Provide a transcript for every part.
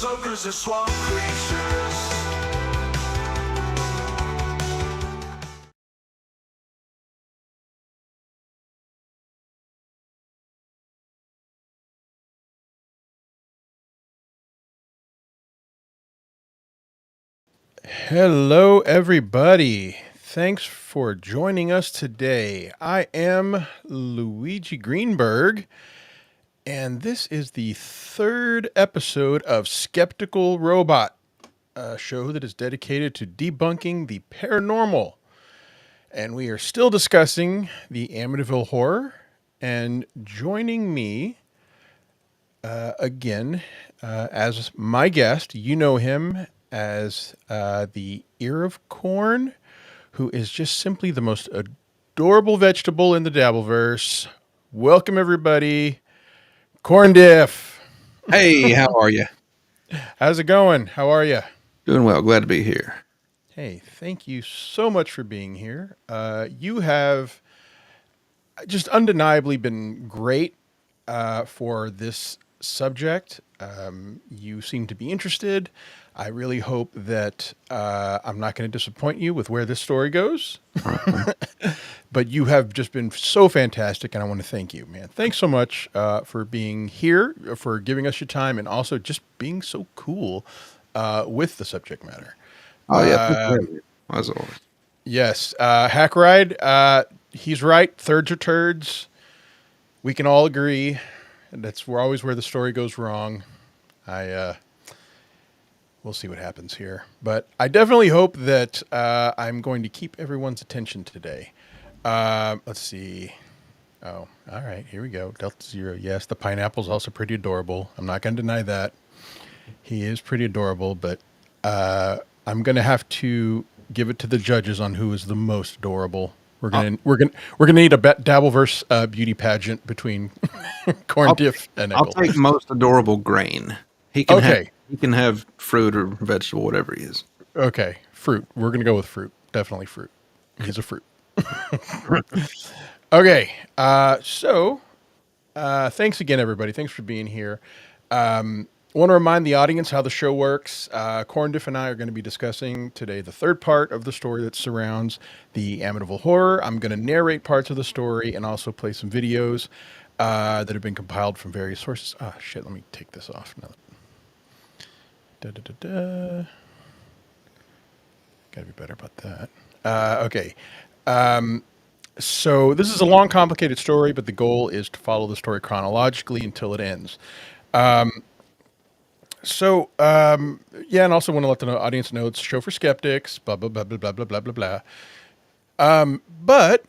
ogres are swamp creatures. Hello, everybody. Thanks for joining us today. I am Luigi Greenberg, and this is the third episode of Skeptical Robot, a show that is dedicated to debunking the paranormal. And we are still discussing the Amityville Horror. And joining me again as my guest, you know him as the ear of corn, who is just simply the most adorable vegetable in the Dabbleverse. Welcome, everybody. Corndiff. Hey, how are you? How's it going? How are you? Doing well. Glad to be here. Hey, thank you so much for being here. You have just undeniably been great for this subject. You seem to be interested. I really hope that I'm not going to disappoint you with where this story goes. But you have just been so fantastic, and I want to thank you, man. Thanks so much for being here, for giving us your time, and also just being so cool with the subject matter. Oh, yeah. As always. Yes. Hack Ride, he's right. Thirds are turds. We can all agree. That's always where the story goes wrong. We'll see what happens here. But I definitely hope that I'm going to keep everyone's attention today. Let's see. Oh, all right. Here we go. Delta Zero. Yes, the pineapple's also pretty adorable. I'm not going to deny that. He is pretty adorable, but I'm going to have to give it to the judges on who is the most adorable. We're gonna need a Dabbleverse beauty pageant between Corndiff and I'll Eggle. take most adorable grain. He can have fruit or vegetable, whatever he is. Okay, fruit. We're gonna go with fruit. Definitely fruit. He's a fruit. Okay. So thanks again, everybody. Thanks for being here. I want to remind the audience how the show works. Corndiff and I are going to be discussing today the third part of the story that surrounds the Amityville Horror. I'm going to narrate parts of the story and also play some videos that have been compiled from various sources. Ah, shit, let me take this off now. Gotta be better about that. Okay. So this is a long, complicated story, but the goal is to follow the story chronologically until it ends. Yeah, and also want to let the audience know it's a show for skeptics, blah, blah, blah, blah, blah, blah, blah, blah, blah. But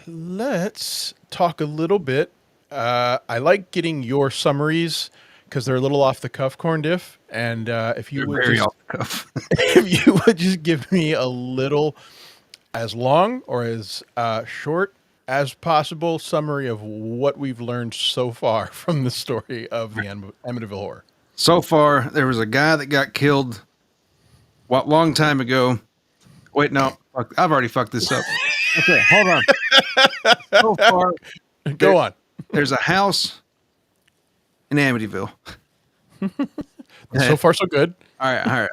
let's talk a little bit. I like getting your summaries because they're a little off the cuff, Corndiff. And if you would just, off the cuff. if you would just give me a little, as long or as short as possible, summary of what we've learned so far from the story of the Amityville Horror. So far, there was a guy that got killed long time ago. Wait, no. Fuck, I've already fucked this up. Okay, hold on. So far, Go on. There's a house in Amityville. So far, so good. All right.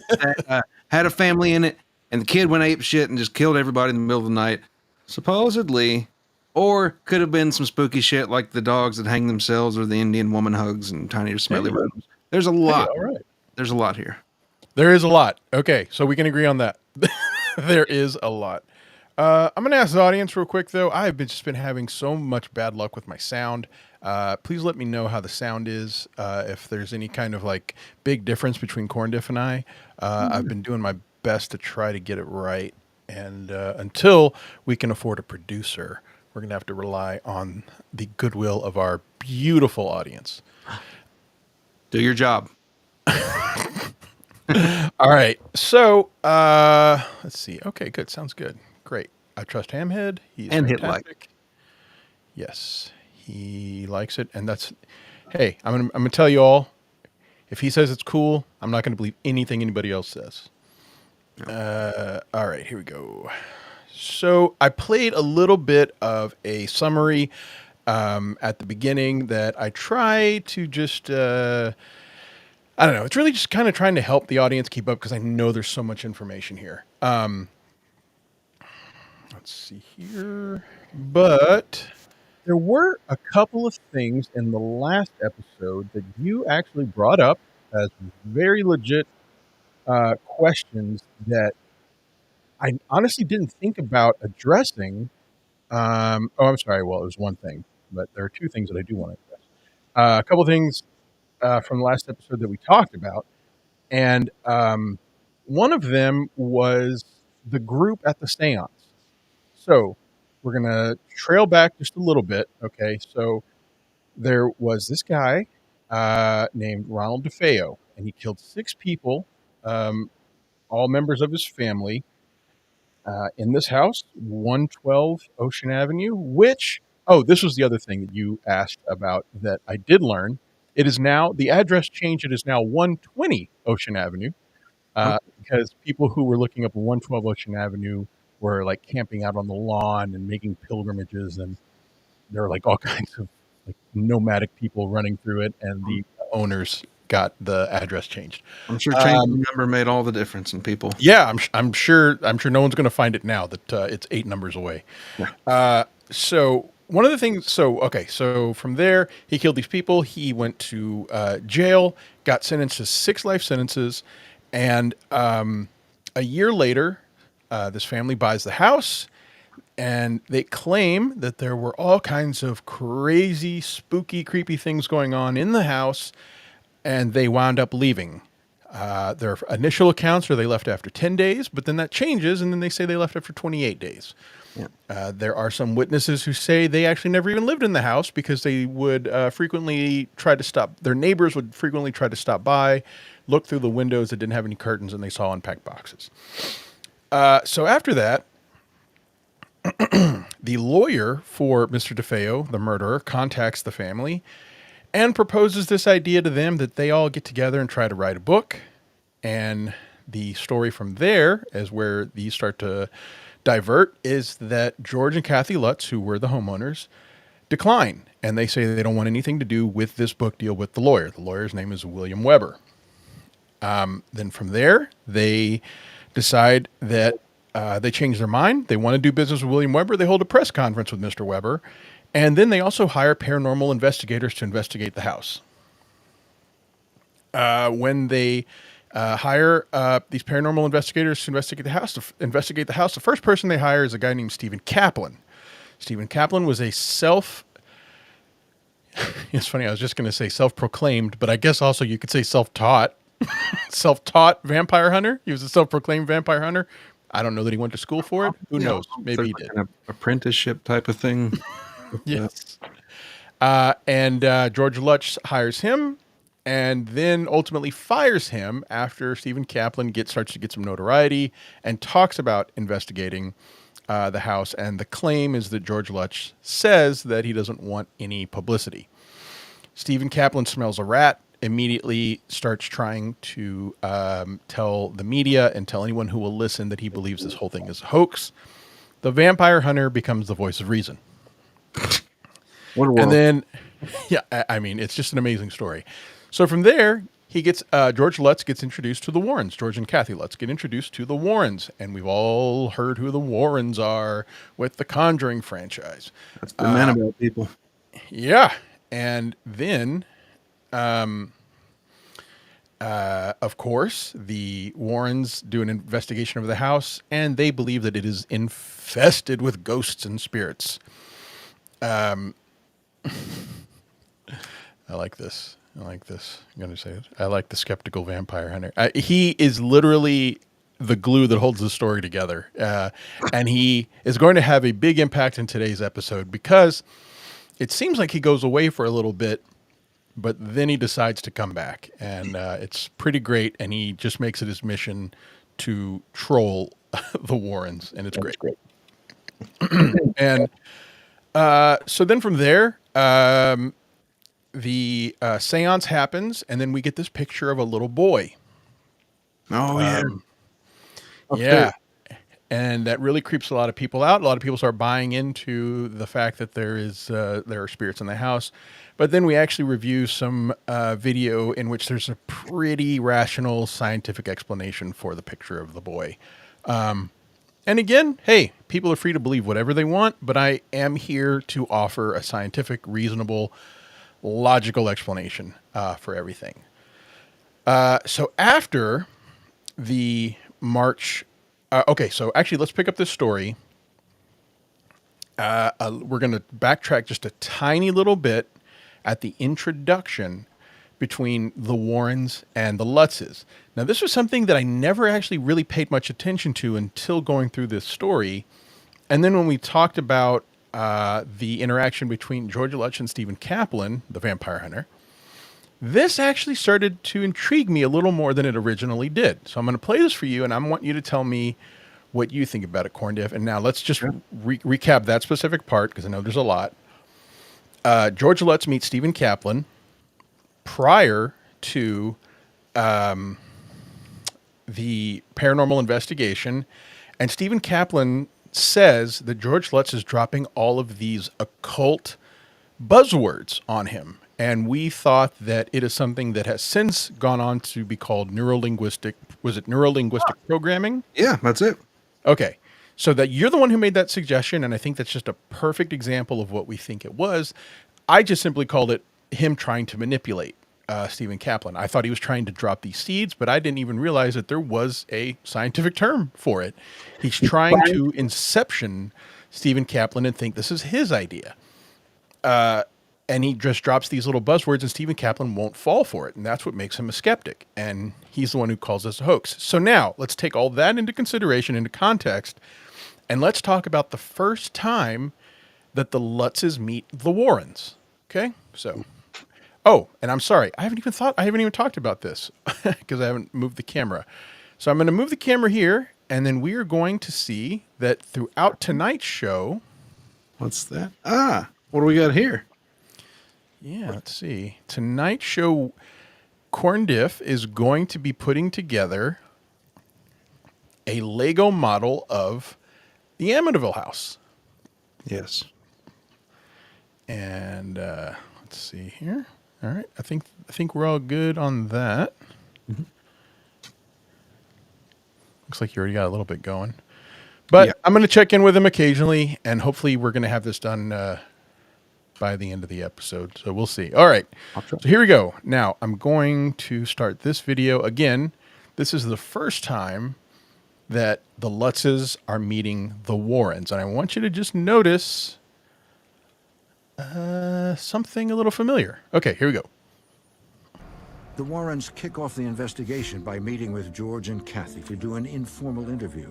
That, had a family in it, and the kid went ape shit and just killed everybody in the middle of the night, supposedly. Or could have been some spooky shit like the dogs that hang themselves or the Indian woman hugs and tiny smelly rooms. There's a lot. All right. There's a lot here. There is a lot. Okay, so we can agree on that. There is a lot. I'm going to ask the audience real quick, though. I've just been having so much bad luck with my sound. Please let me know how the sound is, if there's any kind of like big difference between Corndiff and I. I've been doing my best to try to get it right. And until we can afford a producer, we're going to have to rely on the goodwill of our beautiful audience. Do your job. All right. So, let's see. Okay, good. Sounds good. Great. I trust Hamhead. He's And hit fantastic. like. Yes, he likes it. And that's, hey, I'm going to tell you all, if he says it's cool, I'm not going to believe anything anybody else says. All right, here we go. So I played a little bit of a summary at the beginning that I try to just I don't know. It's really just kind of trying to help the audience keep up because I know there's so much information here. Let's see here. But there were a couple of things in the last episode that you actually brought up as very legit questions that I honestly didn't think about addressing. Oh, I'm sorry. Well, it was one thing, but there are two things that I do want to address. A couple of things from the last episode that we talked about. And one of them was the group at the seance. So we're going to trail back just a little bit. Okay. So there was this guy named Ronald DeFeo, and he killed 6 people, all members of his family, in this house, 112 Ocean Avenue, which, oh, this was the other thing that you asked about that I did learn. It is now, the address change, it is now 120 Ocean Avenue, because people who were looking up 112 Ocean Avenue were like camping out on the lawn and making pilgrimages, and there were like all kinds of like nomadic people running through it, and the owners got the address changed. I'm sure changing the number made all the difference in people. Yeah, I'm sure no one's going to find it now that it's 8 numbers away. Yeah. So one of the things, so from there, he killed these people. He went to jail, got sentenced to 6 life sentences, and a year later, this family buys the house, and they claim that there were all kinds of crazy, spooky, creepy things going on in the house, and they wound up leaving. Their initial accounts are they left after 10 days, but then that changes, and then they say they left after 28 days. Yeah. There are some witnesses who say they actually never even lived in the house because they would frequently try to stop, their neighbors would frequently try to stop by, look through the windows that didn't have any curtains, and they saw unpacked boxes. So after that, the lawyer for Mr. DeFeo, the murderer, contacts the family and proposes this idea to them that they all get together and try to write a book. And the story from there is where these start to divert, is that George and Kathy Lutz, who were the homeowners, decline. And they say they don't want anything to do with this book deal with the lawyer. The lawyer's name is William Weber. Then from there, they decide that they change their mind. They want to do business with William Weber. They hold a press conference with Mr. Weber. And then they also hire paranormal investigators to investigate the house. When they hire these paranormal investigators to investigate the house, the first person they hire is a guy named Stephen Kaplan. Stephen Kaplan was a it's funny, I was just going to say self-proclaimed, but I guess also you could say self-taught vampire hunter. He was a self-proclaimed vampire hunter. I don't know that he went to school for it. Who knows? Maybe he did. An apprenticeship type of thing. Yes. And George Lutz hires him and then ultimately fires him after Stephen Kaplan starts to get some notoriety and talks about investigating the house. And the claim is that George Lutz says that he doesn't want any publicity. Stephen Kaplan smells a rat, immediately starts trying to tell the media and tell anyone who will listen that he believes this whole thing is a hoax. The vampire hunter becomes the voice of reason. What a world. And then, yeah, I mean, it's just an amazing story. So from there, he gets George Lutz gets introduced to the Warrens. George and Kathy Lutz get introduced to the Warrens, and we've all heard who the Warrens are with the Conjuring franchise. That's the man about people. Yeah, and then, of course, the Warrens do an investigation of the house, and they believe that it is infested with ghosts and spirits. I like this. I'm going to say it. I like the skeptical vampire hunter. He is literally the glue that holds the story together. And he is going to have a big impact in today's episode because it seems like he goes away for a little bit, but then he decides to come back. And it's pretty great. And he just makes it his mission to troll the Warrens. And it's great. And so then from there, the seance happens, and then we get this picture of a little boy. Oh, yeah. Yeah. And that really creeps a lot of people out. A lot of people start buying into the fact that there are spirits in the house. But then we actually review some video in which there's a pretty rational scientific explanation for the picture of the boy. And again, hey, people are free to believe whatever they want, but I am here to offer a scientific, reasonable, logical explanation for everything. So after the March... okay, so actually, let's pick up this story. We're going to backtrack just a tiny little bit at the introduction between the Warrens and the Lutzes. Now, this was something that I never actually really paid much attention to until going through this story. And then when we talked about the interaction between George Lutz and Stephen Kaplan, the vampire hunter, this actually started to intrigue me a little more than it originally did. So I'm going to play this for you, and I want you to tell me what you think about it, Corndiff. And now let's just recap that specific part, because I know there's a lot. George Lutz meets Stephen Kaplan prior to the paranormal investigation, and Stephen Kaplan says that George Lutz is dropping all of these occult buzzwords on him. And we thought that it is something that has since gone on to be called neurolinguistic. Was it neurolinguistic programming? Yeah, that's it. Okay. So that you're the one who made that suggestion, and I think that's just a perfect example of what we think it was. I just simply called it him trying to manipulate Stephen Kaplan. I thought he was trying to drop these seeds, but I didn't even realize that there was a scientific term for it. He's trying to inception Stephen Kaplan and think this is his idea. And he just drops these little buzzwords, and Stephen Kaplan won't fall for it. And that's what makes him a skeptic. And he's the one who calls this a hoax. So now let's take all that into consideration, into context, and let's talk about the first time that the Lutzes meet the Warrens. Okay? So, oh, and I'm sorry. I haven't even talked about this because I haven't moved the camera. So I'm going to move the camera here, and then we are going to see that throughout tonight's show. What's that? What do we got here? Yeah, let's see. Tonight's show, Corndiff is going to be putting together a Lego model of the Amityville house. Yes. And let's see here. All right, I think we're all good on that. Mm-hmm. Looks like you already got a little bit going. But yeah. I'm going to check in with him occasionally, and hopefully we're going to have this done by the end of the episode. So we'll see. All right. So here we go. Now I'm going to start this video again. This is the first time that the Lutzes are meeting the Warrens. And I want you to just notice something a little familiar. Okay, here we go. The Warrens kick off the investigation by meeting with George and Kathy to do an informal interview.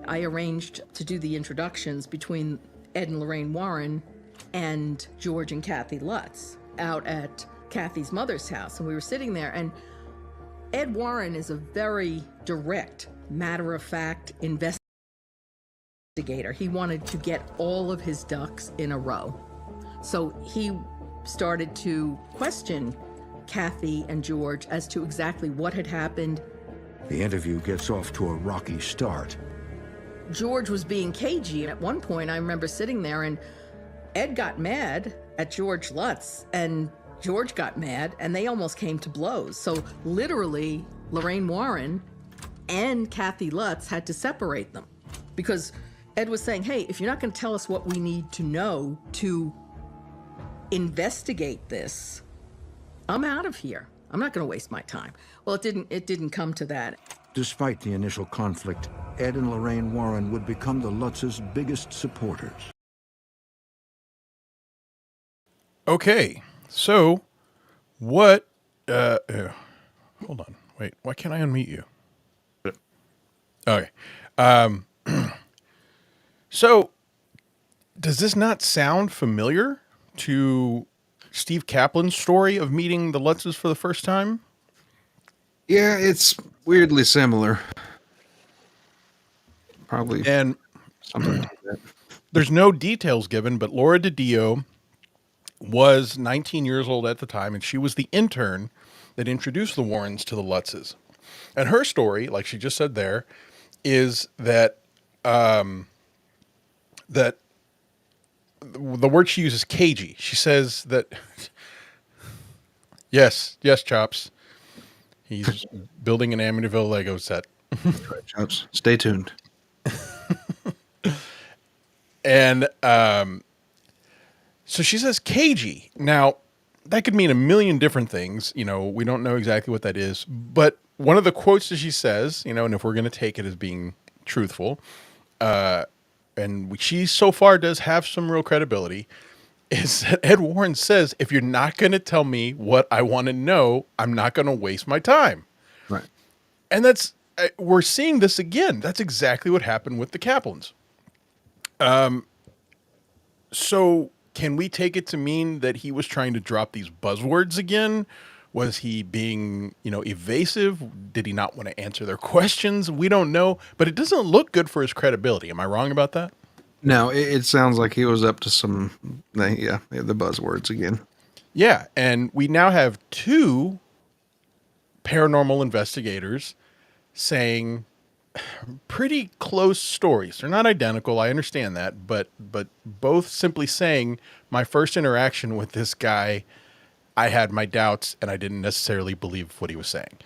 I arranged to do the introductions between Ed and Lorraine Warren and George and Kathy Lutz out at Kathy's mother's house. And we were sitting there, and Ed Warren is a very direct, matter-of-fact investigator. He wanted to get all of his ducks in a row. So he started to question Kathy and George as to exactly what had happened. The interview gets off to a rocky start. George was being cagey, and at one point I remember sitting there, and Ed got mad at George Lutz, and George got mad, and they almost came to blows. So literally, Lorraine Warren and Kathy Lutz had to separate them, because Ed was saying, hey, if you're not going to tell us what we need to know to investigate this, I'm out of here. I'm not going to waste my time. Well, it didn't come to that. Despite the initial conflict, Ed and Lorraine Warren would become the Lutzes' biggest supporters. Okay, so what... hold on. Wait, why can't I unmute you? Okay. So, does this not sound familiar to Steve Kaplan's story of meeting the Lutzes for the first time? Yeah, it's weirdly similar. Probably. And something like that. There's no details given, but Laura DiDio was 19 years old at the time, and she was the intern that introduced the Warrens to the Lutzes. And her story, like she just said there, is that that the word she uses, cagey. She says that yes, Chops. He's building an Amityville Lego set. Chops, stay tuned. And so she says cagey. Now, that could mean a million different things. You know, we don't know exactly what that is. But one of the quotes that she says, you know, and if we're going to take it as being truthful, and she so far does have some real credibility, is that Ed Warren says, if you're not going to tell me what I want to know, I'm not going to waste my time. Right. And we're seeing this again. That's exactly what happened with the Kaplans. So can we take it to mean that he was trying to drop these buzzwords again? Was he being, evasive? Did he not want to answer their questions? We don't know, but it doesn't look good for his credibility. Am I wrong about that? No, it sounds like he was up to some, the buzzwords again. Yeah, and we now have 2 paranormal investigators saying pretty close stories. They're not identical, I understand that, but both simply saying, my first interaction with this guy, I had my doubts and I didn't necessarily believe what he was saying.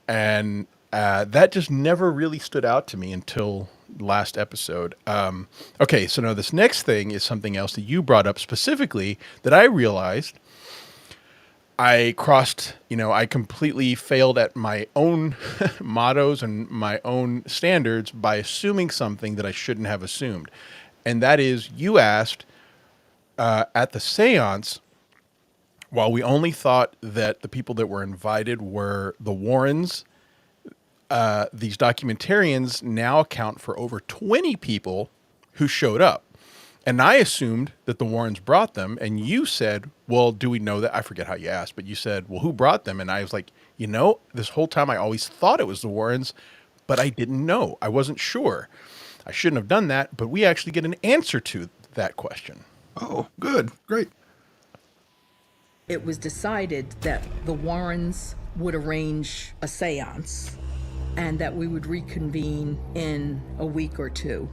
And that just never really stood out to me until last episode. Okay, so now this next thing is something else that you brought up specifically that I realized I I completely failed at my own mottos and my own standards by assuming something that I shouldn't have assumed. And that is, you asked at the seance, while we only thought that the people that were invited were the Warrens, these documentarians now account for over 20 people who showed up. And I assumed that the Warrens brought them, and you said, well, do we know that? I forget how you asked, but you said, well, who brought them? And I was like, this whole time I always thought it was the Warrens, but I didn't know. I wasn't sure. I shouldn't have done that, but we actually get an answer to that question. Oh, good. Great. It was decided that the Warrens would arrange a seance and that we would reconvene in a week or 2.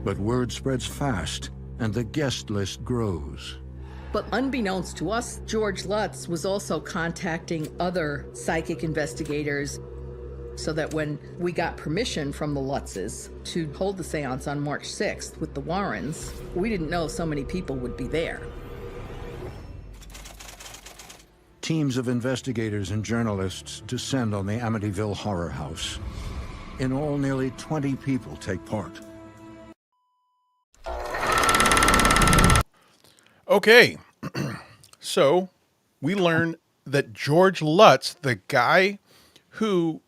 But word spreads fast, and the guest list grows. But unbeknownst to us, George Lutz was also contacting other psychic investigators so that when we got permission from the Lutzes to hold the seance on March 6th with the Warrens, we didn't know so many people would be there. Teams of investigators and journalists descend on the Amityville Horror House. In all, nearly 20 people take part. Okay, so we learn that George Lutz, the guy who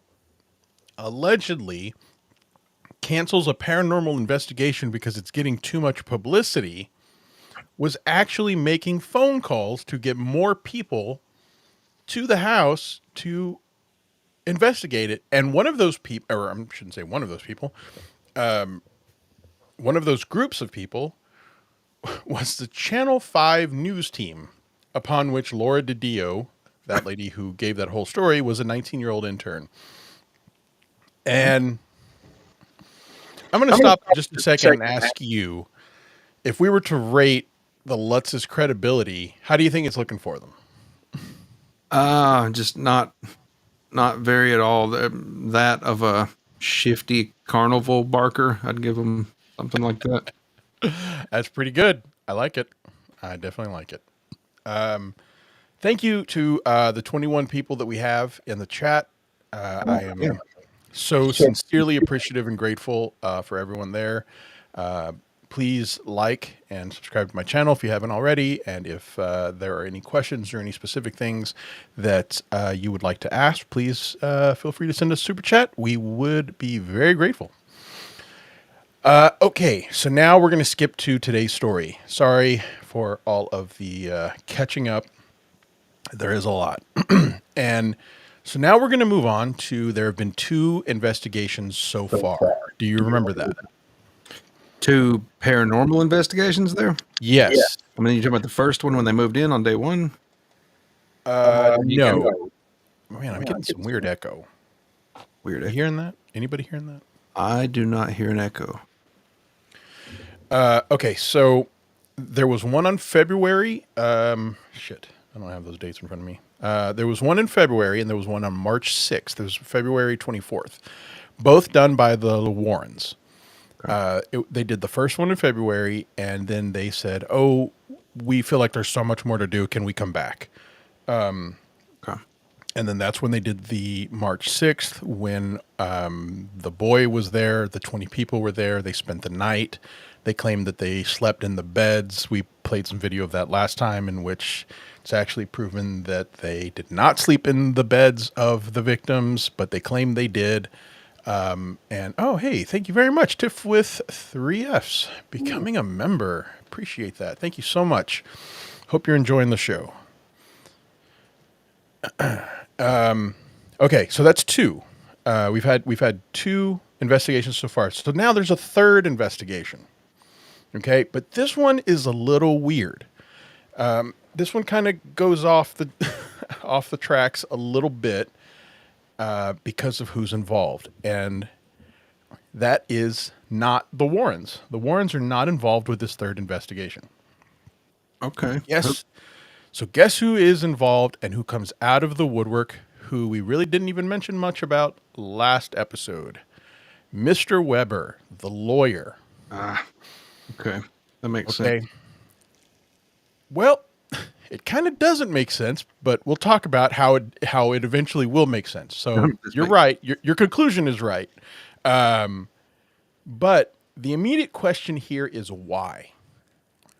allegedly cancels a paranormal investigation because it's getting too much publicity, was actually making phone calls to get more people to the house to investigate it. And one of those people, or I shouldn't say one of those people, one of those groups of people was the Channel 5 news team, upon which Laura DiDio, that lady who gave that whole story, was a 19-year-old intern. And I'm going to stop just a second and ask you, if we were to rate the Lutz's credibility, how do you think it's looking for them? Just not very at all. That of a shifty carnival barker. I'd give them something like that. That's pretty good. I like it. I definitely like it. Thank you to the 21 people that we have in the chat. I am so sincerely appreciative and grateful for everyone there. Please like and subscribe to my channel if you haven't already. And if there are any questions or any specific things that you would like to ask, please feel free to send us a super chat. We would be very grateful. Okay, so now we're going to skip to today's story. Sorry for all of the catching up. There is a lot. And so now we're going to move on to, there have been 2 investigations so far. Do you remember that? 2 paranormal investigations there? Yes. I mean, you're talking about the first one when they moved in on day 1? No. Man, I'm getting some weird echo. Weird You echo. hearing that? Anybody hearing that? I do not hear an echo. Okay, so there was one on February. Shit, I don't have those dates in front of me. There was one in February, and there was one on March 6th. There was February 24th. Both done by the Warrens. They did the first one in February, and then they said, "Oh, we feel like there's so much more to do. Can we come back?" Okay. And then that's when they did the March 6th, when the boy was there, the 20 people were there. They spent the night. They claimed that they slept in the beds. We played some video of that last time, in which it's actually proven that they did not sleep in the beds of the victims, but they claimed they did. And oh, hey, thank you very much, Tiff with 3Fs, becoming a member. Appreciate that. Thank you so much. Hope you're enjoying the show. Okay, so that's two. We've had two investigations so far. So now there's a third investigation. Okay, but this one is a little weird. This one kind of goes off the off the tracks a little bit because of who's involved, and that is not the Warrens. The Warrens are not involved with this third investigation. Okay. Yes. So guess who is involved and who comes out of the woodwork, who we really didn't even mention much about last episode? Mr. Weber, the lawyer. Okay. That makes Okay. sense. Well, it kind of doesn't make sense, but we'll talk about how it eventually will make sense. So you're right. Your conclusion is right. But the immediate question here is why?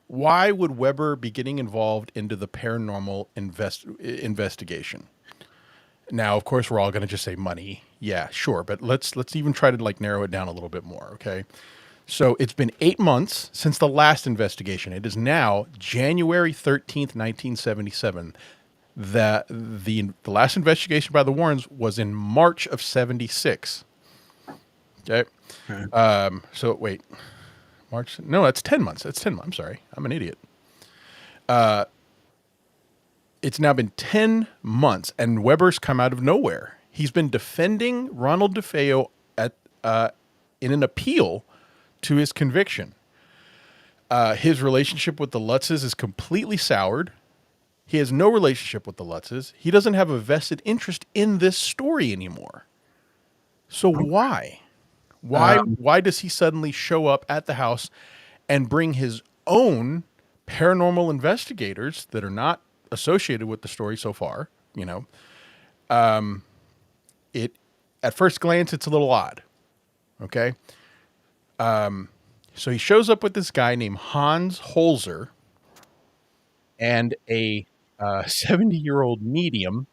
Why would Weber be getting involved into the paranormal investigation? Now, of course, we're all going to just say money. Yeah, sure. But let's even try to narrow it down a little bit more. Okay. So it's been 8 months since the last investigation. It is now January 13th, 1977. The last investigation by the Warrens was in March of 76. Okay. So wait, March? No, that's 10 months. That's 10 months. I'm sorry. I'm an idiot. It's now been 10 months, and Weber's come out of nowhere. He's been defending Ronald DeFeo in an appeal to his conviction. His relationship with the Lutzes is completely soured. He has no relationship with the Lutzes. He doesn't have a vested interest in this story anymore. So why? Why does he suddenly show up at the house and bring his own paranormal investigators that are not associated with the story so far? It at first glance, it's a little odd. Okay. So he shows up with this guy named Hans Holzer and a 70-year-old medium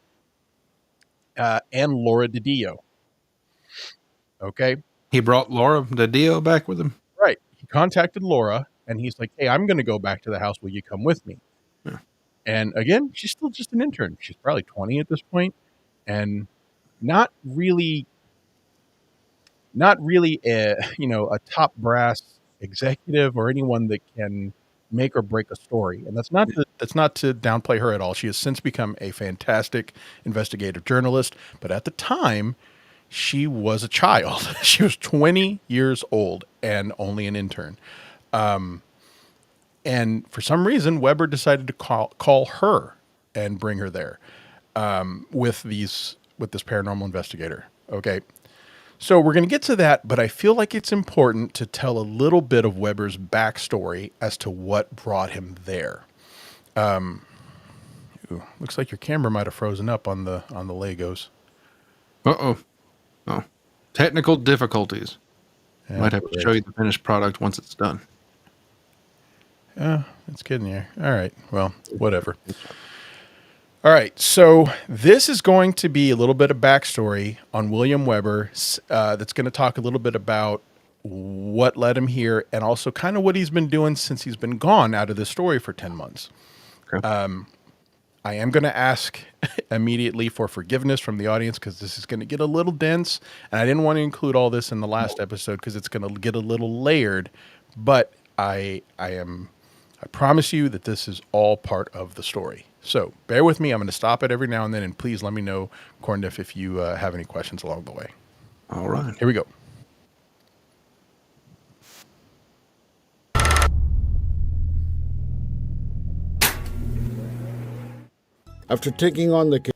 and Laura DiDio. Okay. He brought Laura DiDio back with him. Right. He contacted Laura and he's like, "Hey, I'm going to go back to the house. Will you come with me?" Yeah. And again, she's still just an intern. She's probably 20 at this point and not really a top brass executive or anyone that can make or break a story. And that's not to downplay her at all. She has since become a fantastic investigative journalist, but at the time she was a child. She was 20 years old and only an intern. And for some reason, Weber decided to call her and bring her there with this paranormal investigator. Okay. So we're going to get to that, but I feel like it's important to tell a little bit of Weber's backstory as to what brought him there. Looks like your camera might have frozen up on the Legos. Uh-oh. Oh. Technical difficulties. Yeah, Might have to show you the finished product once it's done. Yeah, it's getting there. All right. Well, whatever. All right. So this is going to be a little bit of backstory on William Weber. That's going to talk a little bit about what led him here and also kind of what he's been doing since he's been gone out of this story for 10 months. Okay. I am going to ask immediately for forgiveness from the audience because this is going to get a little dense. And I didn't want to include all this in the last episode because it's going to get a little layered. But I promise you that this is all part of the story. So bear with me. I'm going to stop it every now and then. And please let me know, Corndiff, if you have any questions along the way. All right. Here we go. After taking on the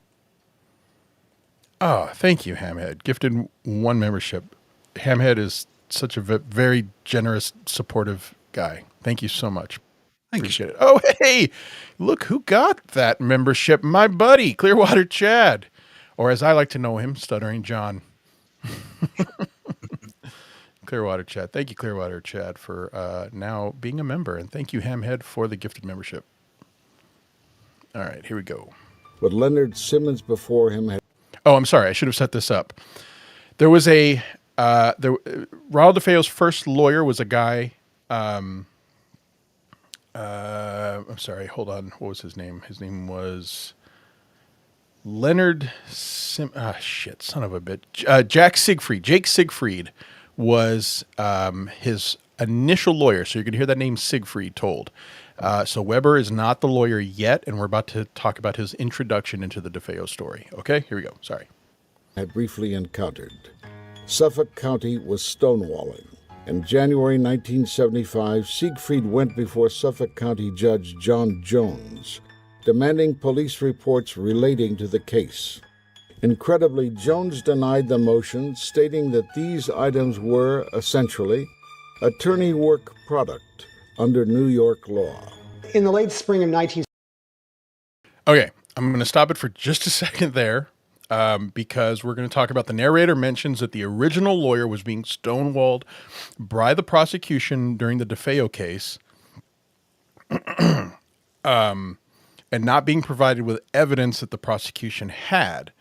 Oh, thank you, Hamhead. Gifted 1 membership. Hamhead is such a very generous, supportive guy. Thank you so much. Thank you. Appreciate it. Oh, hey, look who got that membership. My buddy, Clearwater Chad. Or as I like to know him, Stuttering John. Clearwater Chad. Thank you, Clearwater Chad, for now being a member. And thank you, Hamhead, for the gifted membership. All right, here we go. What Leonard Simmons before him had. Oh, I'm sorry. I should have set this up. There was Raul DeFeo's first lawyer was a guy. I'm sorry. Hold on. What was his name? His name was Leonard son of a bitch. Jake Siegfried was his initial lawyer. So you're going to hear that name Siegfried told. So Weber is not the lawyer yet, and we're about to talk about his introduction into the DeFeo story. Okay, here we go. Sorry. Had briefly encountered. Suffolk County was stonewalling. In January 1975, Siegfried went before Suffolk County Judge John Jones, demanding police reports relating to the case. Incredibly, Jones denied the motion, stating that these items were, essentially, attorney work product under New York law. In the late spring of 19... Okay, I'm going to stop it for just a second there because we're going to talk about the narrator mentions that the original lawyer was being stonewalled by the prosecution during the DeFeo case and not being provided with evidence that the prosecution had.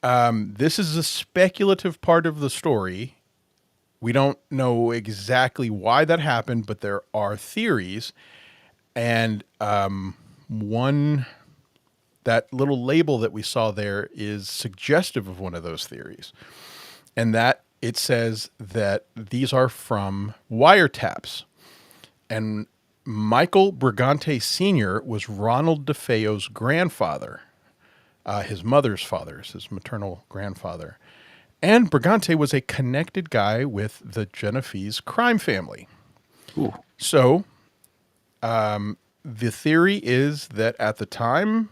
This is a speculative part of the story. We don't know exactly why that happened, but there are theories. And that little label that we saw there is suggestive of one of those theories. And that it says that these are from wiretaps. And Michael Brigante Sr. was Ronald DeFeo's grandfather, his mother's father, his maternal grandfather. And Brigante was a connected guy with the Genovese crime family. Ooh. So the theory is that at the time,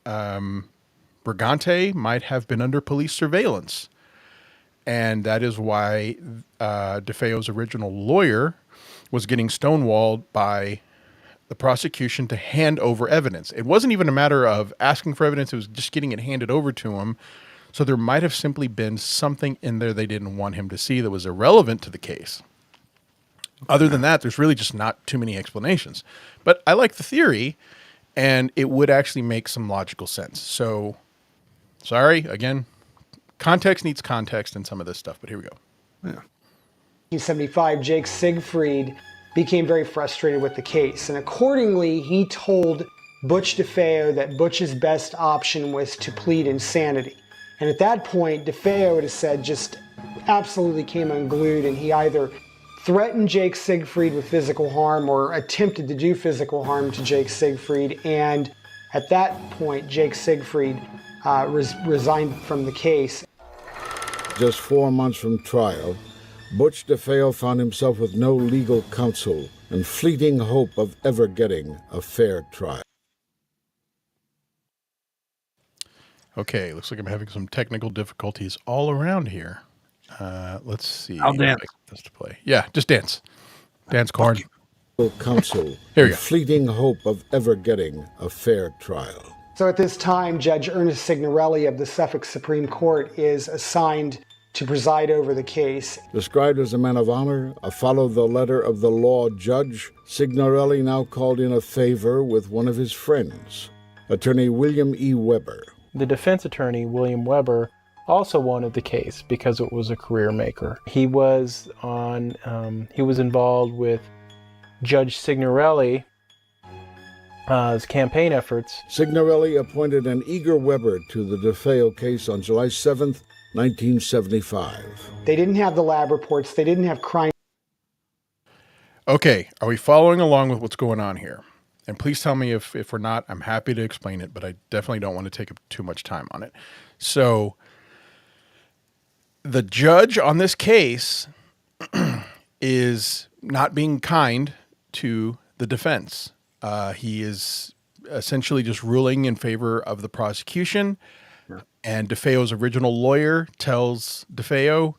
Brigante might have been under police surveillance. And that is why DeFeo's original lawyer was getting stonewalled by the prosecution to hand over evidence. It wasn't even a matter of asking for evidence. It was just getting it handed over to him. So there might have simply been something in there they didn't want him to see that was irrelevant to the case. Other than that, there's really just not too many explanations. But I like the theory, and it would actually make some logical sense. So, sorry, again, context needs context in some of this stuff, but here we go. Yeah. 1975, Jake Siegfried became very frustrated with the case, and accordingly, he told Butch DeFeo that Butch's best option was to plead insanity. And at that point, DeFeo, it is said, just absolutely came unglued, and he either threatened Jake Siegfried with physical harm or attempted to do physical harm to Jake Siegfried. And at that point, Jake Siegfried resigned from the case. Just 4 months from trial, Butch DeFeo found himself with no legal counsel and fleeting hope of ever getting a fair trial. Okay, looks like I'm having some technical difficulties all around here. Let's see. I'll dance. This to play. Yeah, just dance. Dance, Corn. Counsel Here we and go. fleeting hope of ever getting a fair trial. So at this time, Judge Ernest Signorelli of the Suffolk Supreme Court is assigned to preside over the case. Described as a man of honor, a follow-the-letter-of-the-law judge, Signorelli now called in a favor with one of his friends, attorney William E. Weber. The defense attorney, William Weber, also wanted the case because it was a career maker. He was involved with Judge Signorelli's campaign efforts. Signorelli appointed an eager Weber to the DeFeo case on July 7th, 1975. They didn't have the lab reports. They didn't have crime. Okay, are we following along with what's going on here? And please tell me if we're not. I'm happy to explain it, but I definitely don't want to take up too much time on it. So The judge on this case is not being kind to the defense. He is essentially just ruling in favor of the prosecution. And DeFeo's original lawyer tells DeFeo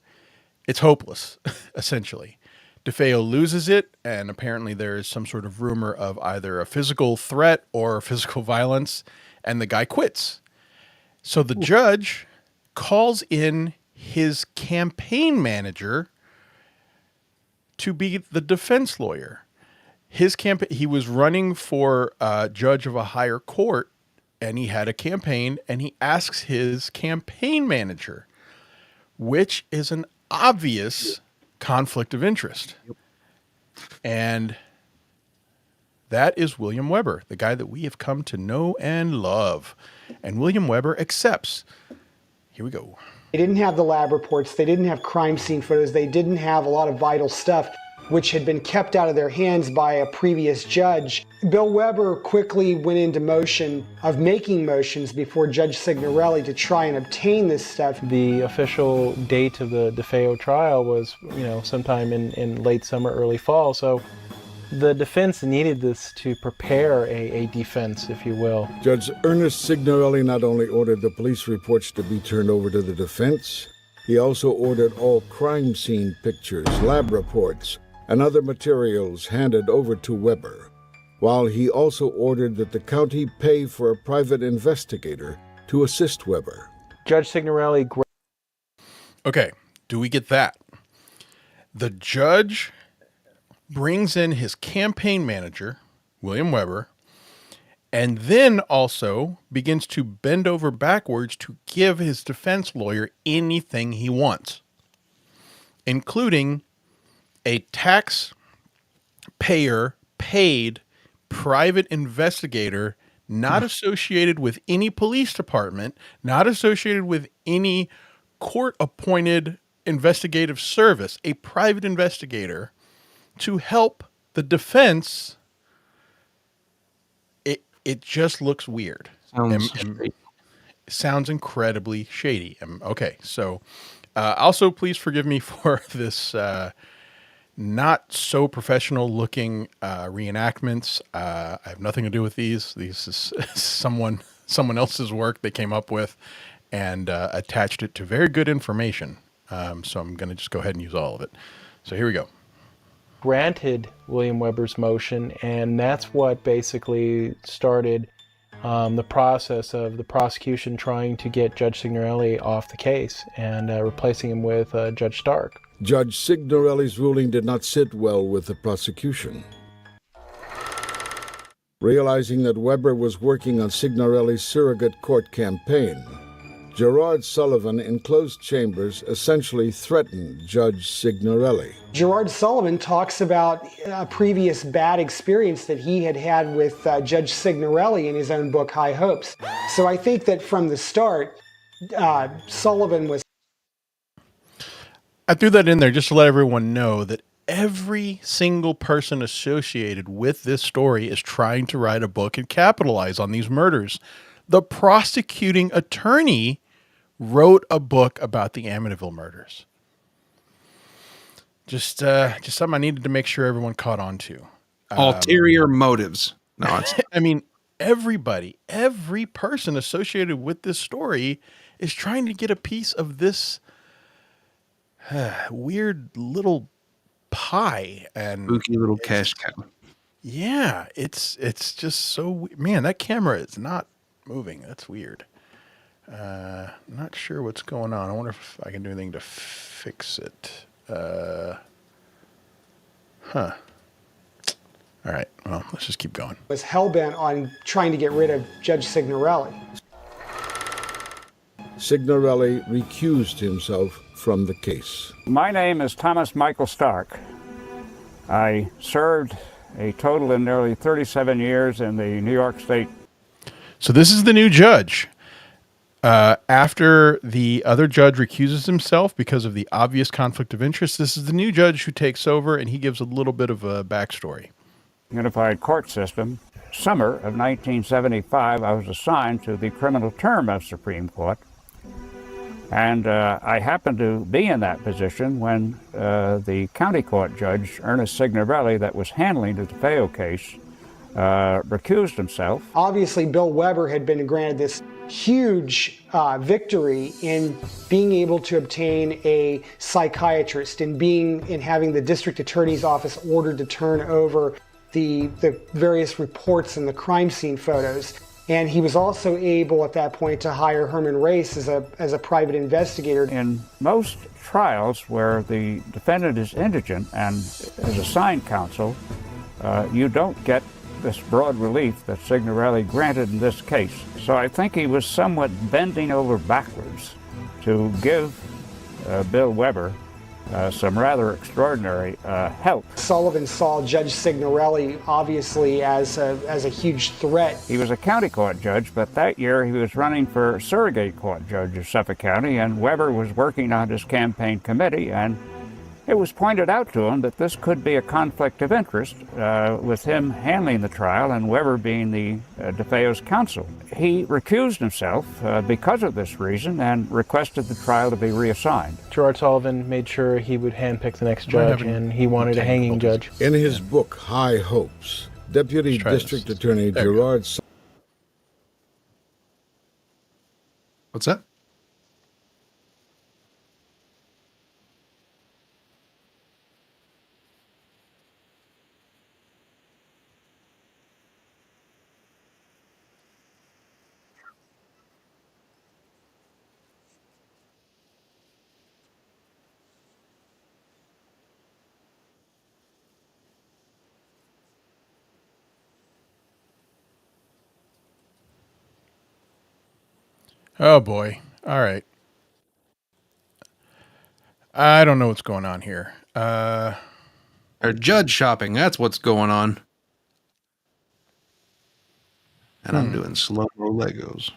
it's hopeless, essentially. DeFeo loses it, and apparently there is some sort of rumor of either a physical threat or physical violence, and the guy quits. So the judge calls in his campaign manager to be the defense lawyer. He was running for judge of a higher court, and he had a campaign, and he asks his campaign manager, which is an obvious conflict of interest. And that is William Weber, the guy that we have come to know and love. And William Weber accepts. Here we go. They didn't have the lab reports. They didn't have crime scene photos. They didn't have a lot of vital stuff, which had been kept out of their hands by a previous judge. Bill Weber quickly went into motion of making motions before Judge Signorelli to try and obtain this stuff. The official date of the DeFeo trial was, sometime in late summer, early fall. So the defense needed this to prepare a defense, if you will. Judge Ernest Signorelli not only ordered the police reports to be turned over to the defense, he also ordered all crime scene pictures, lab reports, and other materials handed over to Weber, while he also ordered that the county pay for a private investigator to assist Weber. Judge Signorelli... Okay, do we get that? The judge brings in his campaign manager, William Weber, and then also begins to bend over backwards to give his defense lawyer anything he wants, including a taxpayer paid private investigator not associated with any police department, not associated with any court-appointed investigative service, a private investigator to help the defense. It just looks weird. Sounds incredibly shady. Okay, so also please forgive me for this not so professional looking reenactments. I have nothing to do with these. This is someone else's work they came up with and attached it to very good information. So I'm going to just go ahead and use all of it. So here we go. Granted William Weber's motion, and that's what basically started the process of the prosecution trying to get Judge Signorelli off the case and replacing him with Judge Stark. Judge Signorelli's ruling did not sit well with the prosecution. Realizing that Weber was working on Signorelli's surrogate court campaign, Gerard Sullivan in closed chambers essentially threatened Judge Signorelli. Gerard Sullivan talks about a previous bad experience that he had had with Judge Signorelli in his own book, High Hopes. So I think that from the start, Sullivan was... I threw that in there just to let everyone know that every single person associated with this story is trying to write a book and capitalize on these murders. The prosecuting attorney wrote a book about the Amityville murders. Just something I needed to make sure everyone caught on to. Ulterior motives. No, it's... I mean, every person associated with this story is trying to get a piece of this weird little pie and spooky little cash cow. Yeah, it's just so, man, that camera is not moving. That's weird. Not sure what's going on. I wonder if I can do anything to fix it. All right, well, let's just keep going. Was hell-bent on trying to get rid of Judge Signorelli. Signorelli recused himself from the case. My name is Thomas Michael Stark. I served a total of nearly 37 years in the New York State. So this is the new judge. After the other judge recuses himself because of the obvious conflict of interest, this is the new judge who takes over, and he gives a little bit of a backstory. Unified court system. Summer of 1975, I was assigned to the criminal term of Supreme Court. And I happened to be in that position when the county court judge, Ernest Signorelli, that was handling the DeFeo case, recused himself. Obviously, Bill Weber had been granted this huge victory in being able to obtain a psychiatrist and having the district attorney's office ordered to turn over the various reports and the crime scene photos. And he was also able at that point to hire Herman Race as a private investigator. In most trials where the defendant is indigent and is assigned counsel, you don't get this broad relief that Signorelli granted in this case. So I think he was somewhat bending over backwards to give Bill Weber some rather extraordinary help. Sullivan saw Judge Signorelli obviously as a huge threat. He was a county court judge, but that year he was running for surrogate court judge of Suffolk County, and Weber was working on his campaign committee, and it was pointed out to him that this could be a conflict of interest with him handling the trial and Weber being the DeFeo's counsel. He recused himself because of this reason and requested the trial to be reassigned. Gerard Sullivan made sure he would handpick the next judge, and he wanted a hanging judge. In his book, High Hopes, Deputy District Attorney Gerard Sullivan. What's that? Oh boy. All right. I don't know what's going on here. Or judge shopping. That's what's going on. And I'm doing slow-mo Legos.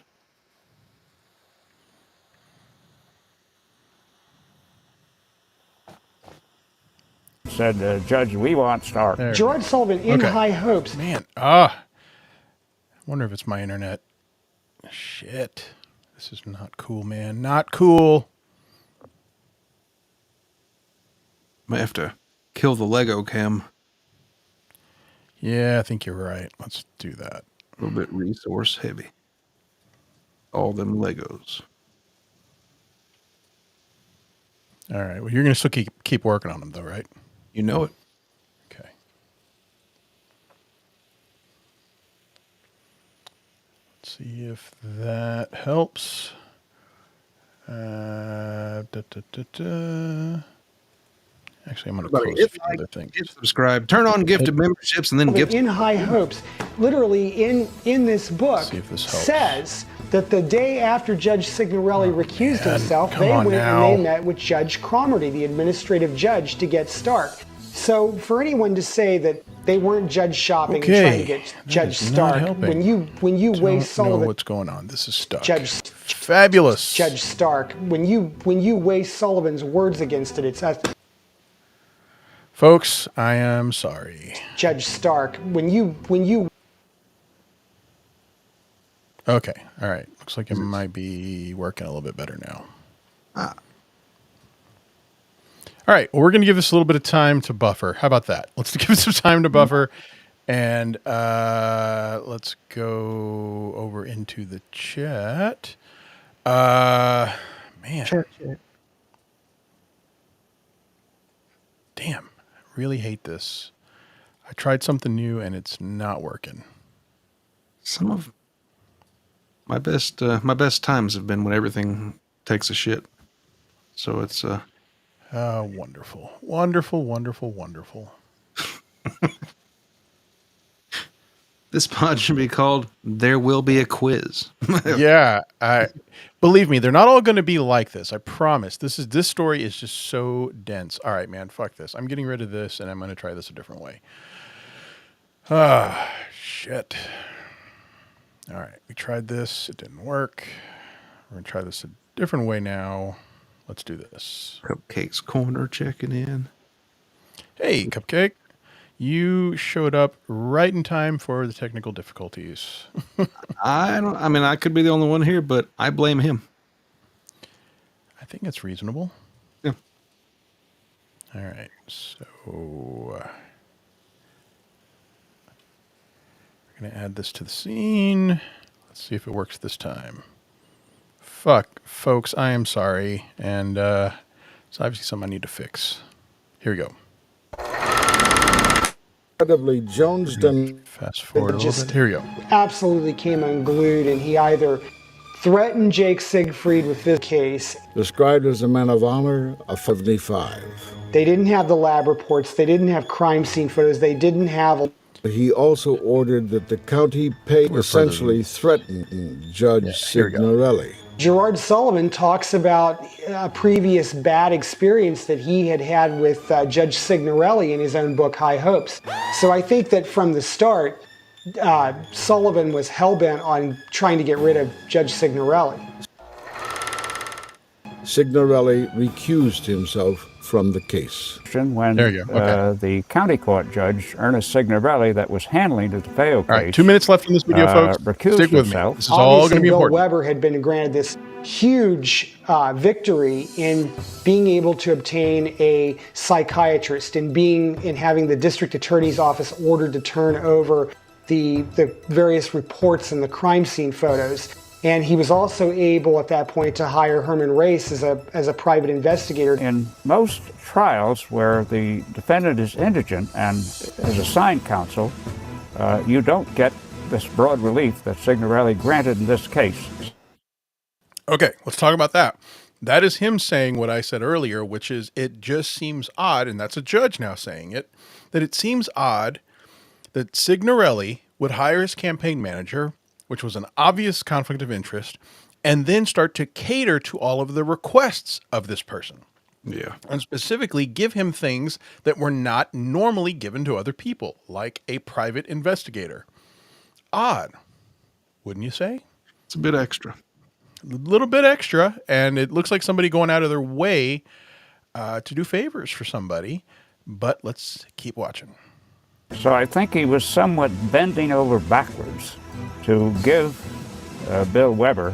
Said, Judge, we want Stark. Gerard Sullivan in High Hopes. Man, I wonder if it's my internet. Shit. This is not cool, man. Not cool. Might have to kill the Lego cam. Yeah, I think you're right. Let's do that. A little bit resource heavy. All them Legos. All right. Well, you're going to still keep working on them, though, right? You know it. Okay. Let's see if that helps. Actually, I'm going to close a few other things. Hit subscribe. Turn on gifted memberships and then gift. In High Hopes, literally in this book, See if this helps. says that the day after Judge Signorelli recused himself, Come they on went now. and they met with Judge Cromarty, the administrative judge, to get Stark. So for anyone to say that they weren't judge shopping and trying to get that Judge is not Stark, helping. when you weigh Don't know Sullivan, what's going on. This is stuck. Fabulous. Judge Judge Stark, when you weigh Sullivan's words against it, it's Folks, I am sorry. Judge Stark, when you Okay. All right. Looks like it might be working a little bit better now. All right. Well, we're going to give this a little bit of time to buffer. How about that? Let's give it some time to buffer. And let's go over into the chat. Man. Sure. Damn. I really hate this. I tried something new and it's not working. Some of my best times have been when everything takes a shit. So it's Wonderful. Wonderful, wonderful, wonderful. This pod should be called "There Will Be a Quiz." Yeah, believe me, they're not all going to be like this. I promise. This story is just so dense. All right, man, fuck this. I'm getting rid of this, and I'm going to try this a different way. Ah, shit. All right, we tried this. It didn't work. We're going to try this a different way now. Let's do this. Cupcake's Corner checking in. Hey, Cupcake. You showed up right in time for the technical difficulties. I could be the only one here, but I blame him. think it's reasonable. Yeah. All right, so we're going to add this to the scene. Let's see if it works this time. Fuck, folks, I am sorry. And it's obviously something I need to fix. Here we go. Incredibly, Jones done Fast forward a little bit. Here we go. Absolutely came unglued, and he either threatened Jake Siegfried with this case. described as a man of honor, a 75. They didn't have the lab reports. They didn't have crime scene photos. They didn't have. He also ordered that the county pay, essentially threatened Judge Signorelli. Gerard Sullivan talks about a previous bad experience that he had had with Judge Signorelli in his own book, High Hopes. So I think that from the start, Sullivan was hell-bent on trying to get rid of Judge Signorelli. Signorelli recused himself from the case. When There you go. Okay. the county court judge, Ernest Signorelli, that was handling the DeFeo case, All right, 2 minutes left in this video, folks. recused Stick with himself. me. This is all going to be Bill important. Weber had been granted this huge victory in being able to obtain a psychiatrist and having the district attorney's office ordered to turn over the various reports and the crime scene photos. And he was also able at that point to hire Herman Race as a private investigator. In most trials where the defendant is indigent and is assigned counsel, you don't get this broad relief that Signorelli granted in this case. Okay, let's talk about that. That is him saying what I said earlier, which is it just seems odd, and that's a judge now saying it, that it seems odd that Signorelli would hire his campaign manager, which was an obvious conflict of interest, and then start to cater to all of the requests of this person. Yeah. And specifically give him things that were not normally given to other people, like a private investigator. Odd, wouldn't you say? It's a bit extra. A little bit extra, and it looks like somebody going out of their way to do favors for somebody, but let's keep watching. So I think he was somewhat bending over backwards to give Bill Weber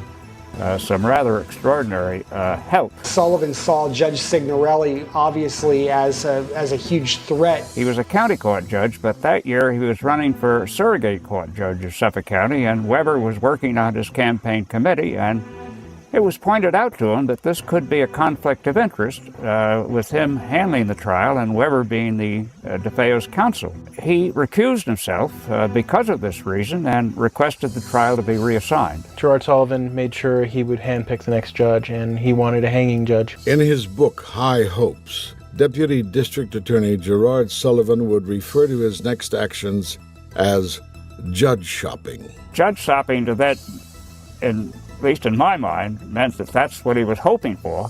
some rather extraordinary help. Sullivan saw Judge Signorelli obviously as a huge threat. He was a county court judge, but that year he was running for surrogate court judge of Suffolk County, and Weber was working on his campaign committee, and it was pointed out to him that this could be a conflict of interest with him handling the trial and Weber being the DeFeo's counsel. He recused himself because of this reason and requested the trial to be reassigned. Gerard Sullivan made sure he would handpick the next judge, and he wanted a hanging judge. In his book, High Hopes, Deputy District Attorney Gerard Sullivan would refer to his next actions as judge shopping. Judge shopping to that, at least in my mind, meant that that's what he was hoping for,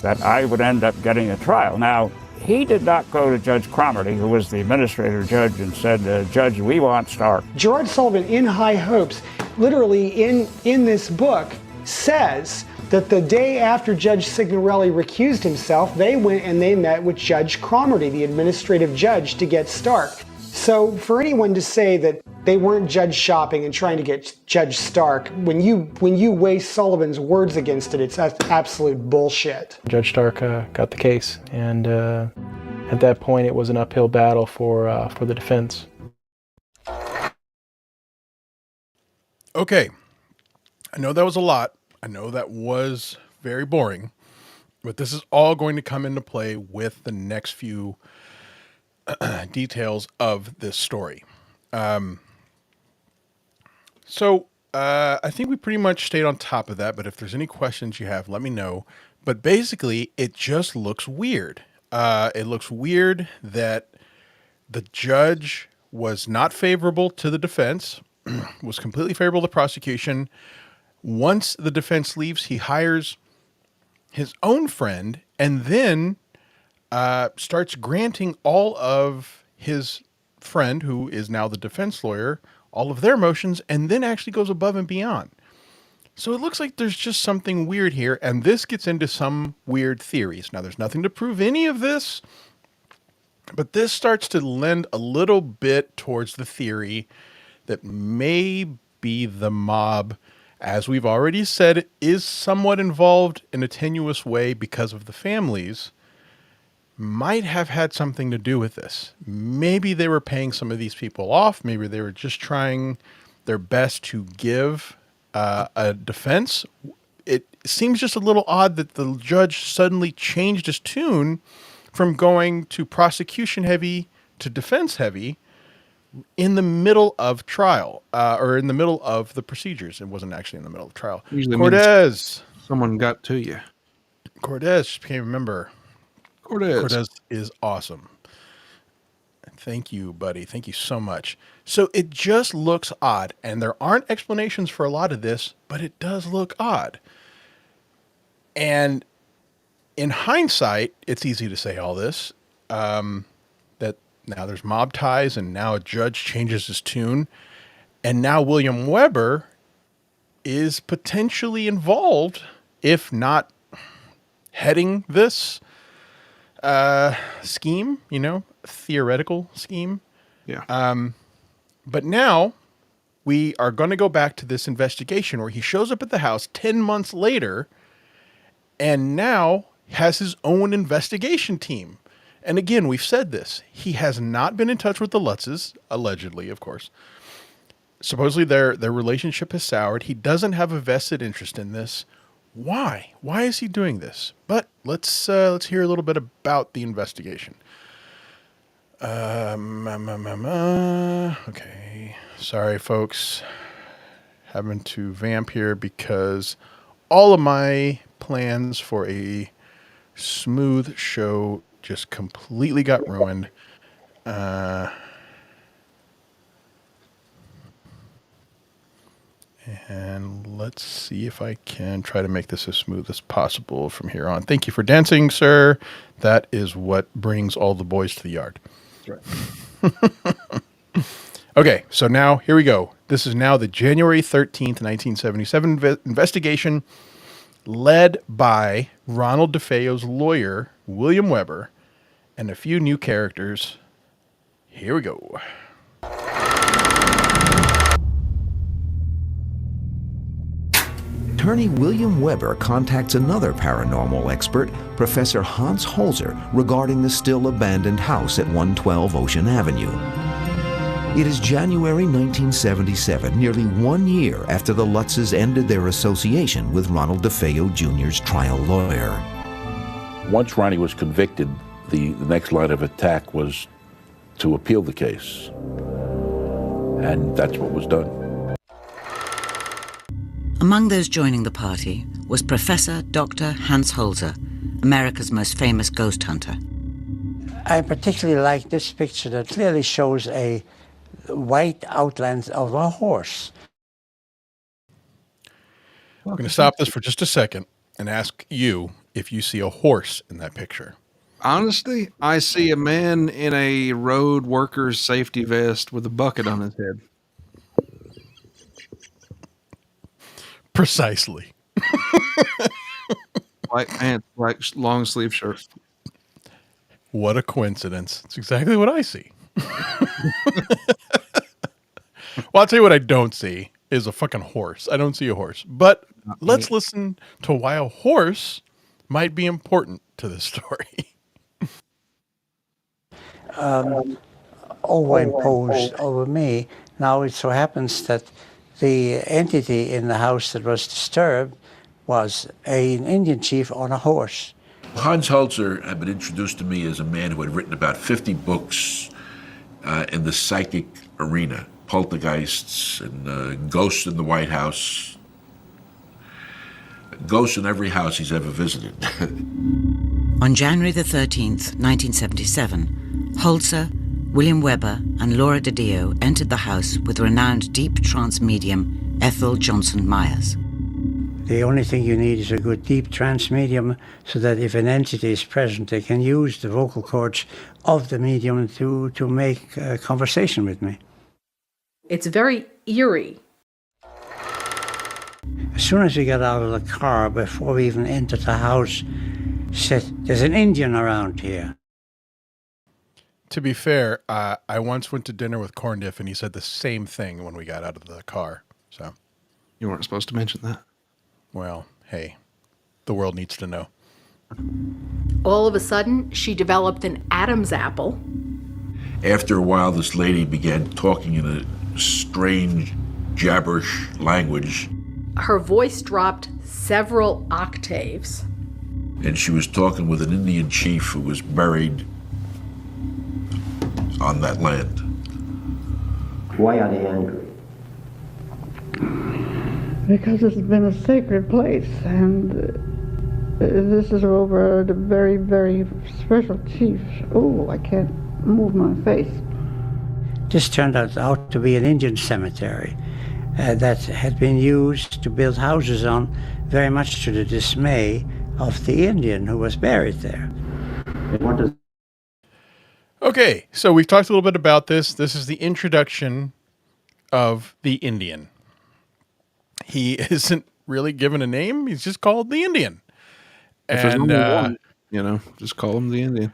that I would end up getting a trial. Now, he did not go to Judge Cromarty, who was the administrator judge, and said, Judge, we want Stark. Gerard Sullivan in High Hopes, literally in this book, says that the day after Judge Signorelli recused himself, they went and they met with Judge Cromarty, the administrative judge, to get Stark. So for anyone to say that they weren't judge shopping and trying to get Judge Stark, when you weigh Sullivan's words against it, it's absolute bullshit. Judge Stark got the case, and at that point it was an uphill battle for the defense. Okay, I know that was a lot. I know that was very boring, but this is all going to come into play with the next few details of this story. So I think we pretty much stayed on top of that, but if there's any questions you have, let me know. But basically, it just looks weird. It looks weird that the judge was not favorable to the defense, was completely favorable to the prosecution. Once the defense leaves, he hires his own friend and then starts granting all of his friend, who is now the defense lawyer, all of their motions, and then actually goes above and beyond. So it looks like there's just something weird here, and this gets into some weird theories. Now, there's nothing to prove any of this, but this starts to lend a little bit towards the theory that maybe the mob as we've already said, is somewhat involved in a tenuous way because of the families, might have had something to do with this. Maybe they were paying some of these people off. Maybe they were just trying their best to give a defense. It seems just a little odd that the judge suddenly changed his tune from going to prosecution heavy to defense heavy in the middle of trial, or in the middle of the procedures. It wasn't actually in the middle of trial. Usually Cortez. Someone got to you. Cortez just became a member. Cortez is awesome. Thank you, buddy. Thank you so much. So it just looks odd, and there aren't explanations for a lot of this, but it does look odd. And in hindsight, it's easy to say all this, that now there's mob ties, and now a judge changes his tune, and now William Weber is potentially involved, if not heading this scheme, theoretical scheme. Yeah. But now we are going to go back to this investigation where he shows up at the house 10 months later and now has his own investigation team. And again, we've said this. He has not been in touch with the Lutzes, allegedly, of course. Supposedly their relationship has soured. He doesn't have a vested interest in this. Why? Why is he doing this? But let's hear a little bit about the investigation. Okay. Sorry, folks. Having to vamp here because all of my plans for a smooth show just completely got ruined. And let's see if I can try to make this as smooth as possible from here on. Thank you for dancing, sir. That is what brings all the boys to the yard. That's right. Okay, so now here we go. This is now the January 13th, 1977 investigation led by Ronald DeFeo's lawyer, William Weber, and a few new characters. Here we go. Attorney William Weber contacts another paranormal expert, Professor Hans Holzer, regarding the still abandoned house at 112 Ocean Avenue. It is January 1977, nearly 1 year after the Lutzes ended their association with Ronald DeFeo Jr.'s trial lawyer. Once Ronnie was convicted, the next line of attack was to appeal the case. And that's what was done. Among those joining the party was Professor Dr. Hans Holzer, America's most famous ghost hunter. I particularly like this picture that clearly shows a white outline of a horse. I'm going to stop this for just a second and ask you if you see a horse in that picture. Honestly, I see a man in a road worker's safety vest with a bucket on his head. Precisely. White pants, black long sleeve shirt. What a coincidence. It's exactly what I see. Well, I'll tell you what I don't see is a fucking horse. I don't see a horse. But let's listen to why a horse might be important to this story. Overimposed over me. Now it so happens that the entity in the house that was disturbed was an Indian chief on a horse. Hans Holzer had been introduced to me as a man who had written about 50 books in the psychic arena. Poltergeists and ghosts in the White House. Ghosts in every house he's ever visited. On January the 13th, 1977, Holzer, William Weber, and Laura DiDio entered the house with renowned deep trance medium Ethel Johnson Myers. The only thing you need is a good deep trance medium so that if an entity is present, they can use the vocal cords of the medium to make a conversation with me. It's very eerie. As soon as we got out of the car, before we even entered the house, she said, "There's an Indian around here." To be fair, I once went to dinner with Corndiff, and he said the same thing when we got out of the car. So, You weren't supposed to mention that. Well, hey, the world needs to know. All of a sudden, she developed an Adam's apple. After a while, this lady began talking in a strange, jabberish language, Her voice dropped several octaves. and she was talking with an Indian chief who was buried on that land. Why are they angry? Because it's been a sacred place, and this is over the very, very special chief. Oh, I can't move my face. This turned out to be an Indian cemetery that had been used to build houses on, very much to the dismay of the Indian who was buried there. What does Okay, so we've talked a little bit about this. This is the introduction of the Indian. He isn't really given a name. He's just called the Indian. If there's And only one, just call him the Indian.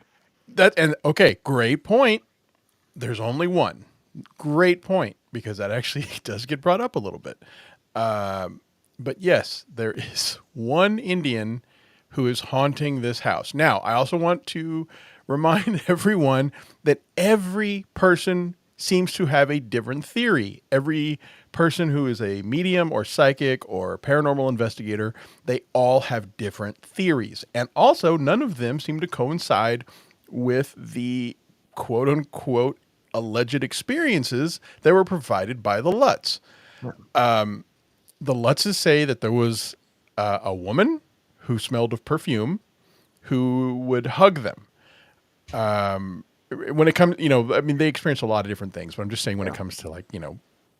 okay, great point. There's only one. Great point, because that actually does get brought up a little bit. But yes, there is one Indian who is haunting this house. Now, I also want to remind everyone that every person seems to have a different theory. Every person who is a medium or psychic or paranormal investigator, they all have different theories. And also, none of them seem to coincide with the quote unquote alleged experiences that were provided by the Lutz. The Lutzes say that there was a woman who smelled of perfume who would hug them. When it comes, they experience a lot of different things, but I'm just saying when it comes to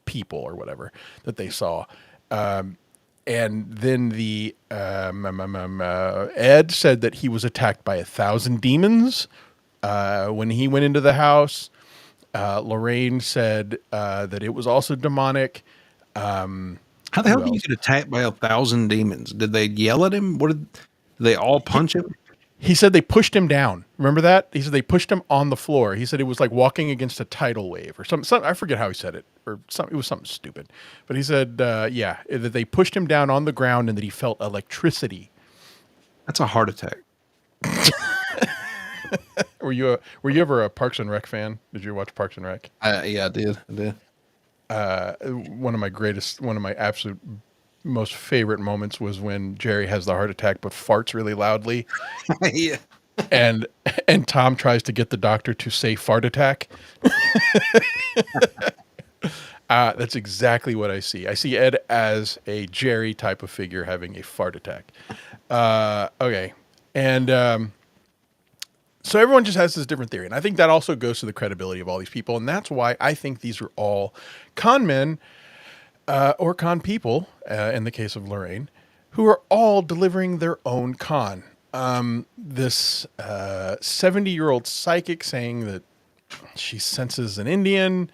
people or whatever that they saw. And then the Ed said that he was attacked by 1,000 demons when he went into the house. Lorraine said that it was also demonic. How the hell did you get attacked by 1,000 demons? Did they yell at him? Did they all punch him? He said they pushed him down. Remember that? He said they pushed him on the floor. He said it was like walking against a tidal wave or something. I forget how he said it, or something. It was something stupid. But he said, that they pushed him down on the ground and that he felt electricity. That's a heart attack. Were you ever a Parks and Rec fan? Did you watch Parks and Rec? Yeah, I did. One of my absolute most favorite moments was when Jerry has the heart attack but farts really loudly. Yeah. And Tom tries to get the doctor to say fart attack. That's exactly what I see. I see Ed as a Jerry type of figure having a fart attack. Okay. And so everyone just has this different theory. And I think that also goes to the credibility of all these people. And that's why I think these are all con men or con people, in the case of Lorraine, who are all delivering their own con. This 70-year-old psychic saying that she senses an Indian,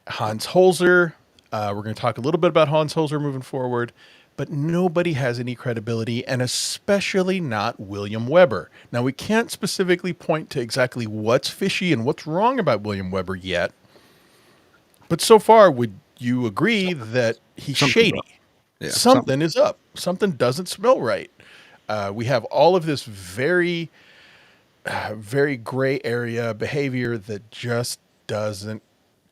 Hans Holzer. We're going to talk a little bit about Hans Holzer moving forward, but nobody has any credibility, and especially not William Weber. Now, we can't specifically point to exactly what's fishy and what's wrong about William Weber yet, but so far, would you agree that he's shady? Yeah, something is up. Something doesn't smell right. We have all of this very, very gray area behavior that just doesn't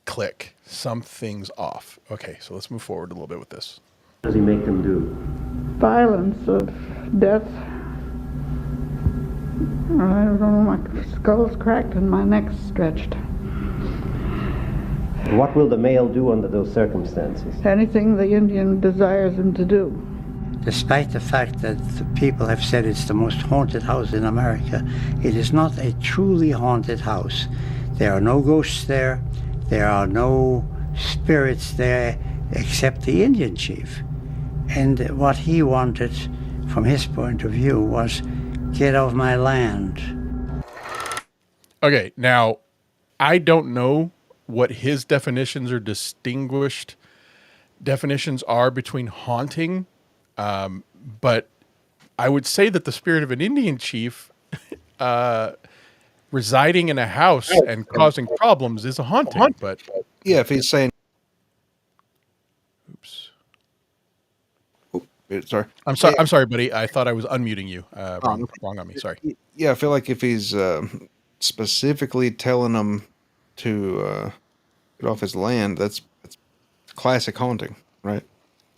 click. Something's off. Okay, so let's move forward a little bit with this. What does he make them do? Violence of death. I don't know, my skull's cracked and my neck's stretched. What will the male do under those circumstances? Anything the Indian desires him to do. Despite the fact that the people have said it's the most haunted house in America, it is not a truly haunted house. There are no ghosts there. There are no spirits there except the Indian chief. And what he wanted, from his point of view, was get off my land. Okay, now, I don't know what his definitions or distinguished definitions are between haunting, but I would say that the spirit of an Indian chief residing in a house and causing problems is a haunting. But yeah, if he's saying, oops, Sorry. I'm sorry. I'm sorry, buddy. I thought I was unmuting you. Wrong on me. Sorry. Yeah, I feel like if he's specifically telling them to get off his land, that's classic haunting, right?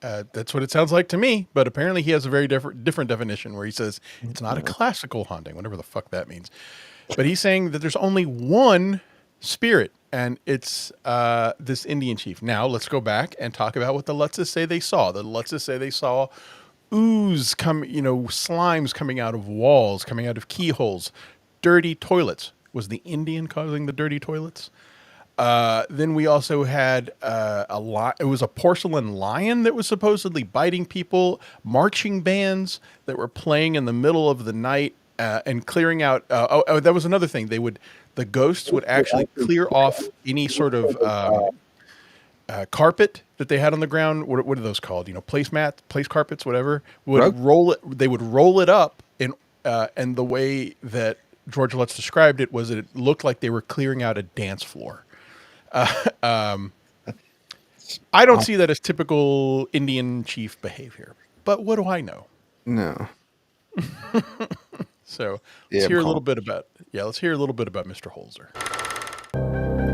That's what it sounds like to me. But apparently, he has a very different definition where he says it's not a classical haunting, whatever the fuck that means. But he's saying that there's only one spirit, and it's this Indian chief. Now let's go back and talk about what the Lutzes say they saw. The Lutzes say they saw ooze slimes coming out of walls, coming out of keyholes, dirty toilets. Was the Indian causing the dirty toilets? Then we also had it was a porcelain lion that was supposedly biting people, marching bands that were playing in the middle of the night and clearing out. That was another thing. The ghosts would actually clear off any sort of carpet that they had on the ground. What are those called? Place carpets, whatever. Roll it. They would roll it up, and the way that George Lutz described it was that it looked like they were clearing out a dance floor. I don't see that as typical Indian chief behavior, but what do I know? No. So let's hear a little bit about Mr. Holzer.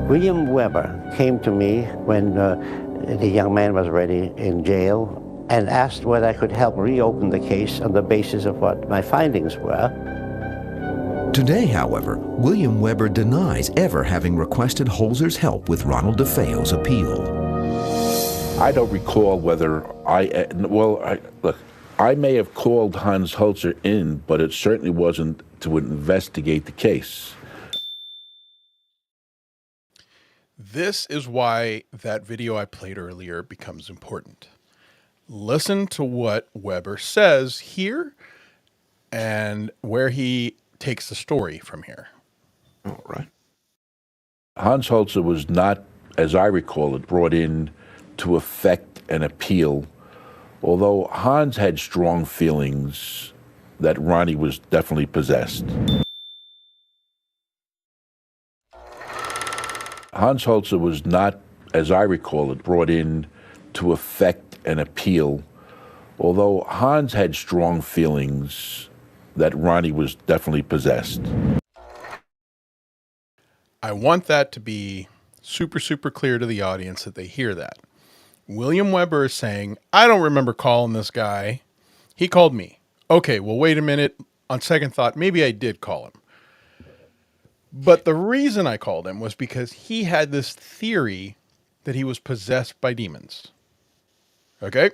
William Weber came to me when the young man was already in jail and asked whether I could help reopen the case on the basis of what my findings were. Today, however, William Weber denies ever having requested Holzer's help with Ronald DeFeo's appeal. I don't recall whether I may have called Hans Holzer in, but it certainly wasn't to investigate the case. This is why that video I played earlier becomes important. Listen to what Weber says here and where he takes the story from here. All right. Hans Holzer was not, as I recall it, brought in to effect an appeal, although Hans had strong feelings that Ronnie was definitely possessed. Hans Holzer was not, as I recall it, brought in to effect an appeal, although Hans had strong feelings that Ronnie was definitely possessed. I want that to be super, super clear to the audience that they hear that. William Weber is saying, I don't remember calling this guy. He called me. Okay, well, wait a minute. On second thought, maybe I did call him. But the reason I called him was because he had this theory that he was possessed by demons. Okay?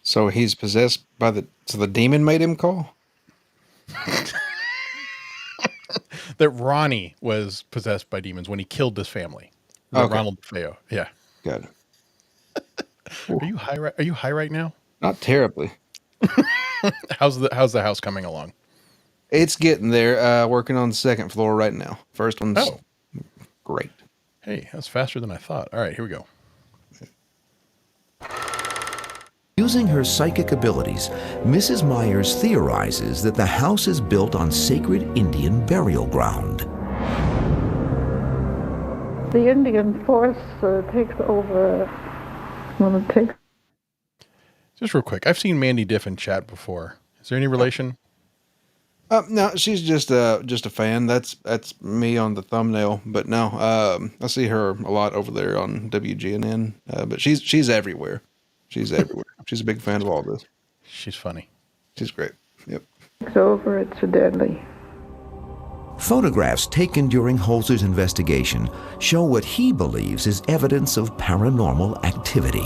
So he's possessed by so the demon made him call? That Ronnie was possessed by demons when he killed this family. Okay. Ronald DeFeo. Yeah. Got it. Are you high right now? Not terribly. How's the house coming along? It's getting there. Working on the second floor right now. First one's great. Hey, that's faster than I thought. All right, here we go. Using her psychic abilities, Mrs. Myers theorizes that the house is built on sacred Indian burial ground. The Indian force takes over when it takes. Just real quick, I've seen Mandy Diffin chat before. Is there any relation? No, she's just a fan. That's me on the thumbnail. But no, I see her a lot over there on WGNN. But she's everywhere. She's everywhere. She's a big fan of all this. She's funny. She's great. Yep. It's over. It's deadly. Photographs taken during Holzer's investigation show what he believes is evidence of paranormal activity.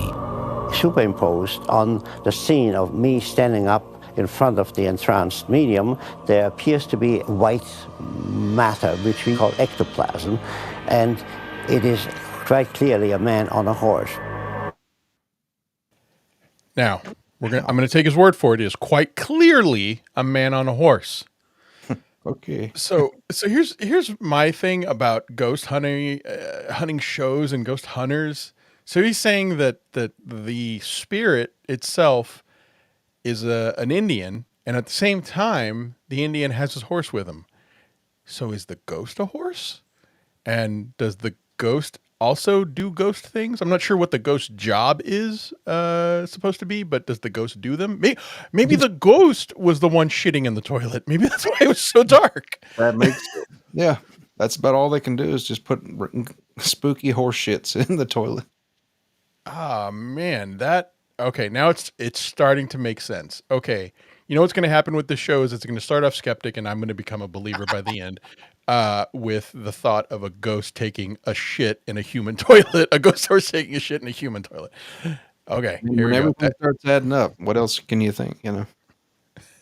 Superimposed on the scene of me standing up in front of the entranced medium, there appears to be white matter, which we call ectoplasm, and it is quite clearly a man on a horse. Now, I'm going to take his word for it. It is quite clearly a man on a horse. Okay. So here's my thing about ghost hunting shows and ghost hunters. So he's saying that the spirit itself is an Indian, and at the same time, the Indian has his horse with him. So is the ghost a horse? And does the ghost also do ghost things. I'm not sure what the ghost job is supposed to be, but does the ghost do them? Maybe the ghost was the one shitting in the toilet. Maybe that's why it was so dark. That makes yeah. That's about all they can do is just put spooky horse shits in the toilet. Ah, man, okay, now it's starting to make sense. Okay, you know what's going to happen with this show is it's going to start off skeptic, and I'm going to become a believer by the end, with the thought of a ghost taking a shit in a human toilet, a ghost horse taking a shit in a human toilet. Okay, here When we go. everything starts adding up, what else can you think? You know?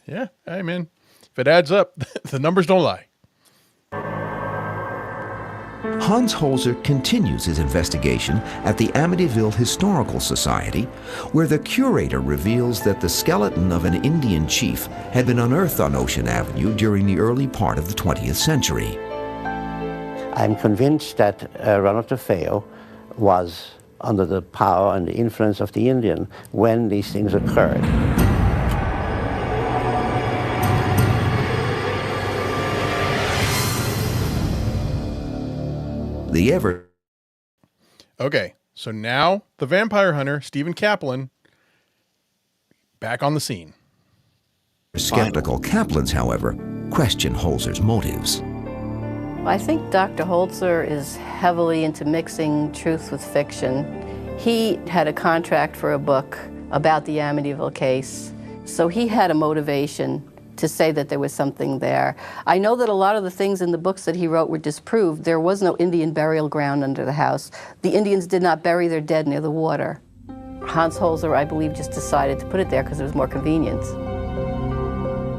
Yeah, hey man, if it adds up, the numbers don't lie. Hans Holzer continues his investigation at the Amityville Historical Society, where the curator reveals that the skeleton of an Indian chief had been unearthed on Ocean Avenue during the early part of the 20th century. I'm convinced that Ronald DeFeo was under the power and the influence of the Indian when these things occurred. Okay, so now the vampire hunter, Stephen Kaplan, back on the scene. Skeptical Kaplans, however, question Holzer's motives. I think Dr. Holzer is heavily into mixing truth with fiction. He had a contract for a book about the Amityville case, so he had a motivation to say that there was something there. I know that a lot of the things in the books that he wrote were disproved. There was no Indian burial ground under the house. The Indians did not bury their dead near the water. Hans Holzer, I believe, just decided to put it there because it was more convenient.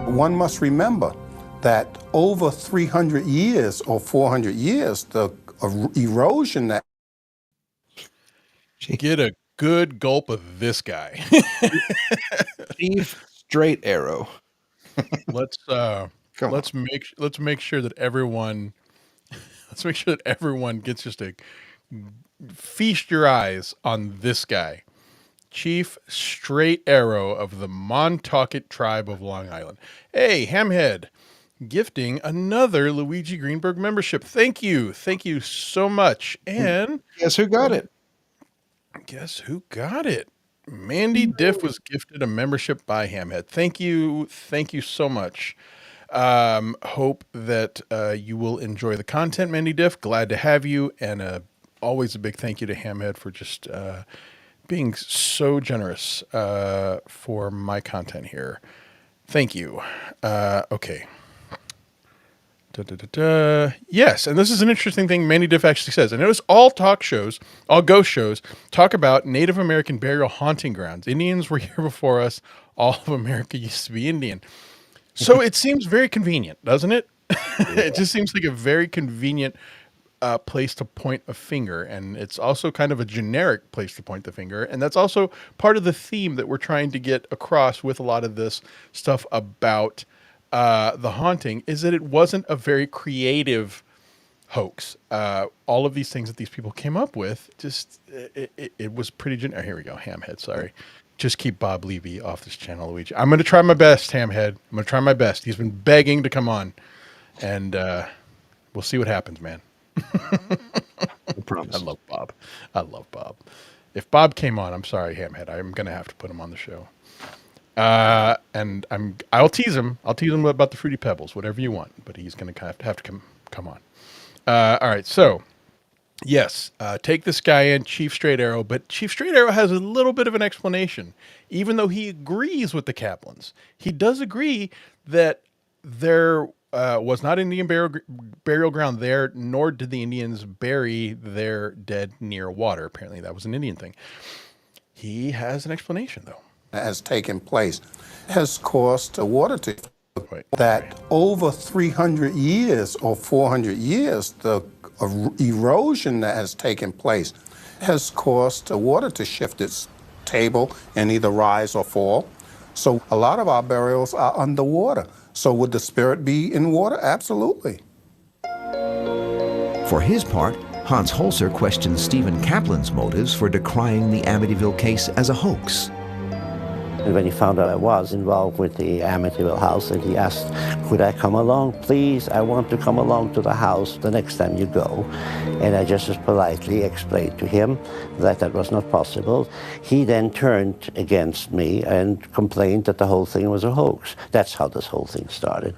One must remember that over 300 years or 400 years, the erosion that... Get a good gulp of this guy. Chief Straight Arrow. Let's make sure that everyone gets just a feast your eyes on this guy. Chief Straight Arrow of the Montaukett tribe of Long Island. Hey, Hamhead, gifting another Luigi Greenberg membership. Thank you so much. And guess who got it? Mandy Diff was gifted a membership by Hamhead. Thank you so much. Hope that you will enjoy the content, Mandy Diff. Glad to have you, and always a big thank you to Hamhead for just being so generous for my content here. Thank you. Okay. Yes, and this is an interesting thing Mandy Diff actually says. I notice all ghost shows, talk about Native American burial haunting grounds. Indians were here before us. All of America used to be Indian. So it seems very convenient, doesn't it? It just seems like a very convenient place to point a finger. And it's also kind of a generic place to point the finger. And that's also part of the theme that we're trying to get across with a lot of this stuff about the haunting, is that it wasn't a very creative hoax. All of these things that these people came up with, just it was pretty generic. Here we go, Hamhead. Sorry, just keep Bob Levy off this channel, Luigi. I'm going to try my best, Hamhead. I'm going to try my best. He's been begging to come on, and we'll see what happens, man. I promise. I love Bob. If Bob came on, I'm sorry, Hamhead. I'm going to have to put him on the show. And I'll tease him. I'll tease him about the Fruity Pebbles, whatever you want, but he's going to have to come on. All right. So yes, take this guy in, Chief Straight Arrow, but Chief Straight Arrow has a little bit of an explanation. Even though he agrees with the Kaplans, he does agree that there was not Indian burial ground there, nor did the Indians bury their dead near water. Apparently that was an Indian thing. He has an explanation though. Has taken place has caused the water to that over 300 years or 400 years, the erosion that has taken place has caused the water to shift its table and either rise or fall. So a lot of our burials are underwater. So would the spirit be in water? Absolutely. For his part, Hans Holzer questions Stephen Kaplan's motives for decrying the Amityville case as a hoax. And when he found out I was involved with the Amityville house, and he asked, could I come along? Please, I want to come along to the house the next time you go. And I just as politely explained to him that that was not possible. He then turned against me and complained that the whole thing was a hoax. That's how this whole thing started.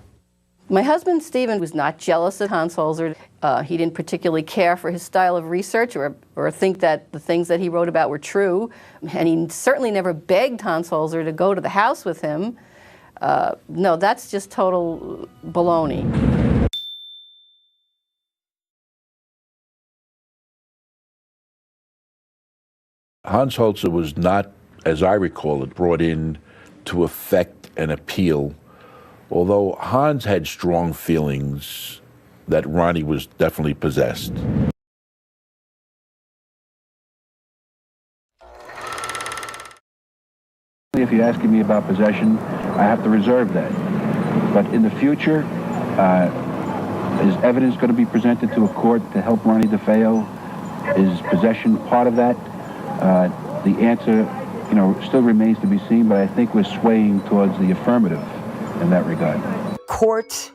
My husband, Stephen, was not jealous of Hans Holzer. He didn't particularly care for his style of research or think that the things that he wrote about were true. And he certainly never begged Hans Holzer to go to the house with him. No, that's just total baloney. Hans Holzer was not, as I recall it, brought in to effect an appeal, although Hans had strong feelings that Ronnie was definitely possessed. If you're asking me about possession, I have to reserve that. But in the future, is evidence going to be presented to a court to help Ronnie DeFeo? Is possession part of that? The answer, still remains to be seen, but I think we're swaying towards the affirmative in that regard. Court.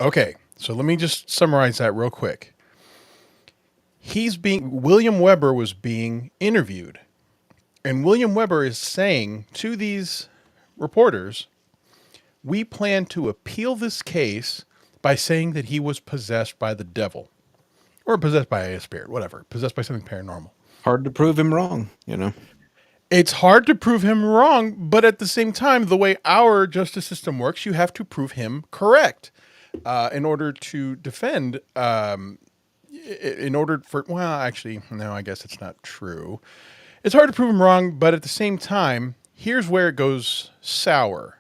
Okay, so let me just summarize that real quick. William Weber was being interviewed, and William Weber is saying to these reporters, we plan to appeal this case by saying that he was possessed by the devil, or possessed by a spirit, whatever, possessed by something paranormal. Hard to prove him wrong, It's hard to prove him wrong, but at the same time, the way our justice system works, you have to prove him correct in order to defend. I guess it's not true. It's hard to prove him wrong, but at the same time, here's where it goes sour.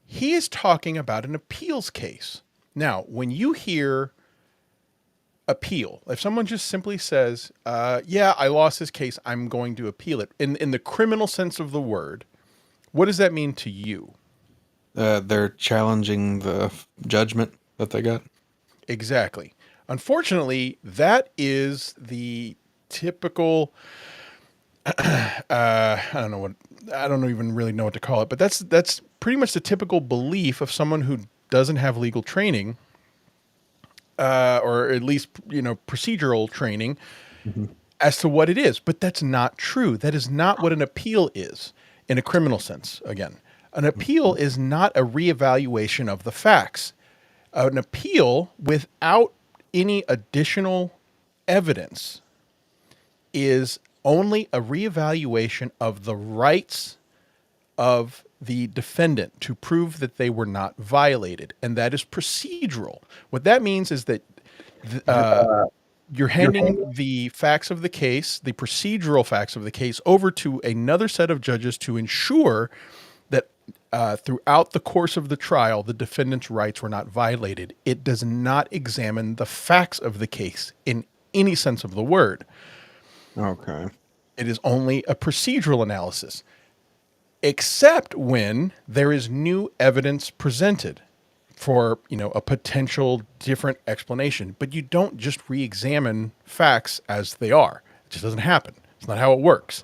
He is talking about an appeals case. Now, when you hear appeal, if someone just simply says, I lost this case, I'm going to appeal it, in the criminal sense of the word, what does that mean to you? They're challenging the judgment that they got. Exactly. Unfortunately, that is the typical, I don't even really know what to call it, but that's pretty much the typical belief of someone who doesn't have legal training, or at least, procedural training as to what it is. But that's not true. That is not what an appeal is in a criminal sense. Again, an appeal is not a reevaluation of the facts. An appeal without any additional evidence is only a reevaluation of the rights of the defendant to prove that they were not violated. And that is procedural. What that means is that you're handing the facts of the case, the procedural facts of the case, over to another set of judges to ensure that throughout the course of the trial, the defendant's rights were not violated. It does not examine the facts of the case in any sense of the word. Okay. It is only a procedural analysis, except when there is new evidence presented for, a potential different explanation. But you don't just re-examine facts as they are. It just doesn't happen. It's not how it works.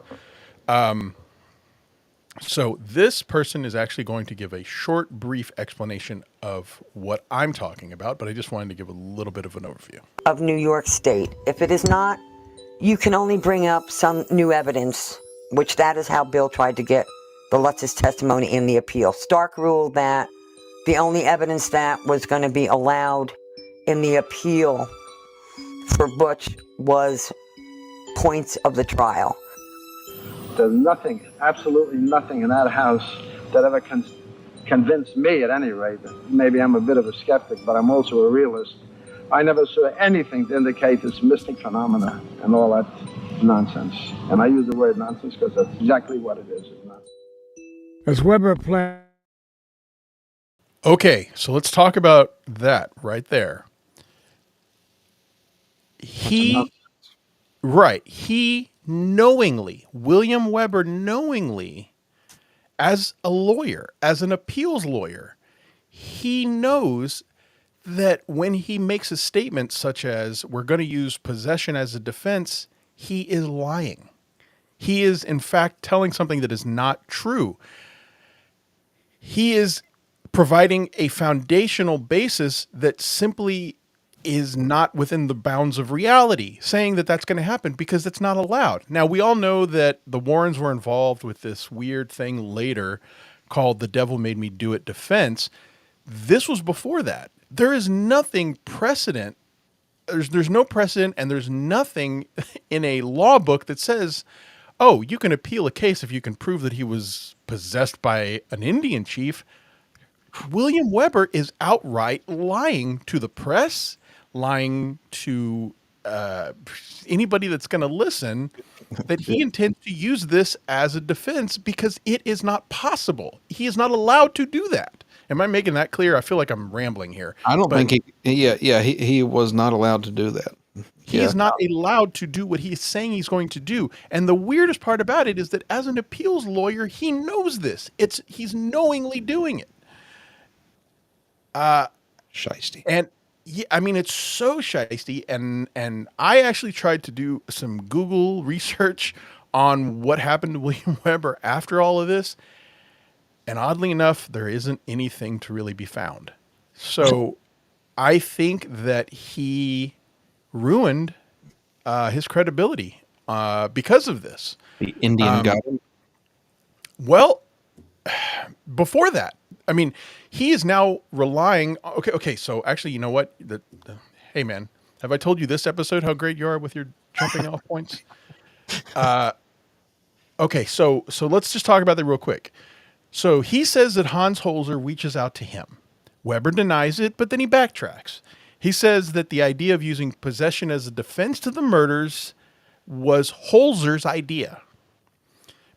So this person is actually going to give a short, brief explanation of what I'm talking about, but I just wanted to give a little bit of an overview. Of New York State. If it is not, you can only bring up some new evidence, which that is how Bill tried to get the Lutz's testimony in the appeal. Stark ruled that the only evidence that was going to be allowed in the appeal for Butch was points of the trial. There's nothing, absolutely nothing in that house that ever convinced me, at any rate. Maybe I'm a bit of a skeptic, but I'm also a realist. I never saw anything to indicate this mystic phenomena and all that nonsense. And I use the word nonsense because that's exactly what it is. It's nonsense. As Weber planned. Okay, so let's talk about that right there. He knowingly, William Weber knowingly, as a lawyer, as an appeals lawyer, he knows that when he makes a statement such as, we're going to use possession as a defense, he is lying. He is, in fact, telling something that is not true. He is providing a foundational basis that simply is not within the bounds of reality, saying that that's going to happen because it's not allowed. Now, we all know that the Warrens were involved with this weird thing later called the devil made me do it defense. This was before that. There is nothing precedent. There's no precedent, and there's nothing in a law book that says, oh, you can appeal a case if you can prove that he was possessed by an Indian chief. William Weber is outright lying to the press, lying to anybody that's going to listen, that he intends to use this as a defense because it is not possible. He is not allowed to do that. Am I making that clear? I feel like I'm rambling here. I don't think he was not allowed to do that. He is not allowed to do what he's saying he's going to do. And the weirdest part about it is that as an appeals lawyer, he knows this. He's knowingly doing it. Shiesty. And yeah, I mean, it's so shiesty. And I actually tried to do some Google research on what happened to William Weber after all of this. And oddly enough, there isn't anything to really be found. So I think that he ruined his credibility because of this. The Indian got him. Well, before that, I mean, he is now relying. Okay. So actually, you know what? Hey, man, have I told you this episode how great you are with your jumping off points? Okay. So let's just talk about that real quick. So he says that Hans Holzer reaches out to him. Weber denies it, but then he backtracks. He says that the idea of using possession as a defense to the murders was Holzer's idea.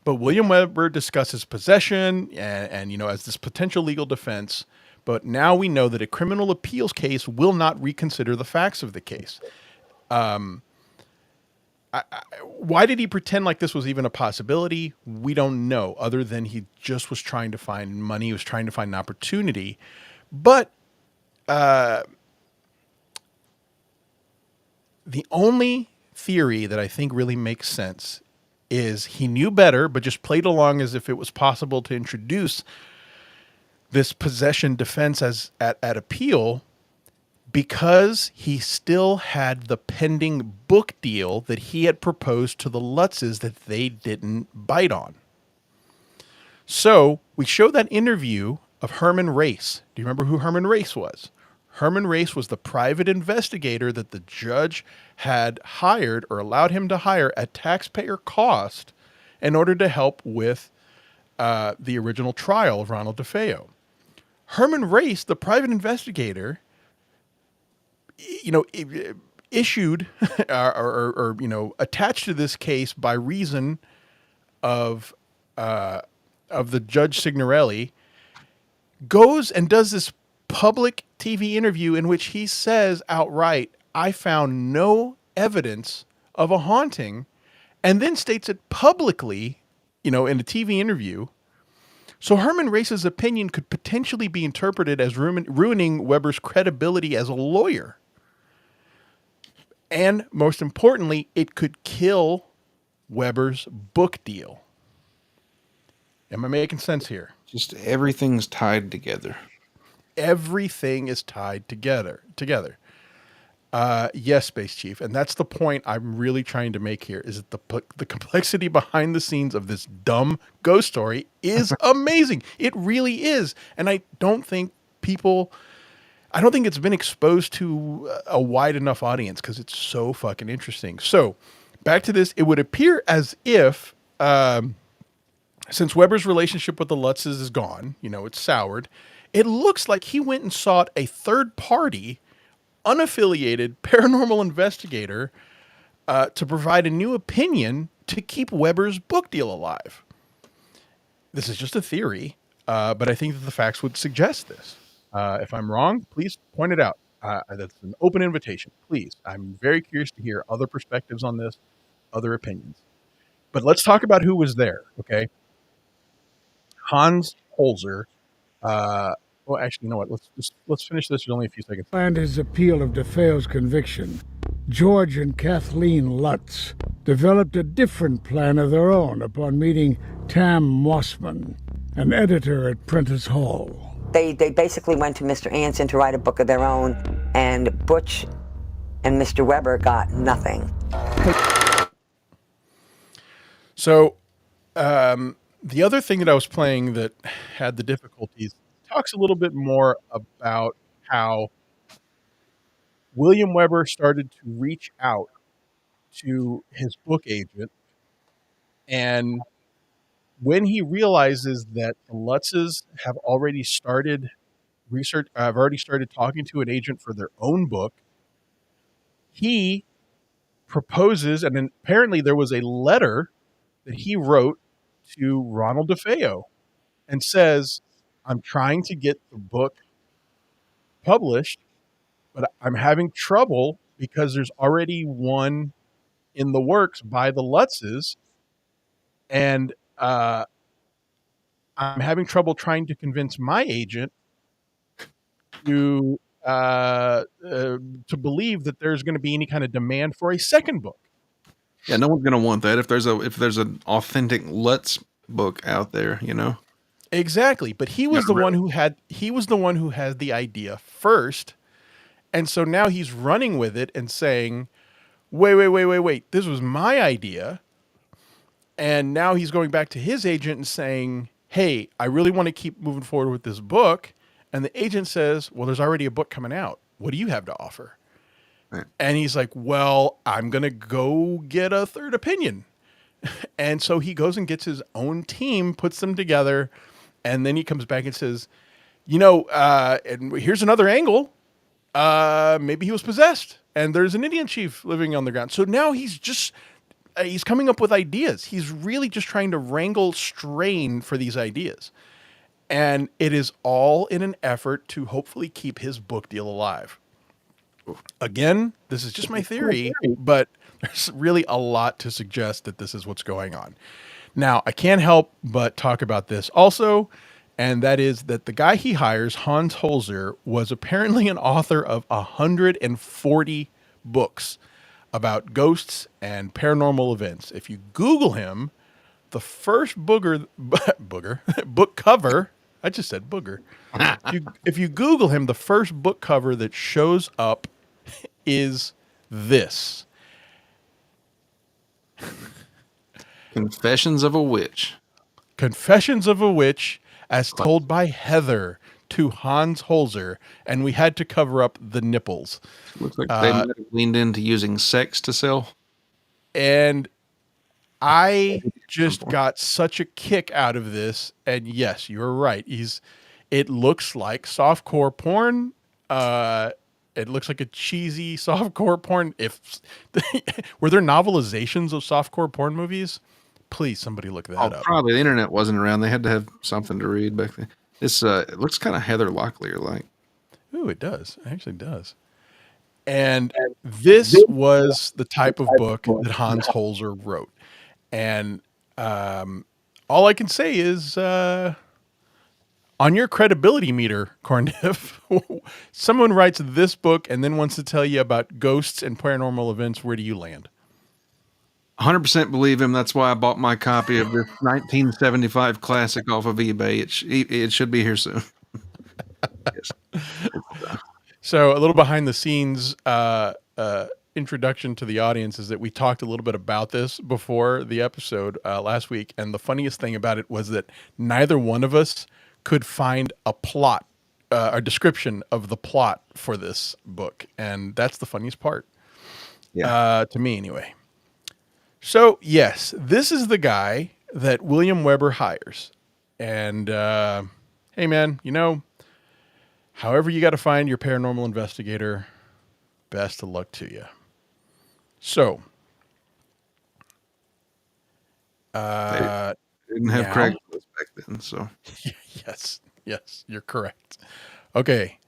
But William Weber discusses possession and as this potential legal defense. But now we know that a criminal appeals case will not reconsider the facts of the case. Why did he pretend like this was even a possibility? We don't know, other than he just was trying to find money. He was trying to find an opportunity. But the only theory that I think really makes sense is he knew better, but just played along as if it was possible to introduce this possession defense at appeal, because he still had the pending book deal that he had proposed to the Lutzes that they didn't bite on. So we show that interview of Herman Race. Do you remember who Herman Race was? Herman Race was the private investigator that the judge had hired or allowed him to hire at taxpayer cost in order to help with the original trial of Ronald DeFeo. Herman Race, the private investigator, issued or attached to this case by reason of the Judge Signorelli, goes and does this public TV interview in which he says outright, I found no evidence of a haunting, and then states it publicly, in a TV interview. So Herman Race's opinion could potentially be interpreted as ruining Weber's credibility as a lawyer. And most importantly, it could kill Weber's book deal. Am I making sense here? Just everything's tied together. Everything is tied together. Yes, Space Chief. And that's the point I'm really trying to make here, is that the complexity behind the scenes of this dumb ghost story is amazing. It really is. And I don't think it's been exposed to a wide enough audience because it's so fucking interesting. So back to this, it would appear as if, since Weber's relationship with the Lutzes is gone, it's soured, it looks like he went and sought a third party, unaffiliated paranormal investigator to provide a new opinion to keep Weber's book deal alive. This is just a theory, but I think that the facts would suggest this. If I'm wrong, please point it out. That's an open invitation. Please. I'm very curious to hear other perspectives on this, other opinions. But let's talk about who was there, okay? Hans Holzer. Well, actually, you know what? Let's finish this. There's only a few seconds. And his appeal of DeFeo's conviction, George and Kathleen Lutz developed a different plan of their own upon meeting Tam Mossman, an editor at Prentice Hall. They basically went to Mr. Anson to write a book of their own, and Butch and Mr. Weber got nothing. So, the other thing that I was playing that had the difficulties talks a little bit more about how William Weber started to reach out to his book agent, and when he realizes that the Lutzes have already started research, have already started talking to an agent for their own book, he proposes, and then apparently there was a letter that he wrote to Ronald DeFeo and says, I'm trying to get the book published, but I'm having trouble because there's already one in the works by the Lutzes, and I'm having trouble trying to convince my agent to believe that there's going to be any kind of demand for a second book. Yeah, no one's gonna want that if there's an authentic Lutz book out there, you know. Exactly, but he was the one who had the idea first, and so now he's running with it and saying, "Wait! This was my idea." And now he's going back to his agent and saying, "Hey, I really want to keep moving forward with this book." And the agent says, "Well, there's already a book coming out. What do you have to offer?" Right. And he's like, "Well, I'm going to go get a third opinion." And so he goes and gets his own team, puts them together, and then he comes back and says, and here's another angle. Maybe he was possessed, and there's an Indian chief living on the ground. So now he's coming up with ideas. He's really just trying to wrangle strain for these ideas. And it is all in an effort to hopefully keep his book deal alive. Again, this is just my theory, but there's really a lot to suggest that this is what's going on. Now, I can't help but talk about this also, and that is that the guy he hires, Hans Holzer, was apparently an author of 140 books about ghosts and paranormal events. If you Google him, the first book cover, I just said booger. If you Google him, the first book cover that shows up is this. Confessions of a Witch. Confessions of a Witch, as told by Heather to Hans Holzer, and we had to cover up the nipples. Looks like they might have leaned into using sex to sell. And I just got such a kick out of this. And yes, you're right. It looks like softcore porn. It looks like a cheesy softcore porn. Were there novelizations of softcore porn movies? Please, somebody look that up. Probably the internet wasn't around. They had to have something to read back then. This it looks kind of Heather Locklear like. Ooh, it does. It actually does. And this was the type of book that Hans Holzer wrote. And all I can say is, on your credibility meter, Corndiff, someone writes this book and then wants to tell you about ghosts and paranormal events. Where do you land? 100% believe him. That's why I bought my copy of this 1975 classic off of eBay. It should be here soon. Yes. So a little behind the scenes introduction to the audience is that we talked a little bit about this before the episode last week. And the funniest thing about it was that neither one of us could find a plot, a description of the plot for this book. And that's the funniest part. Yeah. To me anyway. So yes, this is the guy that William Weber hires. And hey man, however you got to find your paranormal investigator, best of luck to you. So, they didn't have Craigslist back then, so. Yes, you're correct. Okay,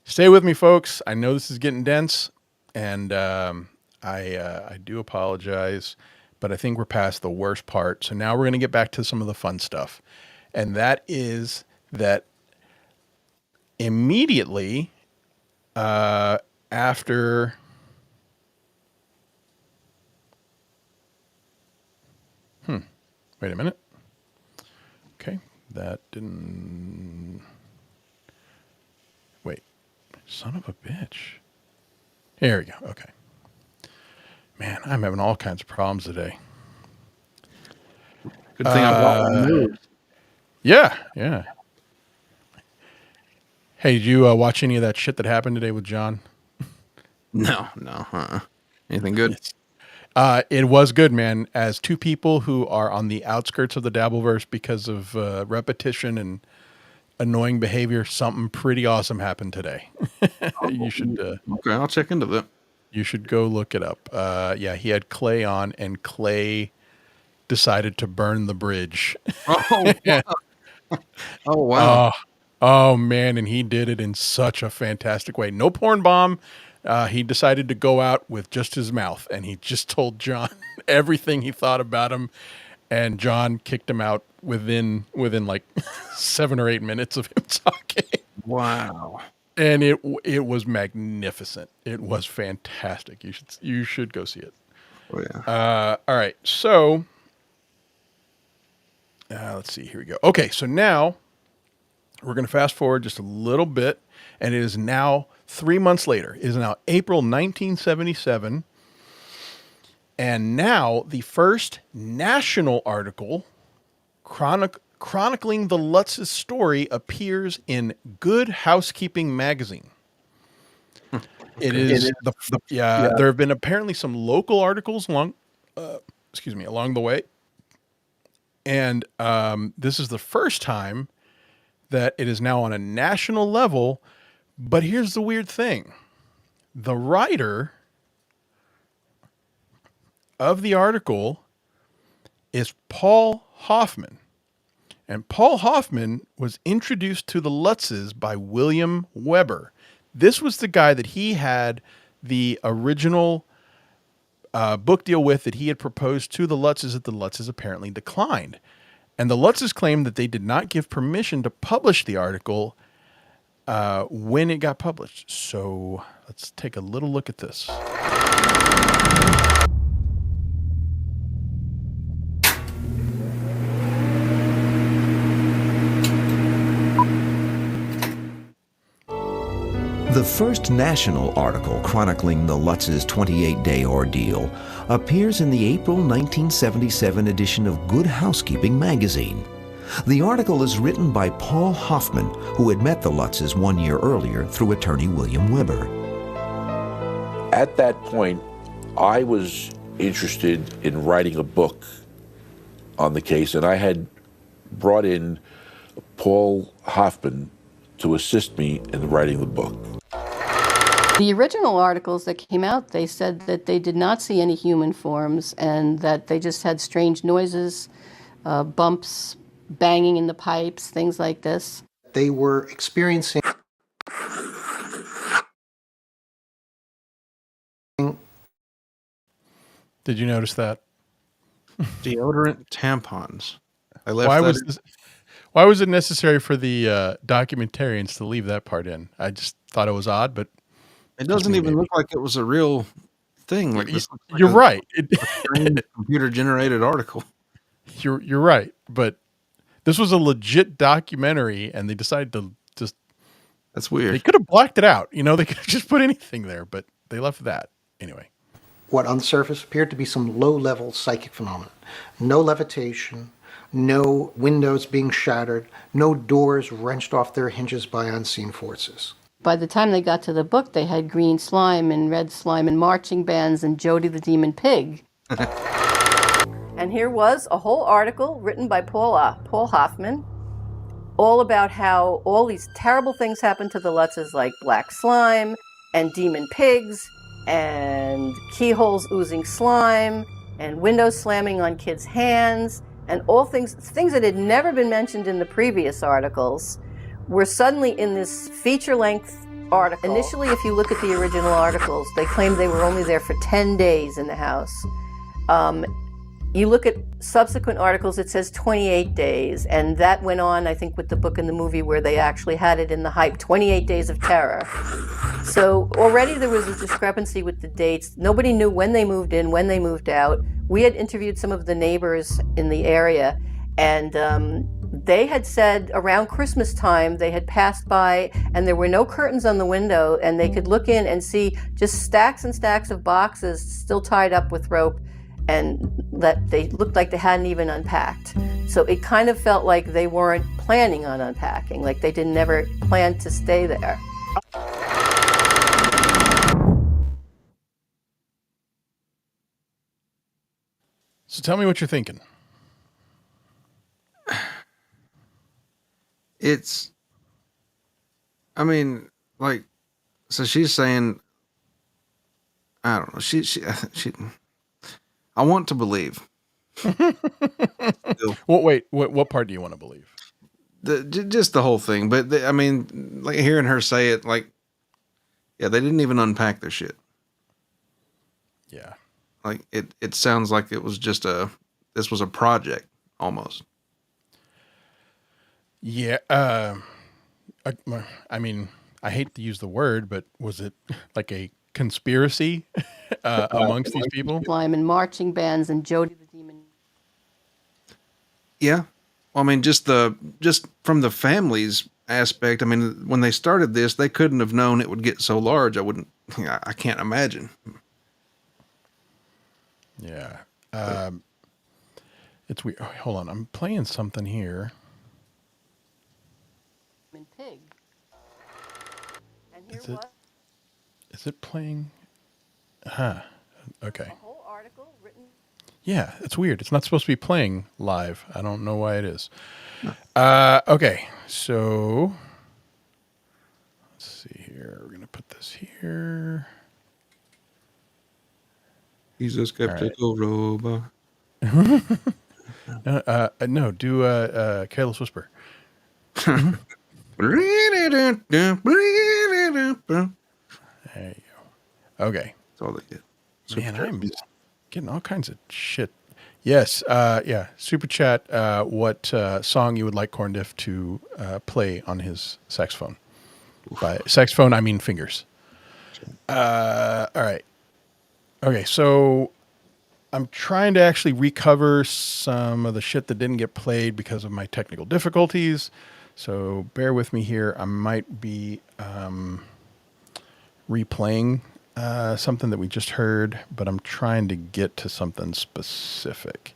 stay with me, folks. I know this is getting dense, and I do apologize, but I think we're past the worst part. So now we're going to get back to some of the fun stuff, and that is that immediately after Wait a minute. Okay, that didn't... Wait. Son of a bitch. Here we go. Okay. Man, I'm having all kinds of problems today. Good thing I bought one moved. Yeah. Hey, did you watch any of that shit that happened today with John? No. Anything good? It was good, man. As two people who are on the outskirts of the Dabbleverse because of repetition and annoying behavior, something pretty awesome happened today. You should. Okay, I'll check into that. You should go look it up. Yeah, he had Clay on, and Clay decided to burn the bridge. Oh, wow. Oh, wow. Oh, man, and he did it in such a fantastic way. No porn bomb. He decided to go out with just his mouth, and he just told John everything he thought about him, and John kicked him out within like 7 or 8 minutes of him talking. Wow. And it was magnificent. It was fantastic. You should go see it. Oh, yeah. All right, so let's see. Here we go. Okay, so now we're going to fast forward just a little bit, and it is now 3 months later. It is now April 1977, and now the first national article chronicling the Lutz's story appears in Good Housekeeping magazine. There have been apparently some local articles along the way, and this is the first time that it is now on a national level. But here's the weird thing. The writer of the article is Paul Hoffman. And Paul Hoffman was introduced to the Lutzes by William Weber. This was the guy that he had the original book deal with, that he had proposed to the Lutzes, that the Lutzes apparently declined. And the Lutzes claimed that they did not give permission to publish the article when it got published. So let's take a little look at this. The first national article chronicling the Lutz's 28-day ordeal appears in the April 1977 edition of Good Housekeeping magazine. The article is written by Paul Hoffman, who had met the Lutzes 1 year earlier through attorney William Weber. At that point, I was interested in writing a book on the case, and I had brought in Paul Hoffman to assist me in writing the book. The original articles that came out, they said that they did not see any human forms and that they just had strange noises, bumps, banging in the pipes, things like this. They were experiencing Did you notice that? Deodorant tampons. Why was it necessary for the documentarians to leave that part in? I just thought it was odd, but it doesn't even look like it was a real thing. Like this looks like you're right. Computer-generated article. You're right, but this was a legit documentary, and they decided to just. That's weird. They could have blacked it out. You know, they could have just put anything there, but they left that anyway. what on the surface appeared to be some low-level psychic phenomenon. No levitation, no windows being shattered, no doors wrenched off their hinges by unseen forces. By the time they got to the book, they had green slime and red slime and marching bands and Jody the Demon Pig. And here was a whole article written by Paul Hoffman, all about how all these terrible things happened to the Lutzes, like black slime and demon pigs and keyholes oozing slime and windows slamming on kids' hands, and all things that had never been mentioned in the previous articles were suddenly in this feature-length article. Initially, if you look at the original articles, they claimed they were only there for 10 days in the house. You look at subsequent articles, it says 28 days, and that went on, I think, with the book and the movie where they actually had it in the hype, 28 Days of Terror. So already there was a discrepancy with the dates. Nobody knew when they moved in, when they moved out. We had interviewed some of the neighbors in the area, and they had said around Christmas time they had passed by and there were no curtains on the window, and they could look in and see just stacks and stacks of boxes still tied up with rope, and that they looked like they hadn't even unpacked. So it kind of felt like they weren't planning on unpacking, like they didn't never plan to stay there. So tell me what you're thinking. It's, I mean, like, so she's saying, I don't know, she I want to believe. Well, wait, what part do you want to believe? Just the whole thing. But I mean, like hearing her say it, like, yeah, they didn't even unpack their shit. Yeah. Like it sounds like it was just this was a project almost. Yeah. I mean, I hate to use the word, but was it like a conspiracy amongst these people? Lyman marching bands and Jody the Demon. Yeah. Well, I mean, just from the family's aspect, I mean, when they started this, they couldn't have known it would get so large. I can't imagine. Yeah. It's weird. Oh, hold on. I'm playing something here. Pig. And here is it playing? Huh. Okay. a whole article written. Yeah, it's weird. It's not supposed to be playing live. I don't know why it is. Okay, so let's see here. We're gonna put this here. He's a skeptical robot. No, do Careless Whisper. There you go. Okay. That's all they get. Man, I'm getting all kinds of shit. Yes. Yeah. Super chat. What song you would like Corndiff to play on his saxophone? By saxophone, I mean fingers. All right. Okay. So I'm trying to actually recover some of the shit that didn't get played because of my technical difficulties. So bear with me here. I might be replaying something that we just heard, but I'm trying to get to something specific.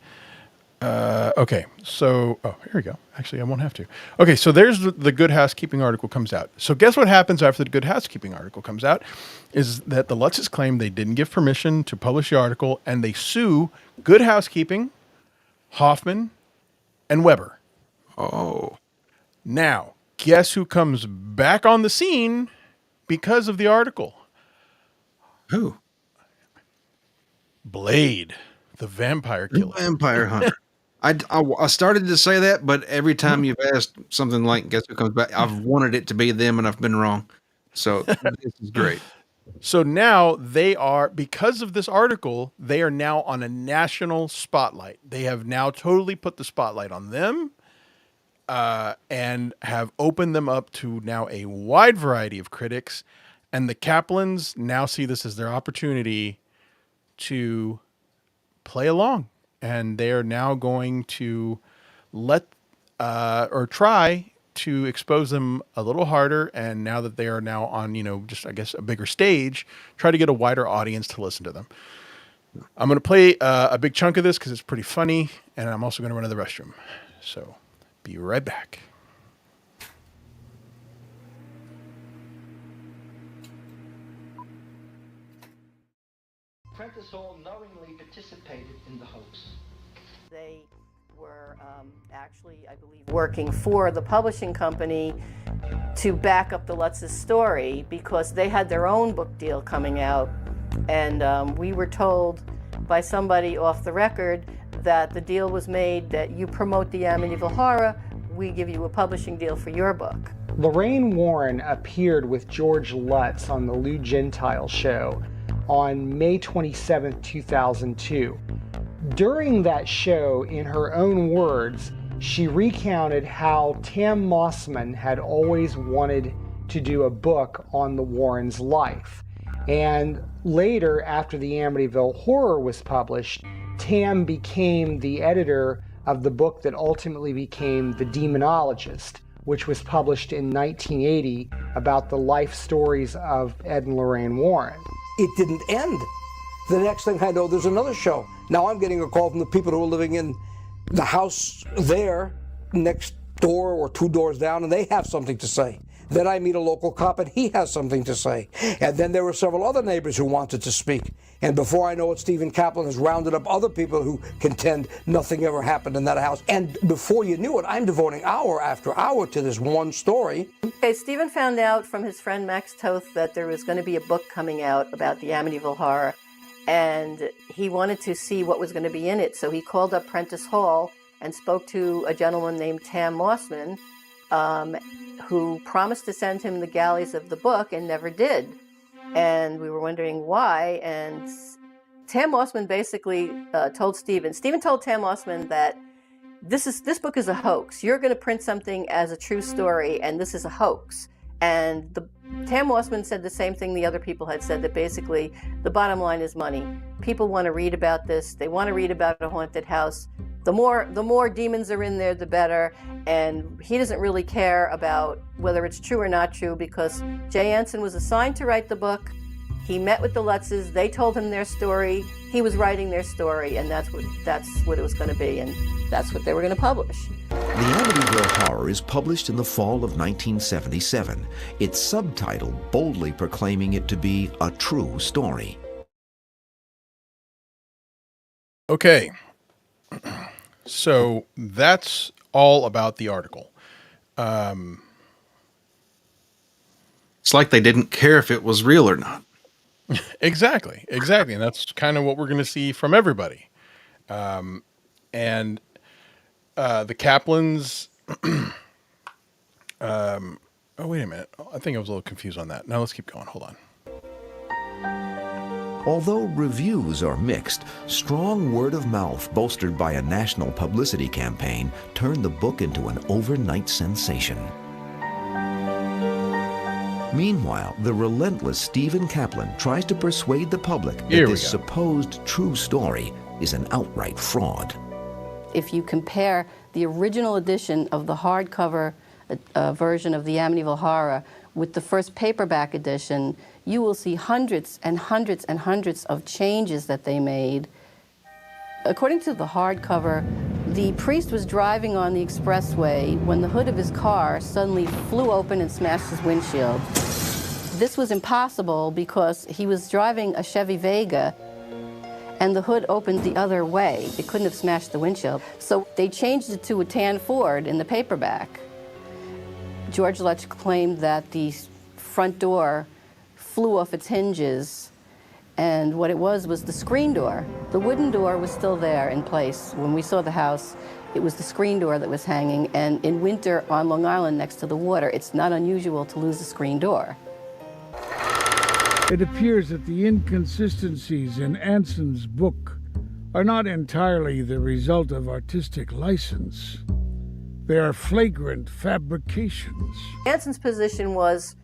Okay, so, here we go. Actually, I won't have to. Okay, so there's the Good Housekeeping article comes out. So guess what happens after the Good Housekeeping article comes out is that the Lutzes claim they didn't give permission to publish the article, and they sue Good Housekeeping, Hoffman, and Weber. Oh. Now, guess who comes back on the scene because of the article? Who? Blade, the vampire killer. Vampire hunter. I started to say that, but every time you've asked something like, guess who comes back, I've wanted it to be them and I've been wrong. So this is great. So now they are, because of this article, they are now on a national spotlight. They have now totally put the spotlight on them. And have opened them up to now a wide variety of critics. And the Kaplans now see this as their opportunity to play along. And they are now going to try to expose them a little harder. And now that they are now on, just, I guess, a bigger stage, try to get a wider audience to listen to them. I'm going to play a big chunk of this because it's pretty funny. And I'm also going to run to the restroom. So be right back. Prentice Hall knowingly participated in the hoax. They were actually, I believe, working for the publishing company to back up the Lutz's story because they had their own book deal coming out. And we were told by somebody off the record that the deal was made that you promote the Amityville Horror, we give you a publishing deal for your book. Lorraine Warren appeared with George Lutz on the Lou Gentile show on May 27, 2002. During that show, in her own words, she recounted how Tam Mossman had always wanted to do a book on the Warrens' life. And later, after the Amityville Horror was published, Tam became the editor of the book that ultimately became The Demonologist, which was published in 1980 about the life stories of Ed and Lorraine Warren. It didn't end. The next thing I know, there's another show. Now I'm getting a call from the people who are living in the house there next door or 2 doors down, and they have something to say. Then I meet a local cop, and he has something to say. And then there were several other neighbors who wanted to speak. And before I know it, Stephen Kaplan has rounded up other people who contend nothing ever happened in that house. And before you knew it, I'm devoting hour after hour to this one story. Okay, Stephen found out from his friend Max Toth that there was going to be a book coming out about the Amityville Horror, and he wanted to see what was going to be in it. So he called up Prentice Hall and spoke to a gentleman named Tam Mossman, who promised to send him the galleys of the book and never did. And we were wondering why. And Tam Mossman basically told Stephen. Stephen told Tam Mossman that this book is a hoax. You're going to print something as a true story, and this is a hoax. And Tam Mossman said the same thing the other people had said, that basically the bottom line is money. People want to read about this. They want to read about a haunted house. The more demons are in there, the better. And he doesn't really care about whether it's true or not true, because Jay Anson was assigned to write the book. He met with the Lutzes. They told him their story. He was writing their story, and that's what it was going to be, and that's what they were going to publish. The Amityville Horror is published in the fall of 1977, its subtitle boldly proclaiming it to be a true story. Okay. So that's all about the article. It's like they didn't care if it was real or not. Exactly. And that's kind of what we're going to see from everybody. And the Kaplans, oh, wait a minute. I think I was a little confused on that. Now let's keep going. Hold on. Although reviews are mixed, strong word of mouth bolstered by a national publicity campaign turned the book into an overnight sensation. Meanwhile, the relentless Stephen Kaplan tries to persuade the public that this supposed true story is an outright fraud. If you compare the original edition of the hardcover version of the Amityville Horror with the first paperback edition, you will see hundreds and hundreds and hundreds of changes that they made. According to the hardcover, the priest was driving on the expressway when the hood of his car suddenly flew open and smashed his windshield. This was impossible because he was driving a Chevy Vega and the hood opened the other way. It couldn't have smashed the windshield. So they changed it to a tan Ford in the paperback. George Lutz claimed that the front door flew off its hinges, and what it was the screen door. The wooden door was still there in place. When we saw the house, it was the screen door that was hanging, and in winter on Long Island next to the water, it's not unusual to lose a screen door. It appears that the inconsistencies in Anson's book are not entirely the result of artistic license. They are flagrant fabrications. Anson's position was...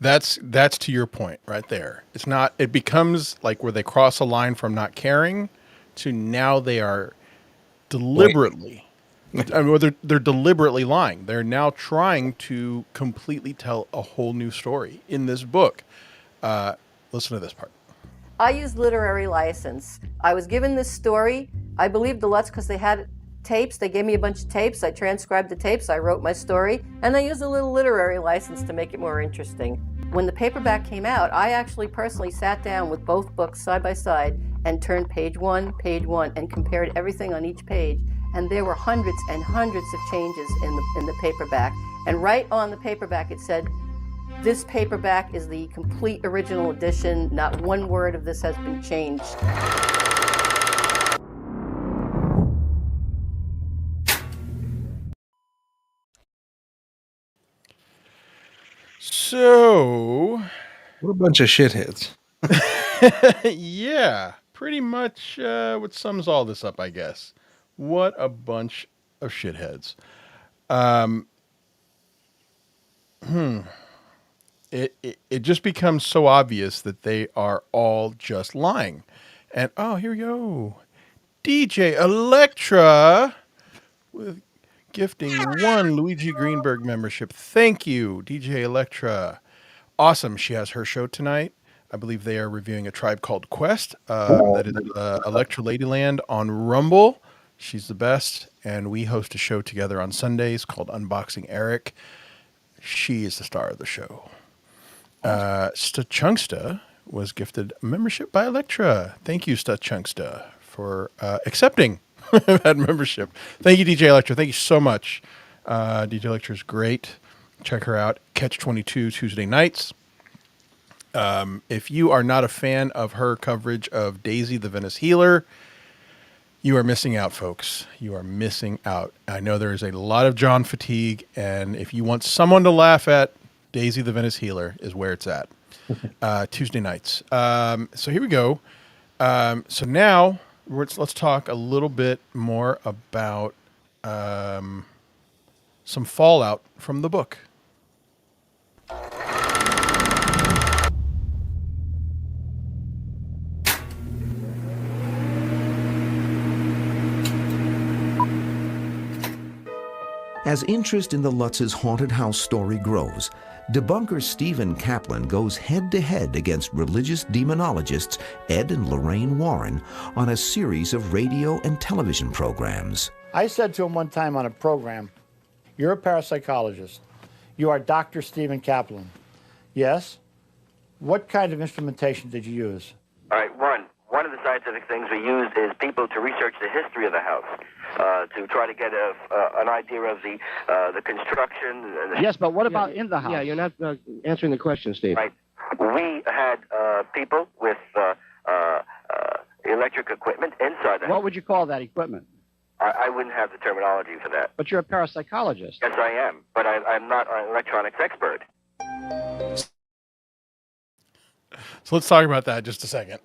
That's to your point right there. It's not, it becomes like where they cross a line from not caring to now they are deliberately, I mean, they're deliberately lying. They're now trying to completely tell a whole new story in this book. Listen to this part. I used literary license. I was given this story. I believed the Lutz because they had tapes. They gave me a bunch of tapes. I transcribed the tapes. I wrote my story. And I used a little literary license to make it more interesting. When the paperback came out, I actually personally sat down with both books side by side and turned page one, and compared everything on each page. And there were hundreds and hundreds of changes in the paperback. And right on the paperback it said, this paperback is the complete original edition. Not one word of this has been changed. So... what a bunch of shitheads. Yeah, pretty much what sums all this up, I guess. What a bunch of shitheads. It just becomes so obvious that they are all just lying. And here we go. DJ Electra with gifting 1 Luigi Greenberg membership. Thank you, DJ Electra. Awesome. She has her show tonight. I believe they are reviewing A Tribe Called Quest. That is Electra Ladyland on Rumble. She's the best. And we host a show together on Sundays called Unboxing Eric. She is the star of the show. Stachungsta was gifted a membership by Electra. Thank you, Stachungsta, for accepting that membership. Thank you, DJ Electra. Thank you so much. DJ Electra is great. Check her out. Catch 22 Tuesday nights. If you are not a fan of her coverage of Daisy the Venice Healer, you are missing out, folks. You are missing out. I know there is a lot of John fatigue, and if you want someone to laugh at, Daisy the Venice Healer is where it's at. Tuesday nights. So here we go. So now let's talk a little bit more about some fallout from the book. As interest in the Lutz's haunted house story grows, debunker Stephen Kaplan goes head-to-head against religious demonologists Ed and Lorraine Warren on a series of radio and television programs. I said to him one time on a program, "You're a parapsychologist. You are Dr. Stephen Kaplan." "Yes." "What kind of instrumentation did you use?" All right, one of the scientific things we used is people to research the history of the house, to try to get an idea of the construction. Yes, but what about in the house? Yeah, you're not answering the question, Steve. Right. We had people with electric equipment inside the house. What would you call that equipment? I wouldn't have the terminology for that. But you're a parapsychologist. Yes, I am, but I'm not an electronics expert. So let's talk about that just a second.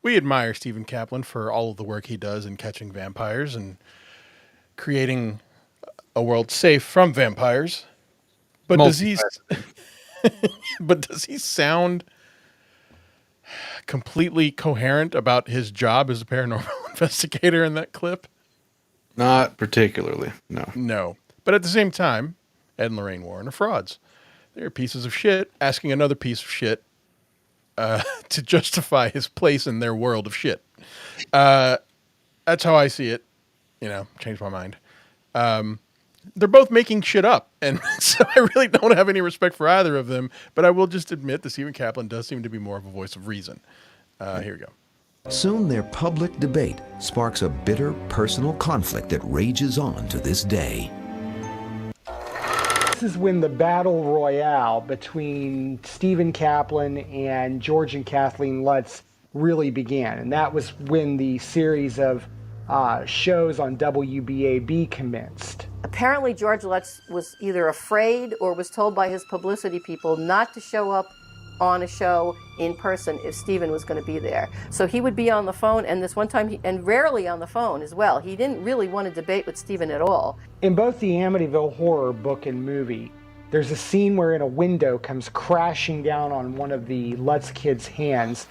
We admire Stephen Kaplan for all of the work he does in catching vampires and creating a world safe from vampires. But does he sound completely coherent about his job as a paranormal investigator in that clip? Not particularly, no. No. But at the same time, Ed and Lorraine Warren are frauds. They're pieces of shit asking another piece of shit to justify his place in their world of shit. That's how I see it. Changed my mind. They're both making shit up, and so I really don't have any respect for either of them, but I will just admit that Stephen Kaplan does seem to be more of a voice of reason. Here we go. Soon their public debate sparks a bitter personal conflict that rages on to this day. This is when the battle royale between Stephen Kaplan and George and Kathleen Lutz really began. And that was when the series of shows on WBAB commenced. Apparently, George Lutz was either afraid or was told by his publicity people not to show up on a show in person if Stephen was going to be there. So he would be on the phone, and this one time, and rarely on the phone as well. He didn't really want to debate with Stephen at all. In both the Amityville Horror book and movie, there's a scene wherein a window comes crashing down on one of the Lutz kids' hands.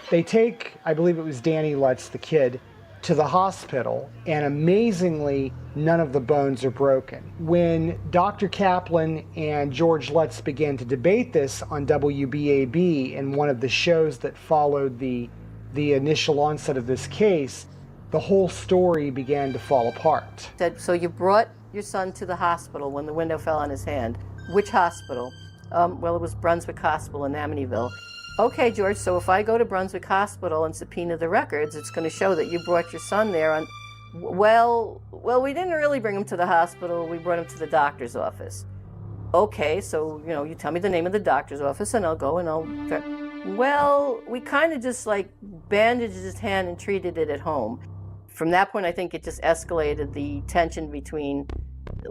They take, I believe it was Danny Lutz, the kid, to the hospital, and amazingly, none of the bones are broken. When Dr. Kaplan and George Lutz began to debate this on WBAB in one of the shows that followed the initial onset of this case, the whole story began to fall apart. So you brought your son to the hospital when the window fell on his hand. Which hospital? Well, it was Brunswick Hospital in Amityville. Okay, George, so if I go to Brunswick Hospital and subpoena the records, it's going to show that you brought your son there on... Well, we didn't really bring him to the hospital. We brought him to the doctor's office. Okay, so, you tell me the name of the doctor's office and I'll go and I'll... Well, we kind of just bandaged his hand and treated it at home. From that point, I think it just escalated the tension between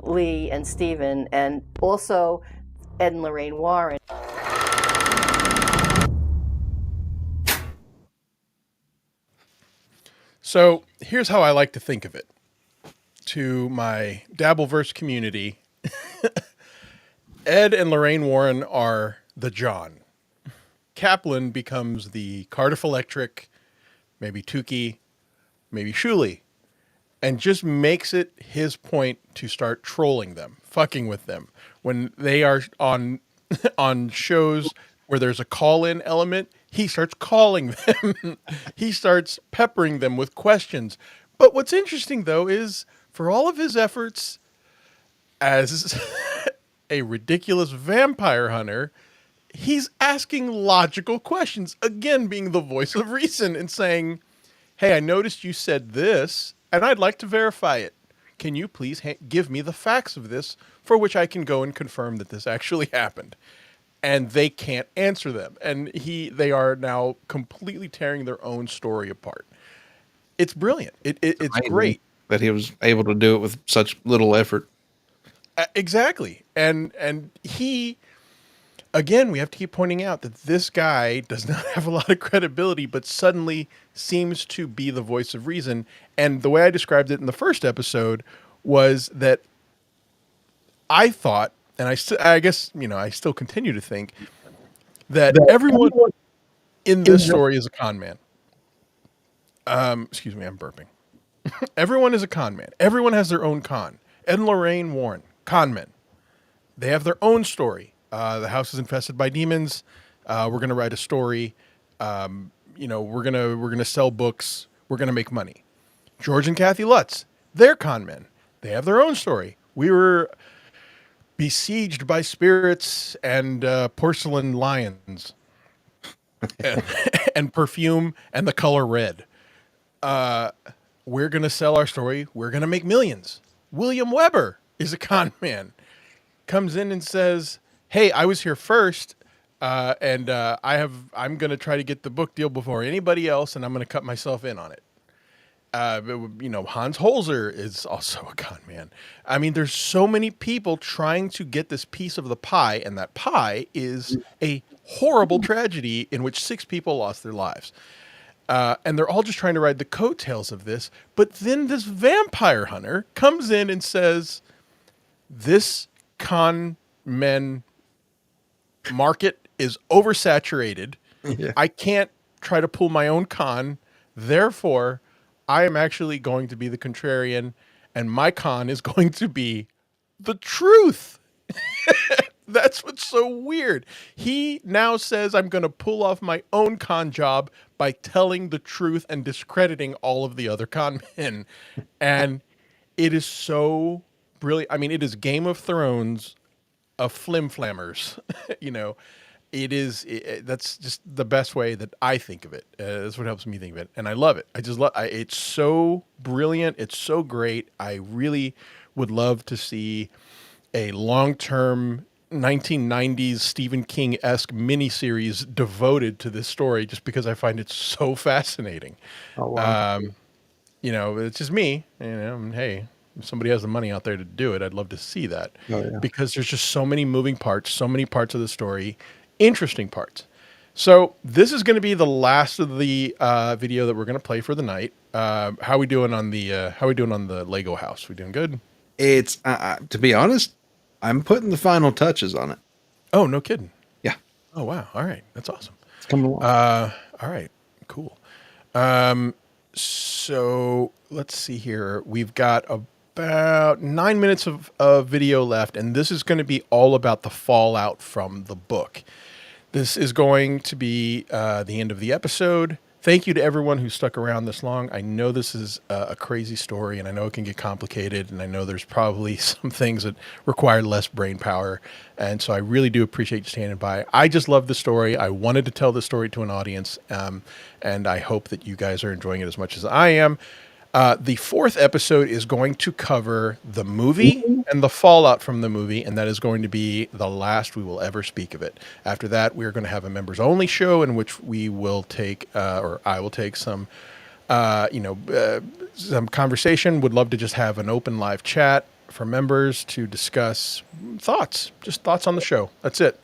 Lee and Stephen, and also Ed and Lorraine Warren. So here's how I like to think of it. To my Dabbleverse community, Ed and Lorraine Warren are the John. Kaplan becomes the Cardiff Electric, maybe Tukey, maybe Shuley, and just makes it his point to start trolling them, fucking with them. When they are on shows where there's a call-in element, he starts calling them. He starts peppering them with questions. But what's interesting, though, is for all of his efforts as a ridiculous vampire hunter, he's asking logical questions, again being the voice of reason and saying, hey, I noticed you said this, and I'd like to verify it. Can you please give me the facts of this for which I can go and confirm that this actually happened? And they can't answer them. And they are now completely tearing their own story apart. It's brilliant. It's great. That he was able to do it with such little effort. Exactly. And he, again, we have to keep pointing out that this guy does not have a lot of credibility, but suddenly seems to be the voice of reason. And the way I described it in the first episode was that I thought, and I guess, I still continue to think, that everyone in this story is a con man. Excuse me, I'm burping. Everyone is a con man. Everyone has their own con. Ed and Lorraine Warren, con men. They have their own story. The house is infested by demons. We're going to write a story. We're gonna sell books. We're going to make money. George and Kathy Lutz, they're con men. They have their own story. We were besieged by spirits and porcelain lions and perfume and the color red. We're going to sell our story. We're going to make millions. William Weber is a con man. Comes in and says, hey, I was here first, and I'm going to try to get the book deal before anybody else, and I'm going to cut myself in on it. Hans Holzer is also a con man. I mean, there's so many people trying to get this piece of the pie, and that pie is a horrible tragedy in which 6 people lost their lives. And they're all just trying to ride the coattails of this. But then this vampire hunter comes in and says, this con men market is oversaturated. Yeah. I can't try to pull my own con. Therefore, I am actually going to be the contrarian, and my con is going to be the truth. That's what's so weird. He now says, I'm going to pull off my own con job by telling the truth and discrediting all of the other con men. And it is so brilliant. I mean, it is Game of Thrones of flim-flammers. That's just the best way that I think of it. That's what helps me think of it. And I love it. It's so brilliant. It's so great. I really would love to see a long-term 1990s Stephen King-esque miniseries devoted to this story, just because I find it so fascinating. Oh, wow. It's just me, and hey, if somebody has the money out there to do it, I'd love to see that. Oh, yeah. Because there's just so many moving parts, so many parts of the story, interesting parts. So this is going to be the last of the video that we're going to play for the night. How are we doing on the Lego house? We doing good? It's to be honest, I'm putting the final touches on it. Oh, no kidding. Yeah. Oh, wow. All right. That's awesome. It's coming along. All right. Cool. So let's see here. We've got about 9 minutes of video left, and this is going to be all about the fallout from the book. This is going to be the end of the episode. Thank you to everyone who stuck around this long. I know this is a crazy story, and I know it can get complicated, and I know there's probably some things that require less brain power, and so I really do appreciate you standing by. I just love the story. I wanted to tell the story to an audience, and I hope that you guys are enjoying it as much as I am. The 4th episode is going to cover the movie and the fallout from the movie, and that is going to be the last we will ever speak of it. After that, we are going to have a members-only show in which we will take, or I will take some conversation. Would love to just have an open live chat for members to discuss thoughts on the show. That's it.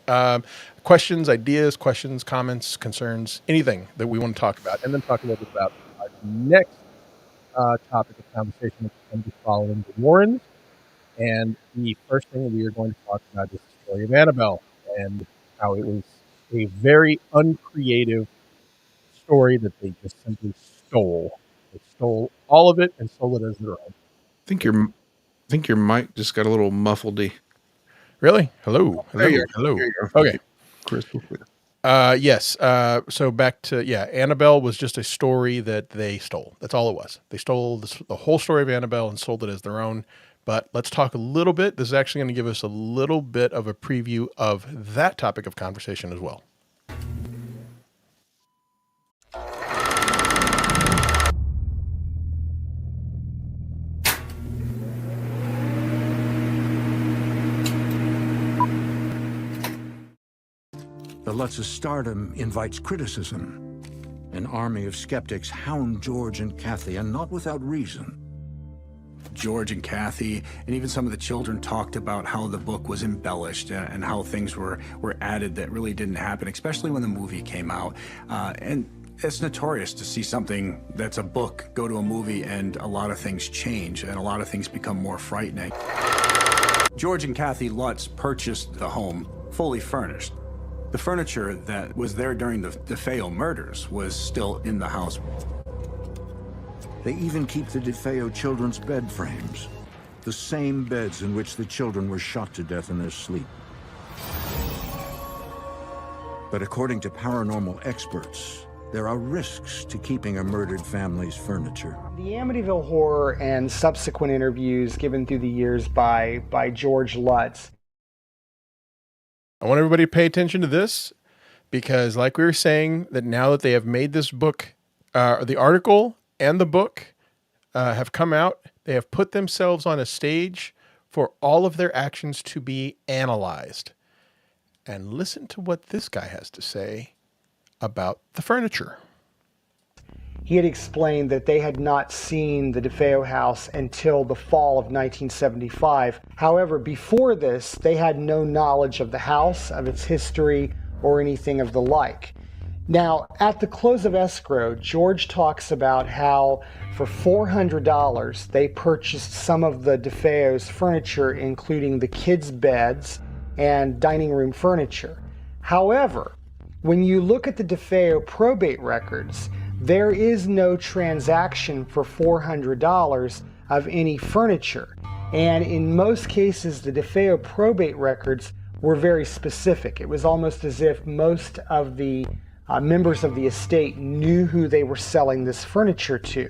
Questions, ideas, comments, concerns, anything that we want to talk about, and then talk a little bit about our next topic of conversation that's going to be following the Warrens. And the first thing we are going to talk about is the story of Annabelle and how it was a very uncreative story that they just simply stole. They stole all of it and sold it as their own. I think your mic just got a little muffledy. Really? Hello. There you Hello. go. There you go. Okay. Crystal clear. Yes. So back to, Annabelle was just a story that they stole. That's all it was. They stole the whole story of Annabelle and sold it as their own. But let's talk a little bit. This is actually going to give us a little bit of a preview of that topic of conversation as well. The Lutz's stardom invites criticism. An army of skeptics hound George and Kathy, and not without reason. George and Kathy, and even some of the children talked about how the book was embellished and how things were added that really didn't happen, especially when the movie came out. And it's notorious to see something that's a book go to a movie and a lot of things change and a lot of things become more frightening. George and Kathy Lutz purchased the home fully furnished. The furniture that was there during the DeFeo murders was still in the house. They even keep the DeFeo children's bed frames, the same beds in which the children were shot to death in their sleep. But according to paranormal experts, there are risks to keeping a murdered family's furniture. The Amityville Horror and subsequent interviews given through the years by George Lutz. I want everybody to pay attention to this because, like we were saying, that now that they have made this book, the article and the book have come out, they have put themselves on a stage for all of their actions to be analyzed. And listen to what this guy has to say about the furniture. He had explained that they had not seen the DeFeo house until the fall of 1975. However, before this, they had no knowledge of the house, of its history, or anything of the like. Now, at the close of escrow, George talks about how for $400, they purchased some of the DeFeo's furniture, including the kids' beds and dining room furniture. However, when you look at the DeFeo probate records, there is no transaction for $400 of any furniture. And in most cases, the DeFeo probate records were very specific. It was almost as if most of the members of the estate knew who they were selling this furniture to.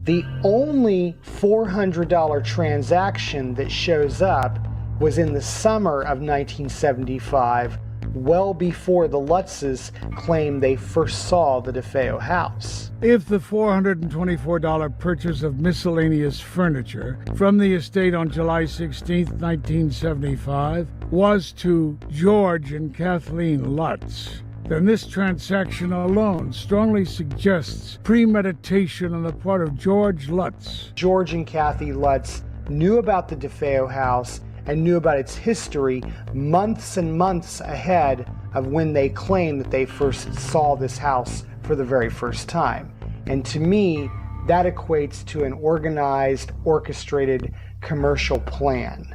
The only $400 transaction that shows up was in the summer of 1975, well before the Lutzes claimed they first saw the DeFeo house. If the $424 purchase of miscellaneous furniture from the estate on July 16, 1975, was to George and Kathleen Lutz, then this transaction alone strongly suggests premeditation on the part of George Lutz. George and Kathy Lutz knew about the DeFeo house and knew about its history months and months ahead of when they claimed that they first saw this house for the very first time. And to me, that equates to an organized, orchestrated commercial plan.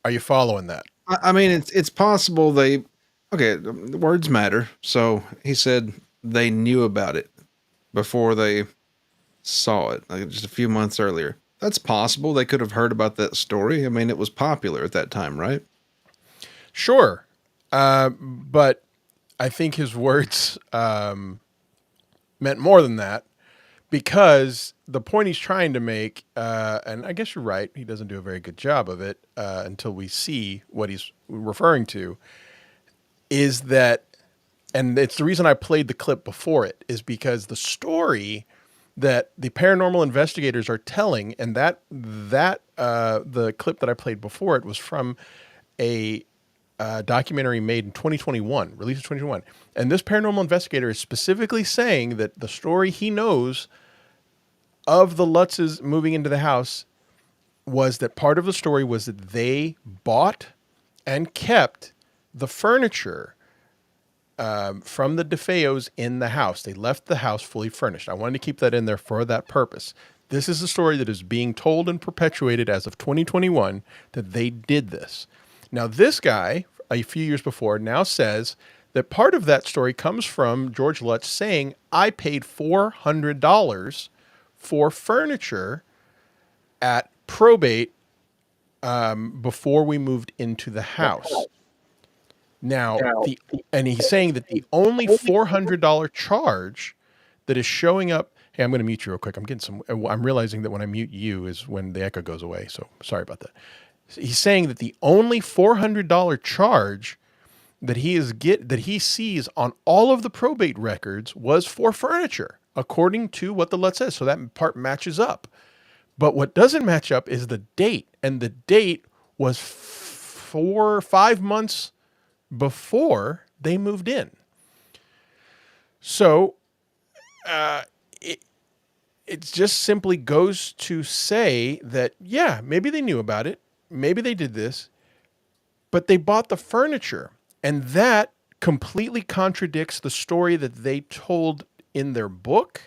Are you following that? I mean, it's possible the words matter. So he said they knew about it before they saw it, like just a few months earlier. That's possible. They could have heard about that story. I mean, it was popular at that time, right? Sure. But I think his words meant more than that, because the point he's trying to make, and I guess you're right, he doesn't do a very good job of it until we see what he's referring to, is that, and it's the reason I played the clip before it, is because the story that the paranormal investigators are telling, and that the clip that I played before it was from a documentary made in 2021, released in 2021. And this paranormal investigator is specifically saying that the story he knows of the Lutzes moving into the house was that part of the story was that they bought and kept the furniture from the DeFeos in the house. They left the house fully furnished. I wanted to keep that in there for that purpose. This is a story that is being told and perpetuated as of 2021 that they did this. Now, this guy, a few years before, now says that part of that story comes from George Lutz saying, I paid $400 for furniture at probate before we moved into the house. Now, and he's saying that the only $400 charge that is showing up. Hey, I'm going to mute you real quick. I'm realizing that when I mute you is when the echo goes away. So sorry about that. He's saying that the only $400 charge that he sees on all of the probate records was for furniture, according to what the Lutz says. So that part matches up. But what doesn't match up is the date. And the date was 4 or 5 months before they moved in. So it just simply goes to say that, yeah, maybe they knew about it. Maybe they did this, but they bought the furniture. And that completely contradicts the story that they told in their book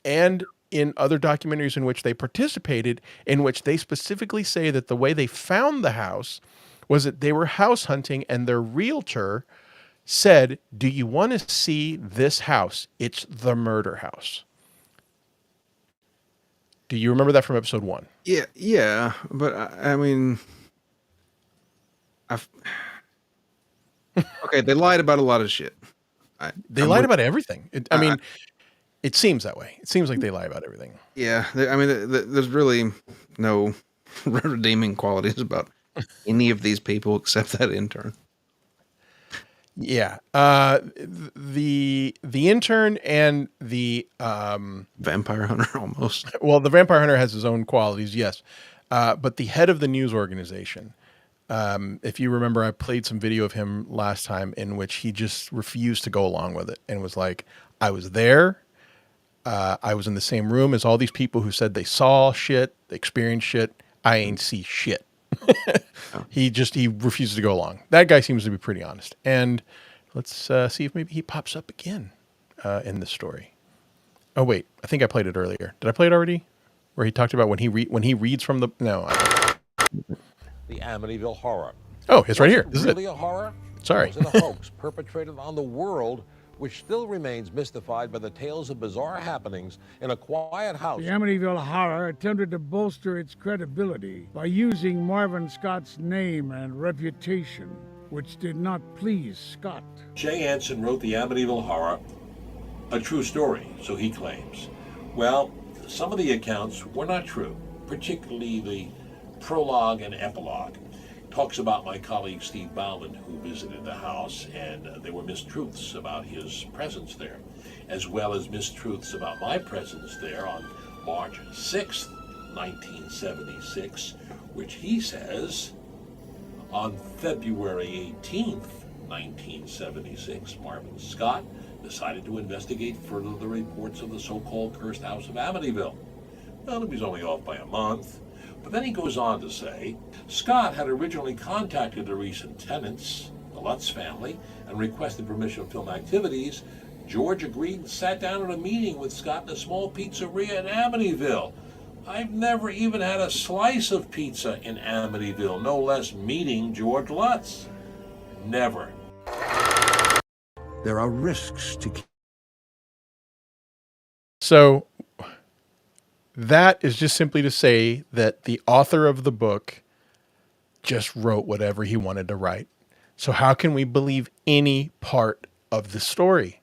and in other documentaries in which they participated, in which they specifically say that the way they found the house was that they were house hunting and their realtor said, do you want to see this house? It's the murder house. Do you remember that from episode 1? Yeah, but I mean, okay, they lied about a lot of shit. They lied about everything. It seems that way. It seems like they lie about everything. Yeah, I mean, there's really no redeeming qualities about any of these people except that intern. Yeah, the intern and the vampire hunter almost. Well, the vampire hunter has his own qualities, yes, but the head of the news organization. If you remember, I played some video of him last time in which he just refused to go along with it and was like, "I was there. I was in the same room as all these people who said they saw shit, they experienced shit. I ain't see shit." He refuses to go along. That guy seems to be pretty honest. And let's see if maybe he pops up again in this story. Oh wait, I think I played it earlier. Did I play it already? Where he talked about when he reads from the The Amityville Horror. Oh, it's right here. This really is it. A horror? Sorry. Was it a hoax perpetrated on the world, which still remains mystified by the tales of bizarre happenings in a quiet house? The Amityville Horror attempted to bolster its credibility by using Marvin Scott's name and reputation, which did not please Scott. Jay Anson wrote the Amityville Horror, a true story, so he claims. Well, some of the accounts were not true, particularly the prologue and epilogue. Talks about my colleague Steve Bauman, who visited the house, and there were mistruths about his presence there, as well as mistruths about my presence there on March 6th, 1976, which he says on February 18th, 1976, Marvin Scott decided to investigate further the reports of the so-called cursed house of Amityville. Well, he was only off by a month. But then he goes on to say, Scott had originally contacted the recent tenants, the Lutz family, and requested permission to film activities. George agreed and sat down at a meeting with Scott in a small pizzeria in Amityville. I've never even had a slice of pizza in Amityville, no less meeting George Lutz. Never. There are risks to keep. So that is just simply to say that the author of the book just wrote whatever he wanted to write. So how can we believe any part of the story?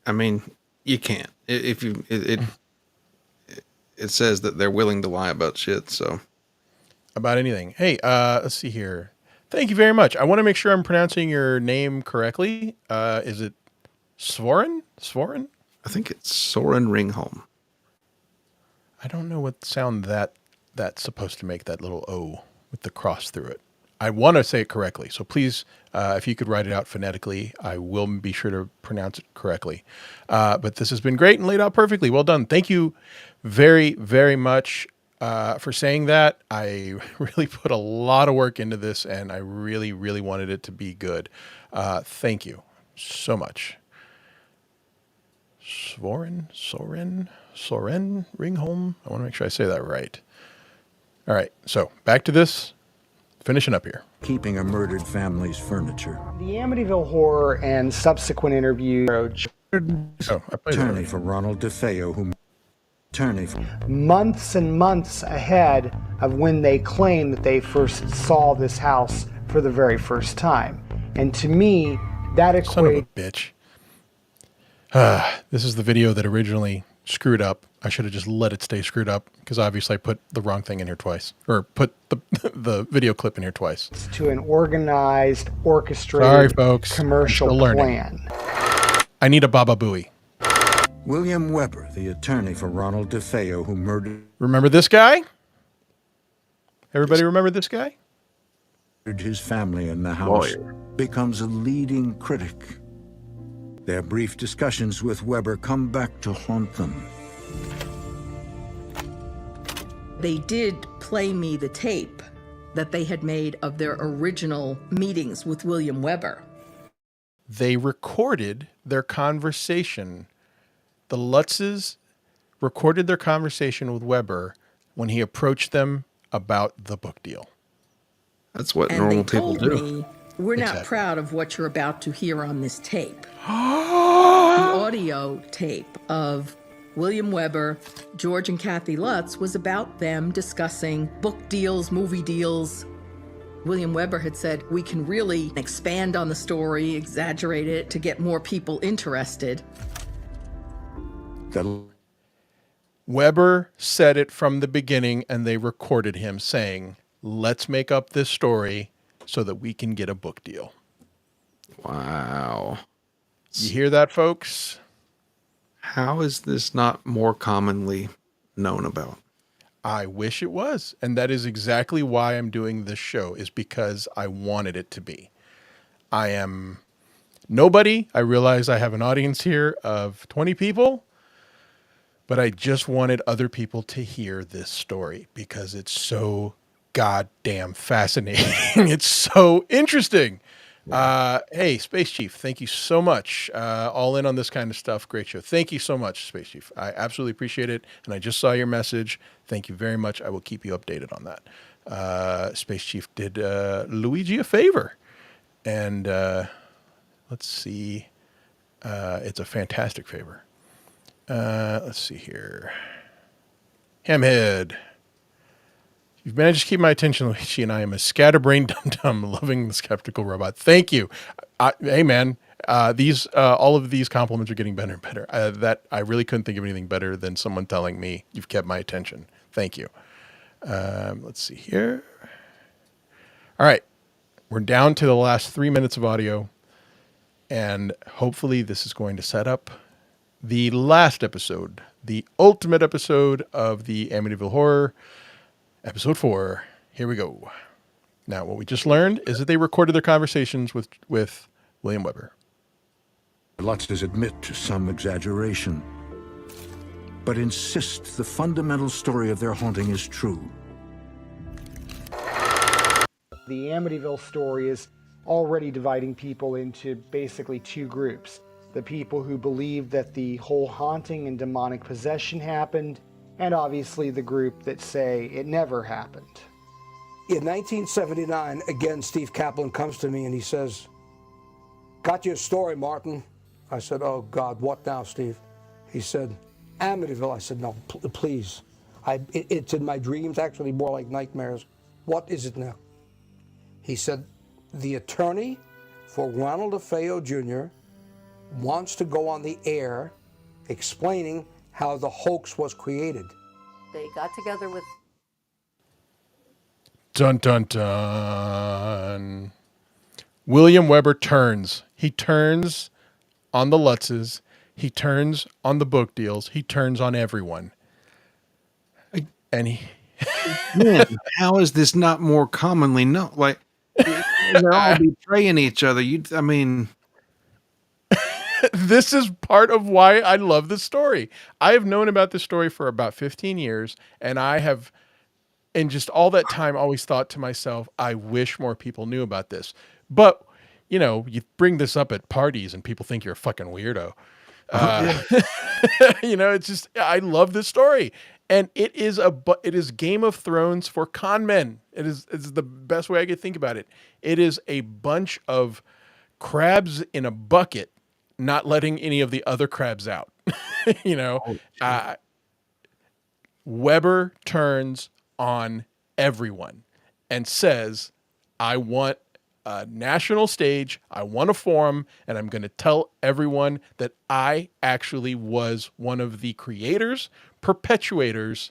I mean, you can't. It says that they're willing to lie about shit. So about anything. Hey, let's see here. Thank you very much. I want to make sure I'm pronouncing your name correctly. Is it Svoren? Svoren? I think it's Soren Ringholm. I don't know what sound that's supposed to make, that little O with the cross through it. I want to say it correctly. So please, if you could write it out phonetically, I will be sure to pronounce it correctly. But this has been great and laid out perfectly. Well done. Thank you very, very much. for saying that. I really put a lot of work into this, and I really, really wanted it to be good. Thank you so much. Soren Ringholm. I want to make sure I say that right. All right, so back to this. Finishing up here. Keeping a murdered family's furniture. The Amityville Horror and subsequent interview. Attorney for Ronald DeFeo, Months and months ahead of when they claim that they first saw this house for the very first time. And to me, that equates... Son of a bitch. This is the video that originally screwed up. I should have just let it stay screwed up because obviously I put the wrong thing in here twice, or put the video clip in here twice. To an organized, orchestrated, Sorry, folks. commercial plan. I need a Baba Booey. William Weber, the attorney for Ronald DeFeo, who murdered... Remember this guy? Everybody remember this guy? His family in the house, Lawyer. becomes a leading critic. Their brief discussions with Weber come back to haunt them. They did play me the tape that they had made of their original meetings with William Weber. They recorded their conversation. The Lutzes recorded their conversation with Weber when he approached them about the book deal. That's what And normal they people told do. me, we're not Exactly. proud of what you're about to hear on this tape. The audio tape of William Weber, George and Kathy Lutz was about them discussing book deals, movie deals. William Weber had said, we can really expand on the story, exaggerate it to get more people interested. Weber said it from the beginning, and they recorded him saying, let's make up this story so that we can get a book deal. Wow. You hear that, folks? How is this not more commonly known about? I wish it was. And that is exactly why I'm doing this show, is because I wanted it to be. I am nobody. I realize I have an audience here of 20 people, but I just wanted other people to hear this story because it's so goddamn fascinating. It's so interesting. Hey, Space Chief, thank you so much. All in on this kind of stuff. Great show. Thank you so much, Space Chief. I absolutely appreciate it. And I just saw your message. Thank you very much. I will keep you updated on that. Space Chief did Luigi a favor. And let's see. It's a fantastic favor. Let's see here. Hamhead. You've managed to keep my attention, Luigi, and I am a scatterbrained dum-dum loving the skeptical robot. Thank you. Hey, man, all of these compliments are getting better and better. That I really couldn't think of anything better than someone telling me you've kept my attention. Thank you. Let's see here. All right. We're down to the last 3 minutes of audio, and hopefully this is going to set up the last episode, the ultimate episode of the Amityville Horror, Episode 4. Here we go. Now, what we just learned is that they recorded their conversations with William Weber. Lutzes admit to some exaggeration, but insist the fundamental story of their haunting is true. The Amityville story is already dividing people into basically two groups. The people who believe that the whole haunting and demonic possession happened, and obviously the group that say it never happened. In 1979, again, Steve Kaplan comes to me and he says, got your story, Martin. I said, oh God, what now, Steve? He said, Amityville. I said, no, please. It's in my dreams, actually more like nightmares. What is it now? He said, the attorney for Ronald DeFeo Jr. wants to go on the air explaining how the hoax was created. They got together with... Dun, dun, dun. William Weber turns. He turns on the Lutzes. He turns on the book deals. He turns on everyone. And he... Man, how is this not more commonly known? Like, they're all betraying each other. I mean... This is part of why I love this story. I have known about this story for about 15 years, and I have And just all that time, I always thought to myself, I wish more people knew about this. But, you know, you bring this up at parties and people think you're a fucking weirdo. You know, it's just, I love this story. And it is Game of Thrones for con men. It's the best way I could think about it. It is a bunch of crabs in a bucket, not letting any of the other crabs out. You know, Weber turns on everyone and says, I want a national stage, I want a forum, and I'm going to tell everyone that I actually was one of the creators, perpetuators,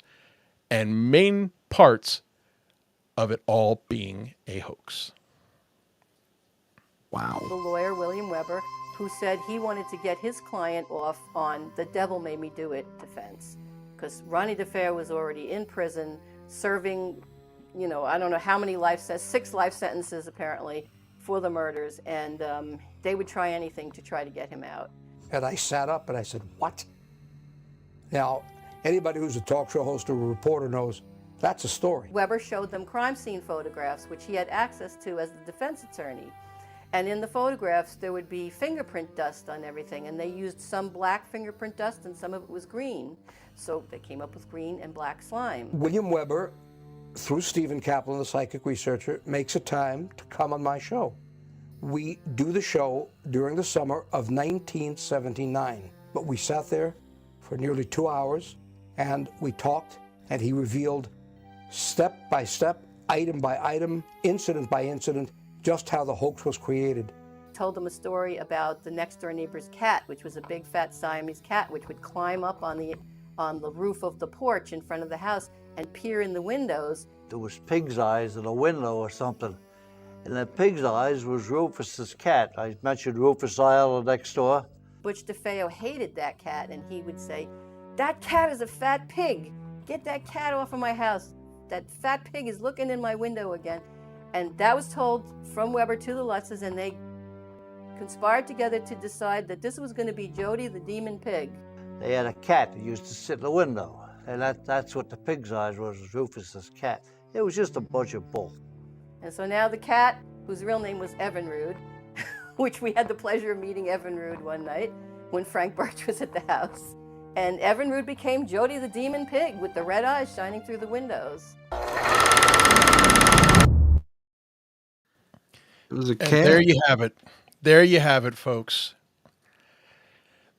and main parts of it all being a hoax. Wow. The lawyer, William Weber, who said he wanted to get his client off on the devil made me do it defense. Because Ronnie DeFeo was already in prison serving, you know, I don't know how many 6 life sentences apparently for the murders. And they would try anything to try to get him out. And I sat up and I said, what? Now, anybody who's a talk show host or a reporter knows that's a story. Weber showed them crime scene photographs, which he had access to as the defense attorney. And in the photographs, there would be fingerprint dust on everything. And they used some black fingerprint dust and some of it was green. So they came up with green and black slime. William Weber, through Stephen Kaplan, the psychic researcher, makes a time to come on my show. We do the show during the summer of 1979. But we sat there for nearly 2 hours and we talked, and he revealed step by step, item by item, incident by incident, just how the hoax was created. Told them a story about the next door neighbor's cat, which was a big fat Siamese cat, which would climb up on the roof of the porch in front of the house and peer in the windows. There was pig's eyes in a window or something. And that pig's eyes was Rufus's cat. I mentioned Rufus Isle next door. Butch DeFeo hated that cat, and he would say, that cat is a fat pig. Get that cat off of my house. That fat pig is looking in my window again. And that was told from Weber to the Lutzes, and they conspired together to decide that this was going to be Jody the Demon Pig. They had a cat that used to sit in the window, and that's what the pig's eyes was Rufus's cat. It was just a bunch of bull. And so now the cat, whose real name was Evinrude, which we had the pleasure of meeting Evinrude one night when Frank Birch was at the house. And Evinrude became Jody the Demon Pig with the red eyes shining through the windows. It was a cat. And there you have it. There you have it, folks.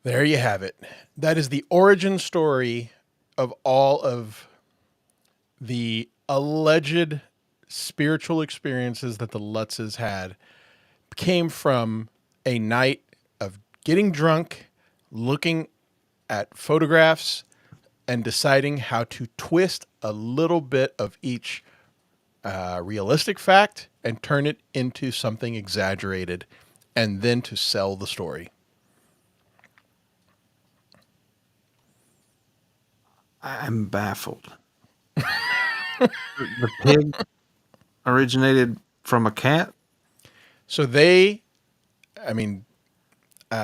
There you have it. That is the origin story of all of the alleged spiritual experiences that the Lutzes had. Came from a night of getting drunk, looking at photographs, and deciding how to twist a little bit of each realistic fact and turn it into something exaggerated, and then to sell the story. I'm baffled. The pig originated from a cat? So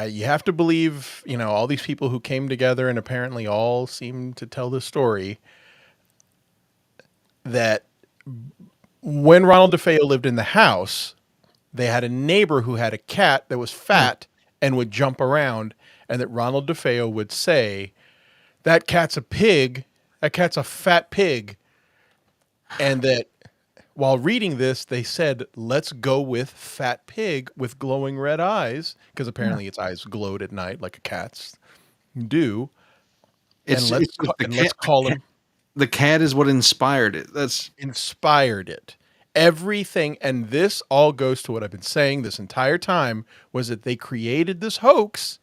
you have to believe, you know, all these people who came together and apparently all seem to tell this story, that when Ronald DeFeo lived in the house, they had a neighbor who had a cat that was fat and would jump around, and that Ronald DeFeo would say, that cat's a pig, that cat's a fat pig. And that while reading this, they said, let's go with fat pig with glowing red eyes, because apparently its eyes glowed at night like a cat's do. Let's call him. The cat is what inspired it. That's inspired it. Everything, and this all goes to what I've been saying this entire time, was that they created this hoax,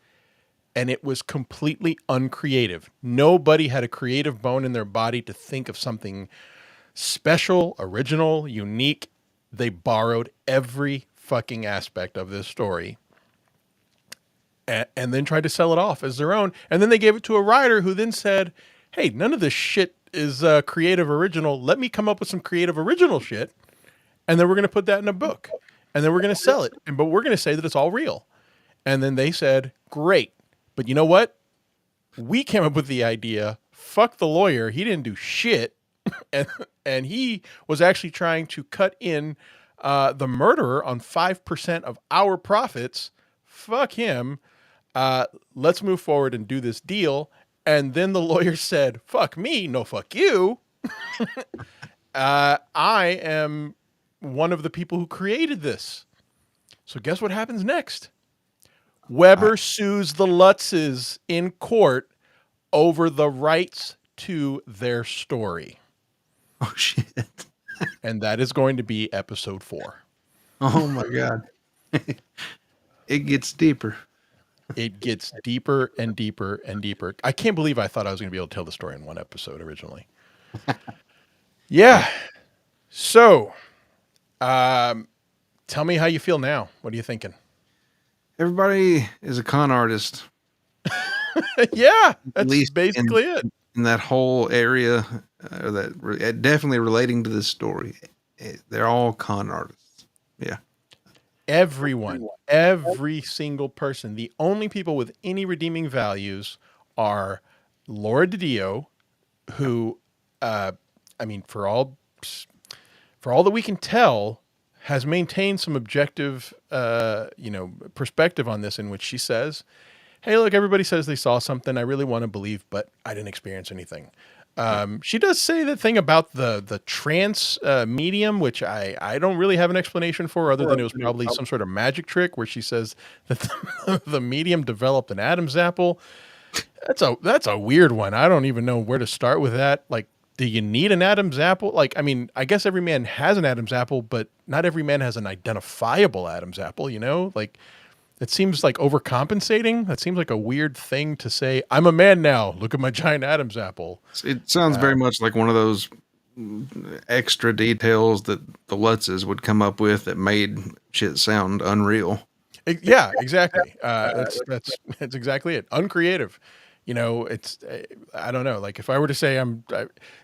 and it was completely uncreative. Nobody had a creative bone in their body to think of something special, original, unique. They borrowed every fucking aspect of this story and then tried to sell it off as their own. And then they gave it to a writer who then said, hey, none of this shit is creative original. Let me come up with some creative original shit. And then we're going to put that in a book. And then we're going to sell it. But we're going to say that it's all real. And then they said, great. But you know what? We came up with the idea. Fuck the lawyer. He didn't do shit. and he was actually trying to cut in the murderer on 5% of our profits. Fuck him. Let's move forward and do this deal. And then the lawyer said, fuck me, no fuck you. I am one of the people who created this. So guess what happens next? Weber sues the Lutzes in court over the rights to their story. Oh, shit. And that is going to be episode 4. Oh, my God. It gets deeper. It gets deeper and deeper and deeper. I can't believe I thought I was going to be able to tell the story in one episode originally. Yeah. So, tell me how you feel now. What are you thinking? Everybody is a con artist. Yeah, that's At least basically it. In that whole area, definitely relating to this story. They're all con artists. Yeah. Everyone, every single person. The only people with any redeeming values are Laura DiDio, who, I mean, for all that we can tell, has maintained some objective, perspective on this, in which she says, hey, look, everybody says they saw something. I really want to believe, but I didn't experience anything. She does say the thing about the trance medium, which I don't really have an explanation for, other than it was probably some sort of magic trick where she says that the medium developed an Adam's apple. That's a weird one. I don't even know where to start with that. Like, do you need an Adam's apple? Like, I mean, I guess every man has an Adam's apple, but not every man has an identifiable Adam's apple, you know? Like, it seems like overcompensating. That seems like a weird thing to say. I'm a man now. Look at my giant Adam's apple. It sounds very much like one of those extra details that the Lutzes would come up with that made shit sound unreal. Yeah, exactly. That's exactly it. Uncreative. You know, it's, I don't know. Like, if I were to say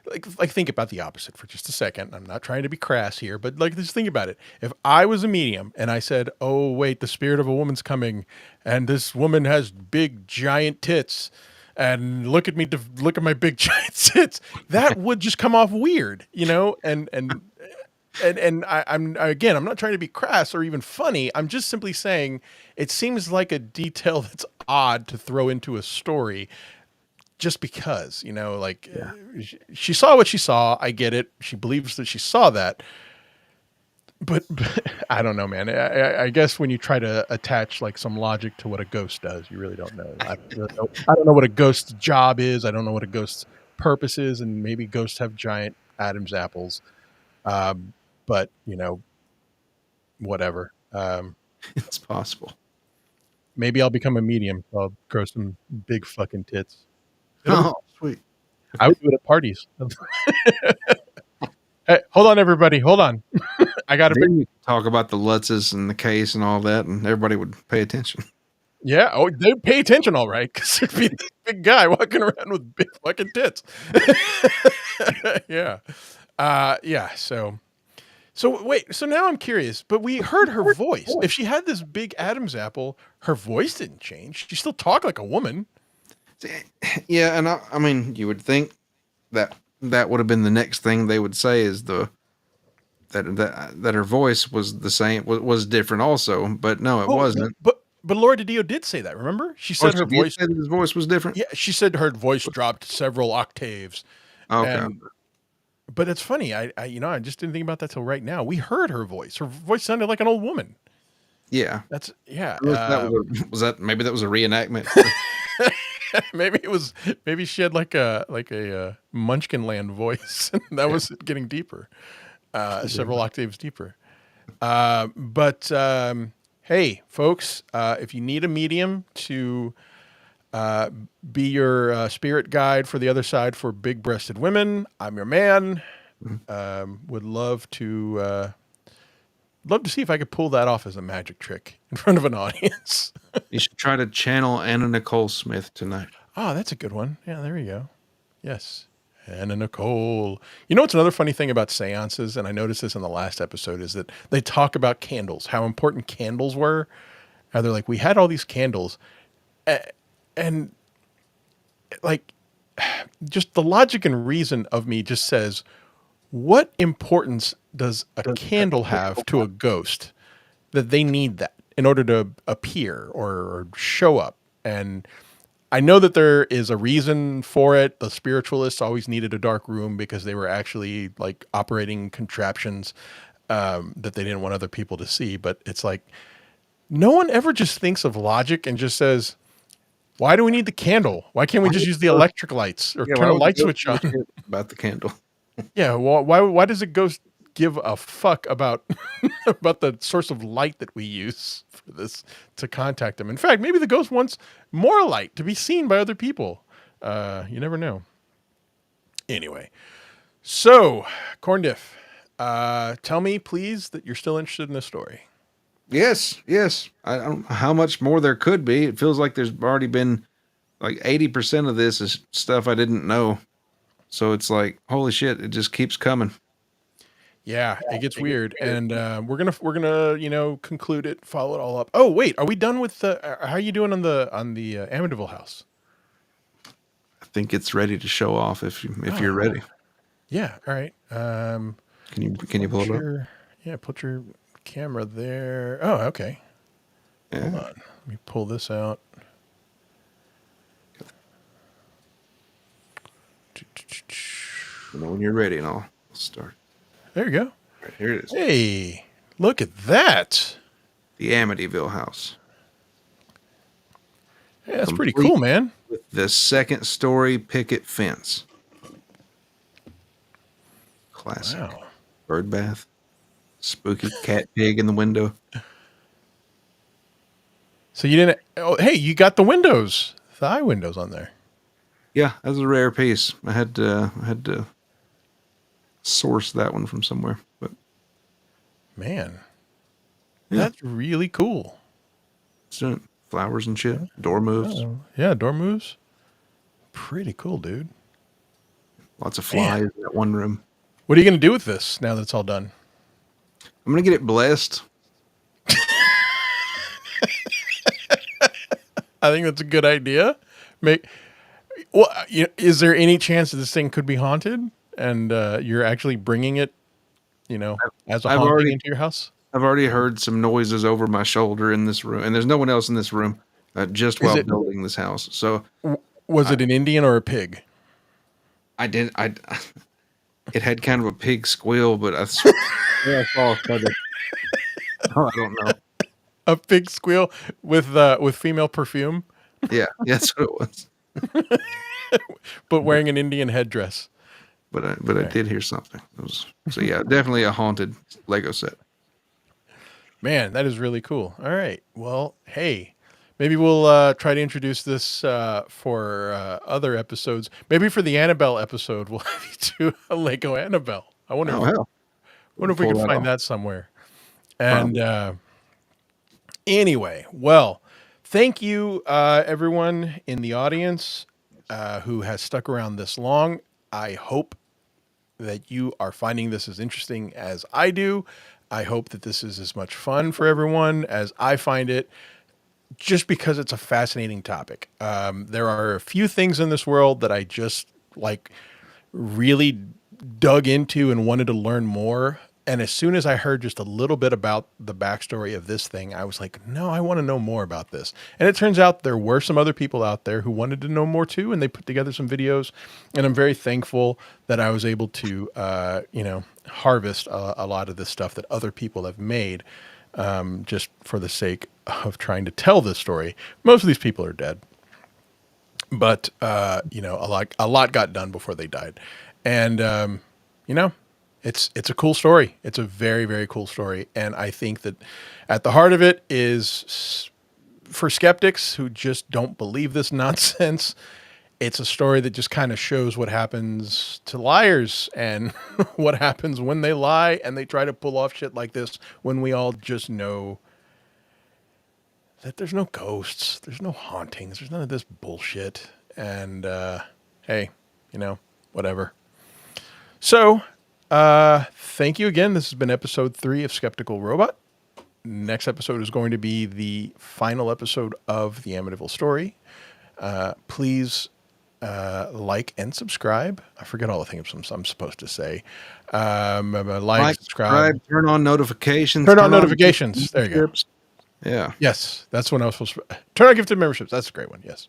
like think about the opposite for just a second. I'm not trying to be crass here, but like, just think about it. If I was a medium and I said, oh, wait, the spirit of a woman's coming and this woman has big, giant tits, and look at me, look at my big, giant tits, that would just come off weird, you know? And I'm not trying to be crass or even funny. I'm just simply saying it seems like a detail that's odd to throw into a story just because, you know, like, she saw what she saw. I get it. She believes that she saw that. But I don't know, man. I guess when you try to attach like some logic to what a ghost does, you really don't know. I don't know what a ghost's job is. I don't know what a ghost's purpose is. And maybe ghosts have giant Adam's apples. But, you know, whatever. It's possible. Maybe I'll become a medium. I'll grow some big fucking tits. Oh, sweet. I would do it at parties. Hey, hold on, everybody. Hold on. I got to talk about the Lutzes and the case and all that, and everybody would pay attention. Yeah. Oh, they pay attention, all right, because there'd be this big guy walking around with big fucking tits. Yeah. Yeah. So wait, so now I'm curious, but we heard her voice. If she had this big Adam's apple, her voice didn't change. She still talked like a woman. Yeah, and I mean, you would think that would have been the next thing they would say is that her voice was the same, was different also, but no, it wasn't. But Laura DiDio did say that, remember? She said her voice. His voice was different? Yeah, she said her voice dropped several octaves. Okay. But it's funny. I just didn't think about that till right now. We heard her voice. Her voice sounded like an old woman. Yeah. Was that maybe that was a reenactment? maybe she had like a Munchkinland voice. That was getting deeper. Several octaves deeper. But hey, folks, if you need a medium to be your spirit guide for the other side for big-breasted women, I'm your man. Would love to see if I could pull that off as a magic trick in front of an audience. You should try to channel Anna Nicole Smith tonight. Oh, that's a good one. Yeah, there you go. Yes. Anna Nicole. You know what's another funny thing about seances, and I noticed this in the last episode, is that they talk about candles, how important candles were. And they're like, we had all these candles. And like, just the logic and reason of me just says, what importance does a candle have to a ghost that they need that in order to appear or show up? And I know that there is a reason for it. The spiritualists always needed a dark room because they were actually like operating contraptions that they didn't want other people to see. But it's like, no one ever just thinks of logic and just says, why do we need the candle? Why can't we just use the electric lights or turn a light switch on? About the candle. Yeah. Well, why does it give a fuck about about the source of light that we use for this to contact them? In fact, maybe the ghost wants more light to be seen by other people. You never know. Anyway, so Corndiff, tell me please that you're still interested in this story. Yes. I don't know how much more there could be. It feels like there's already been like 80% of this is stuff I didn't know. So it's like, holy shit, it just keeps coming. Yeah, it gets weird. And we're gonna conclude it, follow it all up. Oh, wait, are we done with how are you doing on the Amityville house? I think it's ready to show off if you're ready. Yeah, all right. Can you pull it up? Yeah, put your camera there. Oh, okay. Yeah. Hold on. Let me pull this out. When you're ready, and I'll start. There you go. Right, here it is. Hey, look at that. The Amityville house. Yeah, that's pretty cool, man. With the second story picket fence. Classic. Wow. Bird bath. Spooky cat pig in the window. So you didn't. Oh, hey, you got the windows, the eye windows on there. Yeah, that was a rare piece. I had to source that one from somewhere. But man, yeah. That's really cool. So, flowers and shit. Door moves. Oh, yeah, door moves. Pretty cool, dude. Lots of flies in that one room. What are you gonna do with this now that it's all done? I'm gonna get it blessed. I think that's a good idea. Is there any chance that this thing could be haunted and you're actually bringing it, as a haunting into your house? I've already heard some noises over my shoulder in this room, and there's no one else in this room just while building this house. So, was it an Indian or a pig? It had kind of a pig squeal, but I saw I don't know. A pig squeal with female perfume. Yeah, that's what it was. But wearing an Indian headdress. But I did hear something. So yeah, definitely a haunted Lego set. Man, that is really cool. All right. Well, hey, maybe we'll try to introduce this for other episodes. Maybe for the Annabelle episode, we'll have you do a Lego Annabelle. I wonder if we can find that somewhere. And anyway, well, thank you, everyone in the audience who has stuck around this long. I hope that you are finding this as interesting as I do. I hope that this is as much fun for everyone as I find it, just because it's a fascinating topic. There are a few things in this world that I just really dug into and wanted to learn more. And as soon as I heard just a little bit about the backstory of this thing, I was like, no, I want to know more about this. And it turns out there were some other people out there who wanted to know more too, and they put together some videos. And I'm very thankful that I was able to, harvest a lot of this stuff that other people have made, just for the sake of trying to tell this story. Most of these people are dead, but a lot got done before they died, and It's a cool story. It's a very, very cool story. And I think that at the heart of it is, for skeptics who just don't believe this nonsense, it's a story that just kind of shows what happens to liars and what happens when they lie and they try to pull off shit like this when we all just know that there's no ghosts, there's no hauntings, there's none of this bullshit. And hey, whatever. So, thank you again. This has been episode 3 of Skeptical Robot. Next episode is going to be the final episode of the Amityville story. Please like and subscribe. I forget all the things I'm supposed to say. Like, subscribe, turn on notifications. Turn on notifications. There you go. Yeah. Yes, that's when I was supposed to turn on gifted memberships. That's a great one. Yes.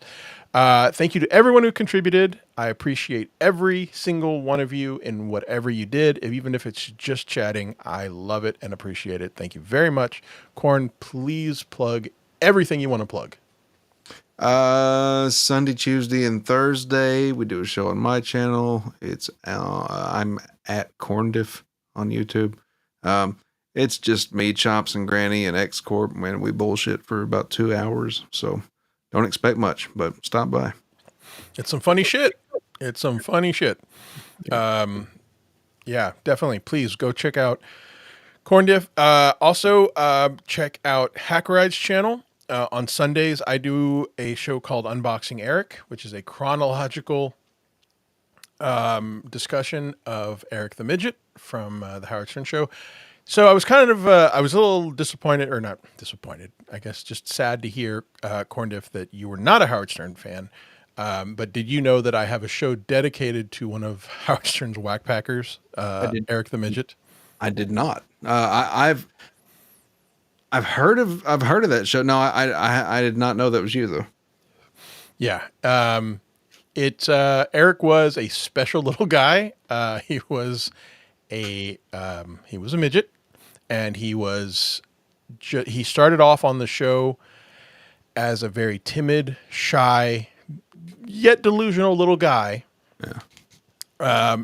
Thank you to everyone who contributed. I appreciate every single one of you in whatever you did, even if it's just chatting. I love it and appreciate it. Thank you very much. Corn, please plug everything you want to plug. Sunday, Tuesday, and Thursday we do a show on my channel. It's I'm at Corndiff on YouTube. It's just me, Chops, and Granny, and X Corp. Man, we bullshit for about 2 hours, so don't expect much, but stop by. It's some funny shit. Yeah, definitely. Please go check out Corndiff. Also, check out Hackeride's channel. On Sundays, I do a show called Unboxing Eric, which is a chronological discussion of Eric the Midget from the Howard Stern Show. So I was kind of, I was a little disappointed, or not disappointed, I guess, just sad to hear, Corndiff, that you were not a Howard Stern fan. But did you know that I have a show dedicated to one of Howard Stern's whackpackers, Eric the Midget? I did not. I've heard of that show. No, I did not know that was you though. Yeah. Eric was a special little guy. He was a midget, and he started off on the show as a very timid, shy, yet delusional little guy. Yeah.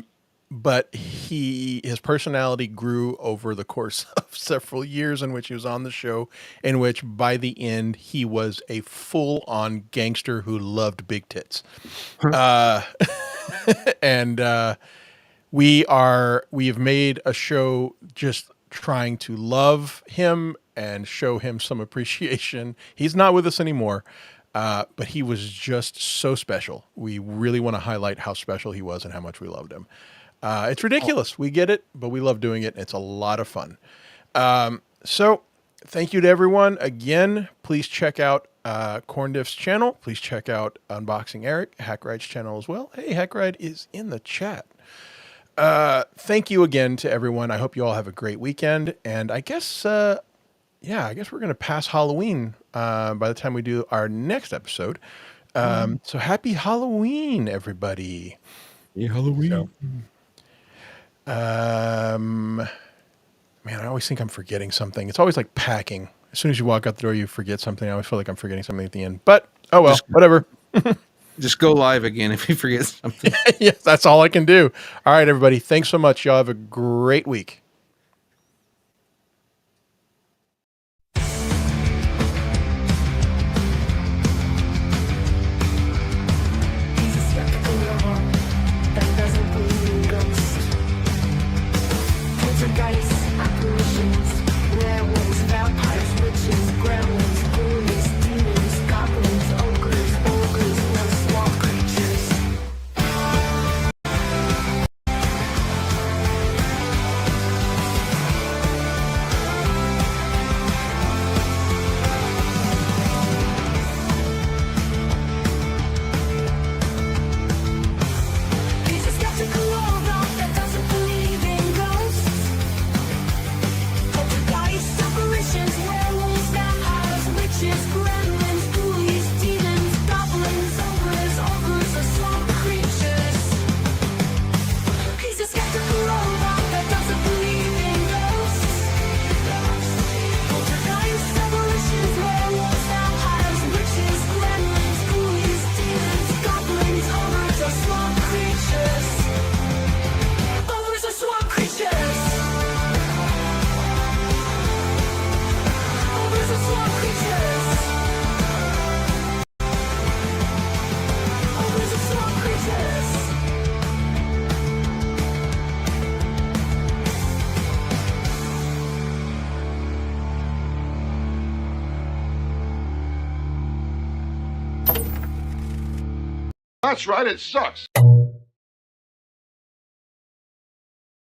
But his personality grew over the course of several years in which he was on the show, in which by the end he was a full-on gangster who loved big tits. And we have made a show just trying to love him and show him some appreciation. He's not with us anymore, but he was just so special. We really want to highlight how special he was and how much we loved him. It's ridiculous. We get it, but we love doing it. It's a lot of fun. So thank you to everyone. Again, please check out Corndiff's channel. Please check out Unboxing Eric, Hackride's channel as well. Hey, Hackride is in the chat. Thank you again to everyone. I hope you all have a great weekend. And I guess, I guess we're going to pass Halloween by the time we do our next episode. So happy Halloween, everybody. Yeah, Halloween. Man, I always think I'm forgetting something. It's always like packing. As soon as you walk out the door, you forget something. I always feel like I'm forgetting something at the end. But, oh well, whatever. Just go live again if you forget something. Yeah, that's all I can do. All right, everybody. Thanks so much. Y'all have a great week. That's right, it sucks.